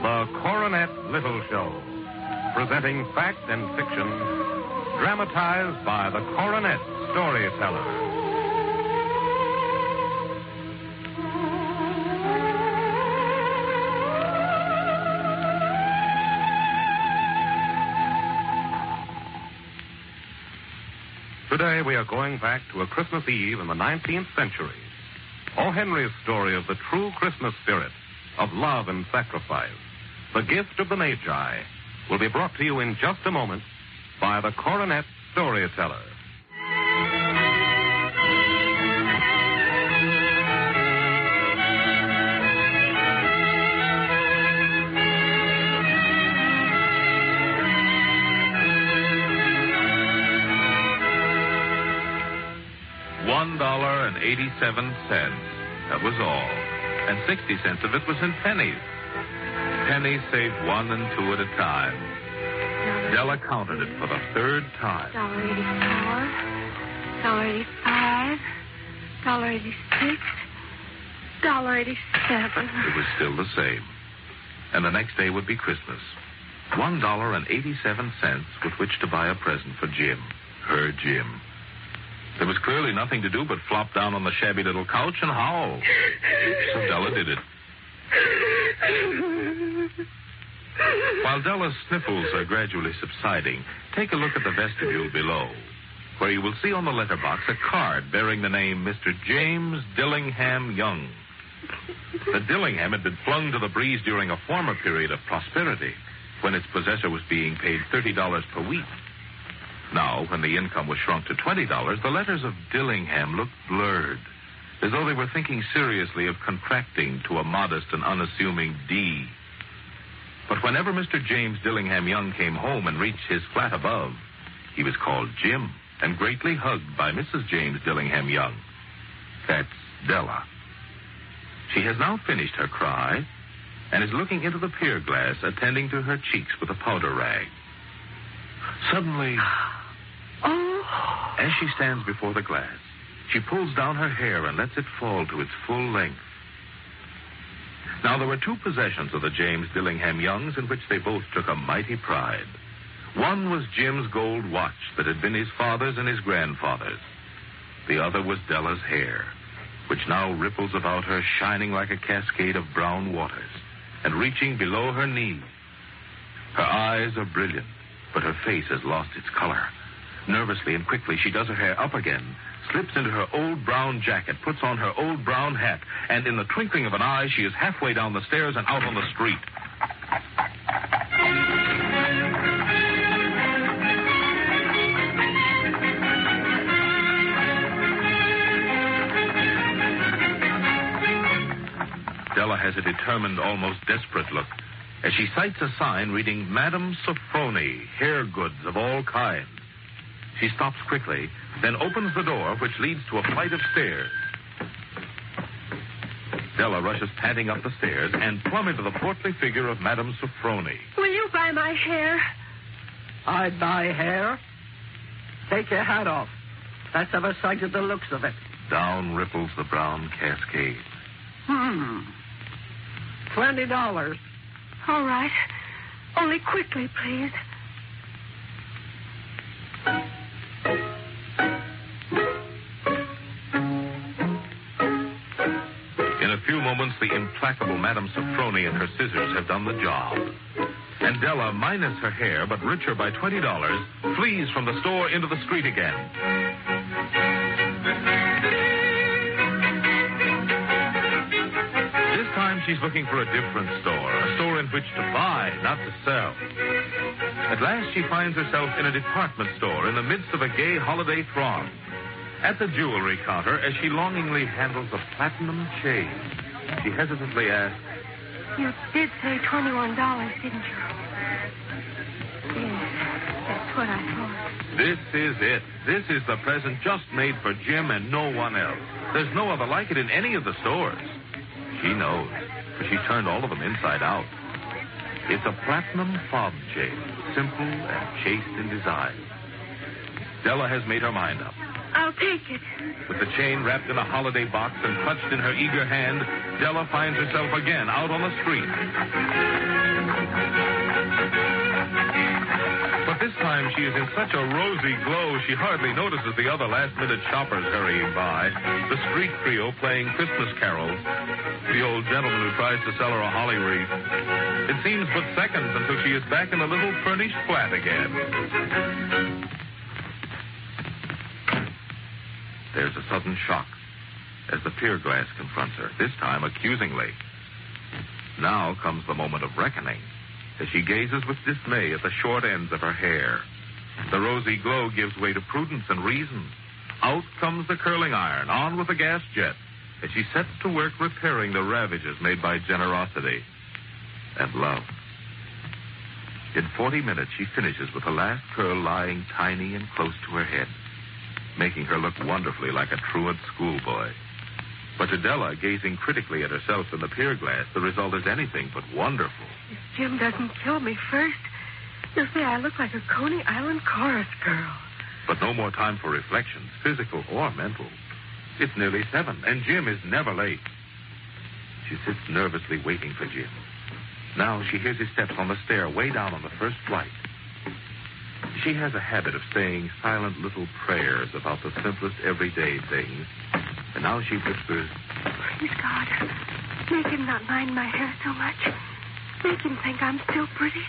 The Coronet Little Show, presenting fact and fiction, dramatized by the Coronet storyteller. Today we are going back to a Christmas Eve in the 19th century. O. Henry's story of the true Christmas spirit, of love and sacrifice, the gift of the Magi, will be brought to you in just a moment by the Coronet storyteller. $1.87. That was all. And 60 cents of it was in pennies. Pennies saved 1 and 2 at a time. Della counted it for the third time. $1.84, $1.85, $1.86, $1.87. It was still the same. And the next day would be Christmas. $1.87 with which to buy a present for Jim. Her Jim. There was clearly nothing to do but flop down on the shabby little couch and howl. So Della did it. While Della's sniffles are gradually subsiding, take a look at the vestibule below, where you will see on the letterbox a card bearing the name Mr. James Dillingham Young. The Dillingham had been flung to the breeze during a former period of prosperity, when its possessor was being paid $30 per week. Now, when the income was shrunk to $20, the letters of Dillingham looked blurred, as though they were thinking seriously of contracting to a modest and unassuming D. But whenever Mr. James Dillingham Young came home and reached his flat above, he was called Jim and greatly hugged by Mrs. James Dillingham Young. That's Della. She has now finished her cry and is looking into the pier glass, attending to her cheeks with a powder rag. Suddenly, as she stands before the glass, she pulls down her hair and lets it fall to its full length. Now, there were 2 possessions of the James Dillingham Youngs in which they both took a mighty pride. One was Jim's gold watch that had been his father's and his grandfather's. The other was Della's hair, which now ripples about her, shining like a cascade of brown waters and reaching below her knees. Her eyes are brilliant, but her face has lost its color. Nervously and quickly, she does her hair up again, slips into her old brown jacket, puts on her old brown hat, and in the twinkling of an eye, she is halfway down the stairs and out on the street. Della has a determined, almost desperate look as she sights a sign reading Madame Sophrony, hair goods of all kinds. She stops quickly, then opens the door, which leads to a flight of stairs. Della rushes panting up the stairs and plumb into the portly figure of Madame Sophrony. Will you buy my hair? I'd buy hair? Take your hat off. Let's have a sight of the looks of it. Down ripples the brown cascade. $20. All right. Only quickly, please. In a few moments, the implacable Madame Sophrony and her scissors have done the job. And Della, minus her hair, but richer by $20, flees from the store into the street again. This time she's looking for a different store, a store in which to buy, not to sell. At last she finds herself in a department store in the midst of a gay holiday throng. At the jewelry counter, as she longingly handles a platinum chain, she hesitantly asks, You did say $21, didn't you? Yes, that's what I thought. This is it. This is the present just made for Jim and no one else. There's no other like it in any of the stores. She knows, for she's turned all of them inside out. It's a platinum fob chain, simple and chaste in design. Della has made her mind up. I'll take it. With the chain wrapped in a holiday box and clutched in her eager hand, Della finds herself again out on the street. But this time she is in such a rosy glow she hardly notices the other last-minute shoppers hurrying by, the street trio playing Christmas carols, the old gentleman who tries to sell her a holly wreath. It seems but seconds until she is back in the little furnished flat again. There's a sudden shock as the pier glass confronts her, this time accusingly. Now comes the moment of reckoning as she gazes with dismay at the short ends of her hair. The rosy glow gives way to prudence and reason. Out comes the curling iron, on with the gas jet, as she sets to work repairing the ravages made by generosity and love. In 40 minutes, she finishes with the last curl lying tiny and close to her head, making her look wonderfully like a truant schoolboy. But to Della, gazing critically at herself in the pier glass, the result is anything but wonderful. If Jim doesn't kill me first, he'll say I look like a Coney Island chorus girl. But no more time for reflections, physical or mental. It's nearly 7, and Jim is never late. She sits nervously waiting for Jim. Now she hears his steps on the stair way down on the first flight. She has a habit of saying silent little prayers about the simplest everyday things. And now she whispers, Please, God, make him not mind my hair so much. Make him think I'm still pretty.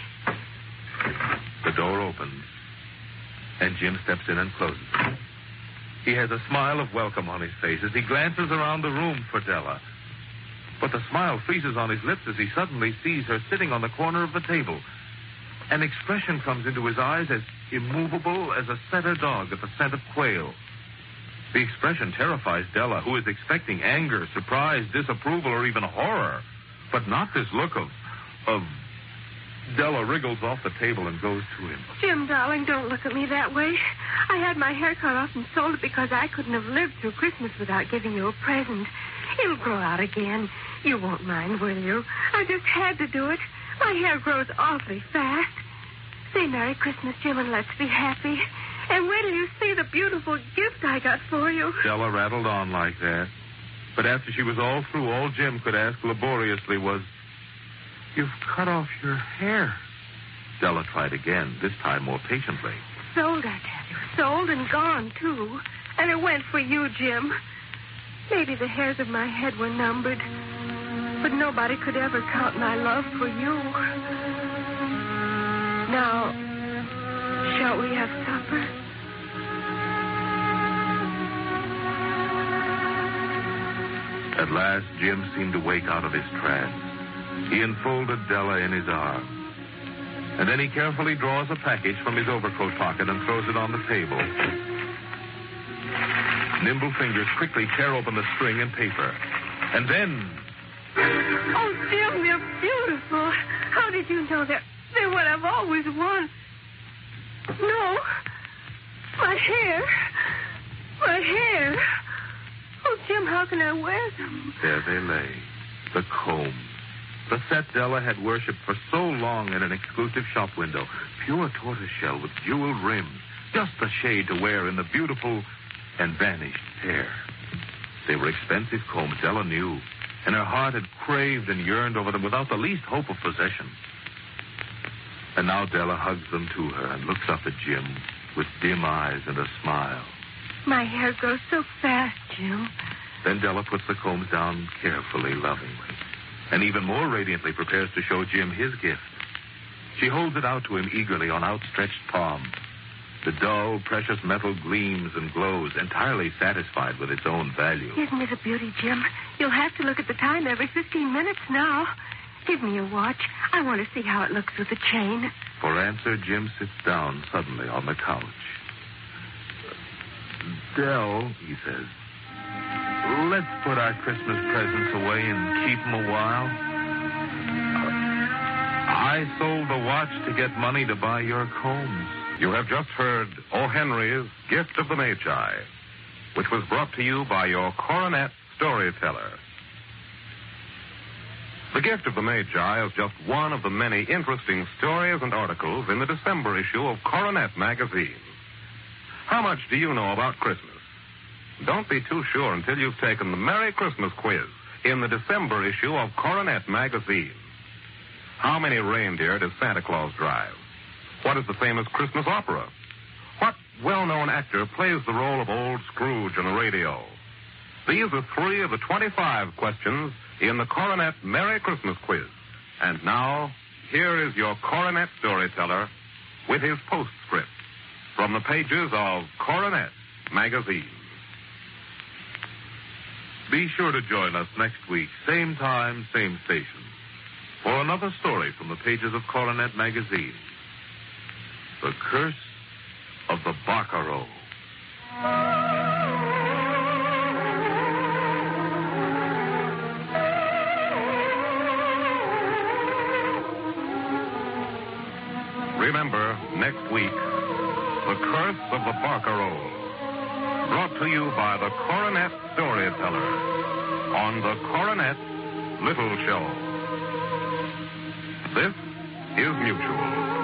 The door opens, and Jim steps in and closes it. He has a smile of welcome on his face as he glances around the room for Della. But the smile freezes on his lips as he suddenly sees her sitting on the corner of the table. An expression comes into his eyes as immovable as a setter dog at the scent of quail. The expression terrifies Della, who is expecting anger, surprise, disapproval, or even horror. But not this look of... Della wriggles off the table and goes to him. Jim, darling, don't look at me that way. I had my hair cut off and sold it because I couldn't have lived through Christmas without giving you a present. It'll grow out again. You won't mind, will you? I just had to do it. My hair grows awfully fast. Say Merry Christmas, Jim, and let's be happy. And wait till you see the beautiful gift I got for you. Della rattled on like that. But after she was all through, all Jim could ask laboriously was, You've cut off your hair. Della tried again, this time more patiently. Sold, I tell you. Sold and gone, too. And it went for you, Jim. Maybe the hairs of my head were numbered. But nobody could ever count my love for you. Now, shall we have supper? At last, Jim seemed to wake out of his trance. He enfolded Della in his arms. And then he carefully draws a package from his overcoat pocket and throws it on the table. Nimble fingers quickly tear open the string and paper. And then... Oh, Jim, they're beautiful. How did you know they're what I've always wanted? No. My hair. My hair. Oh, Jim, how can I wear them? There they lay. The combs. The set Della had worshipped for so long in an exclusive shop window. Pure tortoiseshell with jeweled rims. Just the shade to wear in the beautiful and vanished hair. They were expensive combs, Della knew. And her heart had craved and yearned over them without the least hope of possession. And now Della hugs them to her and looks up at Jim with dim eyes and a smile. My hair grows so fast, Jim. Then Della puts the combs down carefully, lovingly, and even more radiantly prepares to show Jim his gift. She holds it out to him eagerly on outstretched palm. The dull, precious metal gleams and glows, entirely satisfied with its own value. Isn't it a beauty, Jim? You'll have to look at the time every 15 minutes now. Give me your watch. I want to see how it looks with the chain. For answer, Jim sits down suddenly on the couch. Dell, he says, let's put our Christmas presents away and keep them a while. I sold the watch to get money to buy your combs. You have just heard O. Henry's Gift of the Magi, which was brought to you by your Coronet storyteller. The Gift of the Magi is just one of the many interesting stories and articles in the December issue of Coronet magazine. How much do you know about Christmas? Don't be too sure until you've taken the Merry Christmas quiz in the December issue of Coronet magazine. How many reindeer does Santa Claus drive? What is the famous Christmas opera? What well-known actor plays the role of Old Scrooge on the radio? These are 3 of the 25 questions in the Coronet Merry Christmas quiz. And now, here is your Coronet storyteller with his postscript from the pages of Coronet magazine. Be sure to join us next week, same time, same station, for another story from the pages of Coronet magazine. The Curse of the Barcaroux. Remember, next week, The Curse of the Barcaroux. Brought to you by the Coronet Storyteller on the Coronet Little Show. This is Mutual.